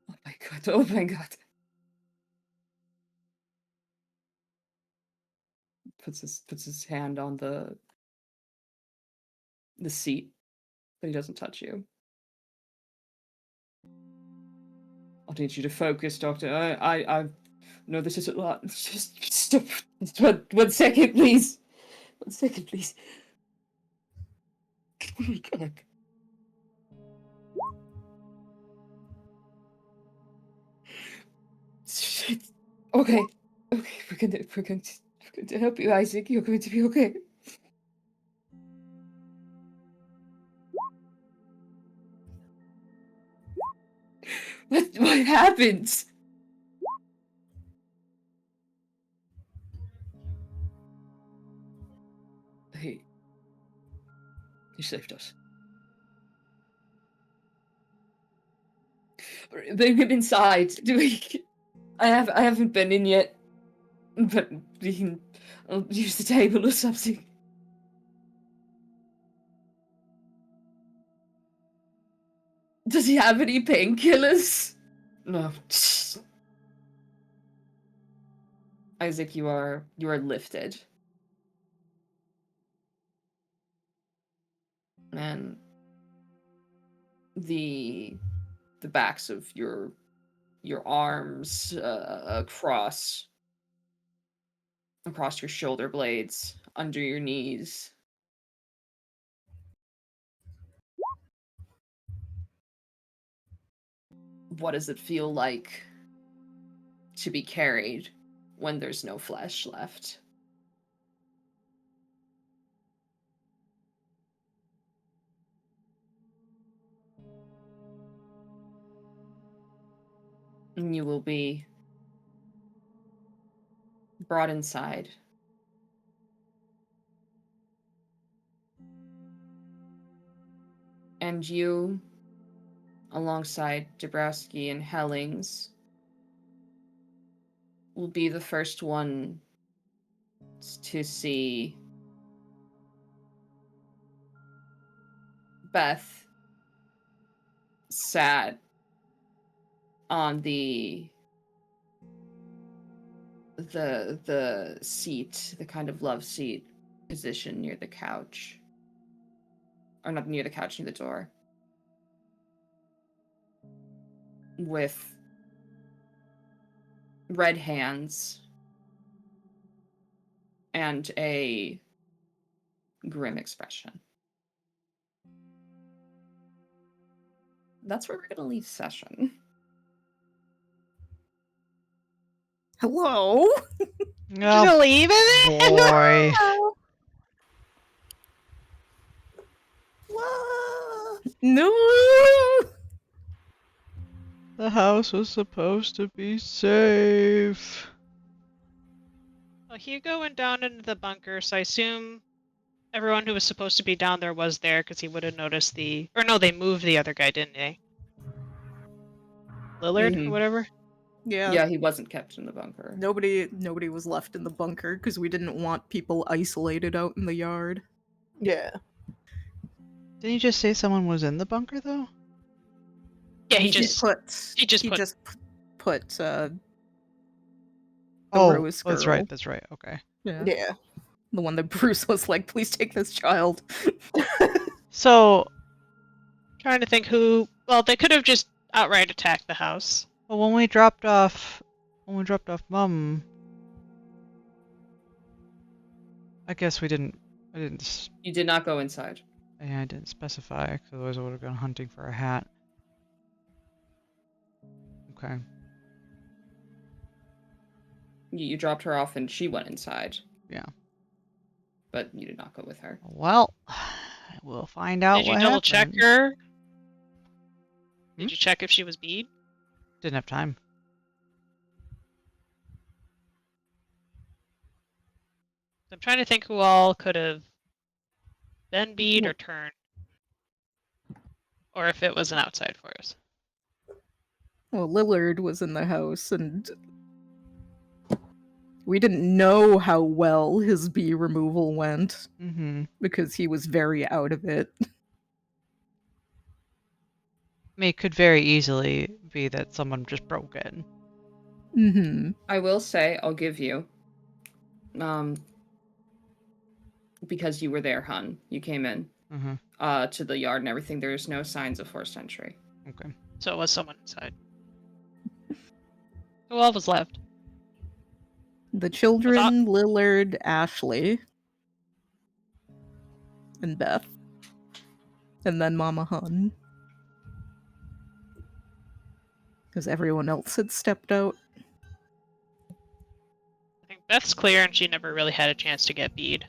Oh my god, oh my god. Puts his hand on the seat, but he doesn't touch you. I need you to focus, Doctor. I no, this is a lot. Just stop. One second, please. 1 second, please. Oh my god. Shit. Okay. Okay, we're going to help you, Isaac. You're going to be okay. What happened? He saved us. Bring him inside. I haven't been in yet, but I'll use the table or something. Does he have any painkillers? No. Isaac, you are lifted. And the backs of your arms across your shoulder blades, under your knees. What does it feel like to be carried when there's no flesh left? And you will be brought inside. And you, alongside Dabrowski and Hellings, will be the first one to see Beth sat on the seat, the kind of love seat position near the couch. Or not near the couch, near the door. With red hands and a grim expression. That's where we're gonna leave session. Hello? Oh, Leave it? boy. No! The house was supposed to be safe. Well, Hugo went down into the bunker, so I assume everyone who was supposed to be down there was there because he would have noticed the. Or no, they moved the other guy, didn't they? Lillard or whatever. Yeah. He wasn't kept in the bunker. Nobody was left in the bunker because we didn't want people isolated out in the yard. Yeah. Didn't you just say someone was in the bunker, though? Yeah, he He just put put the Oh, Rose girl. that's right. That's right. Okay. Yeah. Yeah. The one that Bruce was like, please take this child. So, Trying to think who. Well, they could have just outright attacked the house. well, when we dropped off Mum, I guess we didn't. You did not go inside. Yeah, I didn't specify, because otherwise I would have gone hunting for a hat. Okay. You dropped her off and she went inside. Yeah. But you did not go with her. Well, we'll find out Did you what double check happened. her? Hmm? Did you check if she was bead? Didn't have time. I'm trying to think who all could have been bead or turned. Or if it was an outside force. Well, Lillard was in the house, and we didn't know how well his bee removal went Mm-hmm. because he was very out of it. I mean, it could very easily be that someone just broke in. Mm-hmm. I will say, I'll give you. Because you were there, hun. You came in Mm-hmm. to the yard and everything. There's no signs of forced entry. Okay. So it was someone inside. Who all was left? The children, Lillard, Ashley, and Beth. And then Mama Hun. Because everyone else had stepped out. I think Beth's clear and she never really had a chance to get bead.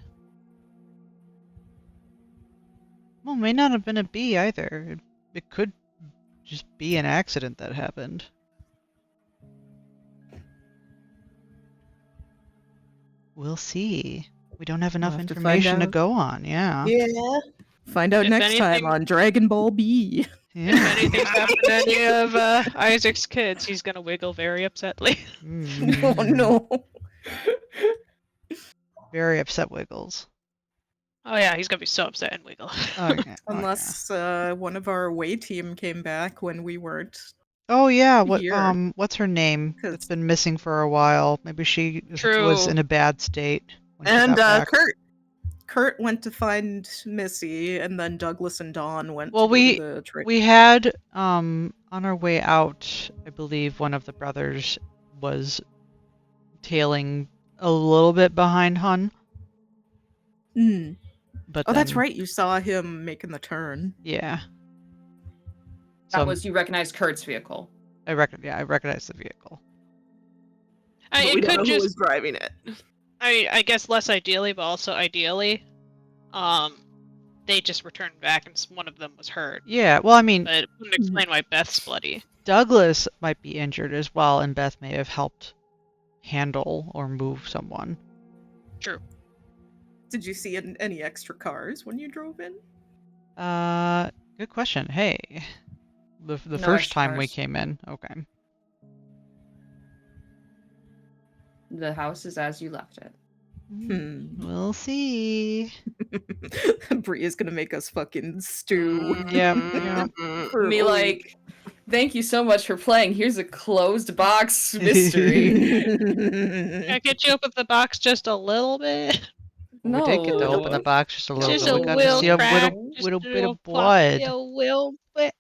Well, may not have been a bee either. It could just be an accident that happened. We'll see. We don't have enough We'll have to find information to out. go on, yeah. Yeah. Find out If next time anything- on Dragon Ball B. If anything's happened to any of Isaac's kids, he's gonna wiggle very upsetly. Oh no. Very upset Wiggles. Oh yeah, he's gonna be so upset and wiggle. Okay. Unless one of our away team came back when we weren't. Oh yeah, what Here. what's her name? 'Cause- That's been missing for a while. Maybe she was True. in a bad state when she And got back. Kurt went to find Missy, and then Douglas and Dawn went Well, to go to the train. We had on our way out, I believe one of the brothers was tailing a little bit behind Hun. Mm. But Oh, that's then- right. You saw him making the turn. Yeah. That was, you recognized Kurt's vehicle. I recognize the vehicle. I, But we it don't know could who just, was driving it. I guess less ideally, but also ideally, they just returned back and one of them was hurt. Yeah, well, I mean, But it wouldn't explain why Beth's bloody. Douglas might be injured as well, and Beth may have helped handle or move someone. True. Did you see any extra cars when you drove in? Good question. Hey, the No first extra time we cars. came in. Okay. The house is as you left it. We'll see. Bree is gonna make us fucking stew. Yeah. For Me a like, thank you so much for playing. Here's a closed box mystery. week. Can I get you up with the box just a little bit? We did get to open the No. box just a little Just bit. a We got to see a crack, little, just little a bit of plop, blood. A little bit.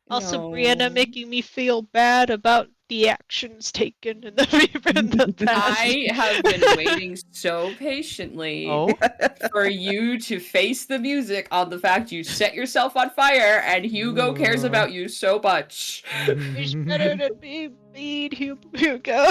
Also, No. Brianna making me feel bad about the actions taken in the past. I have been waiting so patiently Oh, for you to face the music on the fact you set yourself on fire and Hugo cares about you so much. It's better to be Hugo.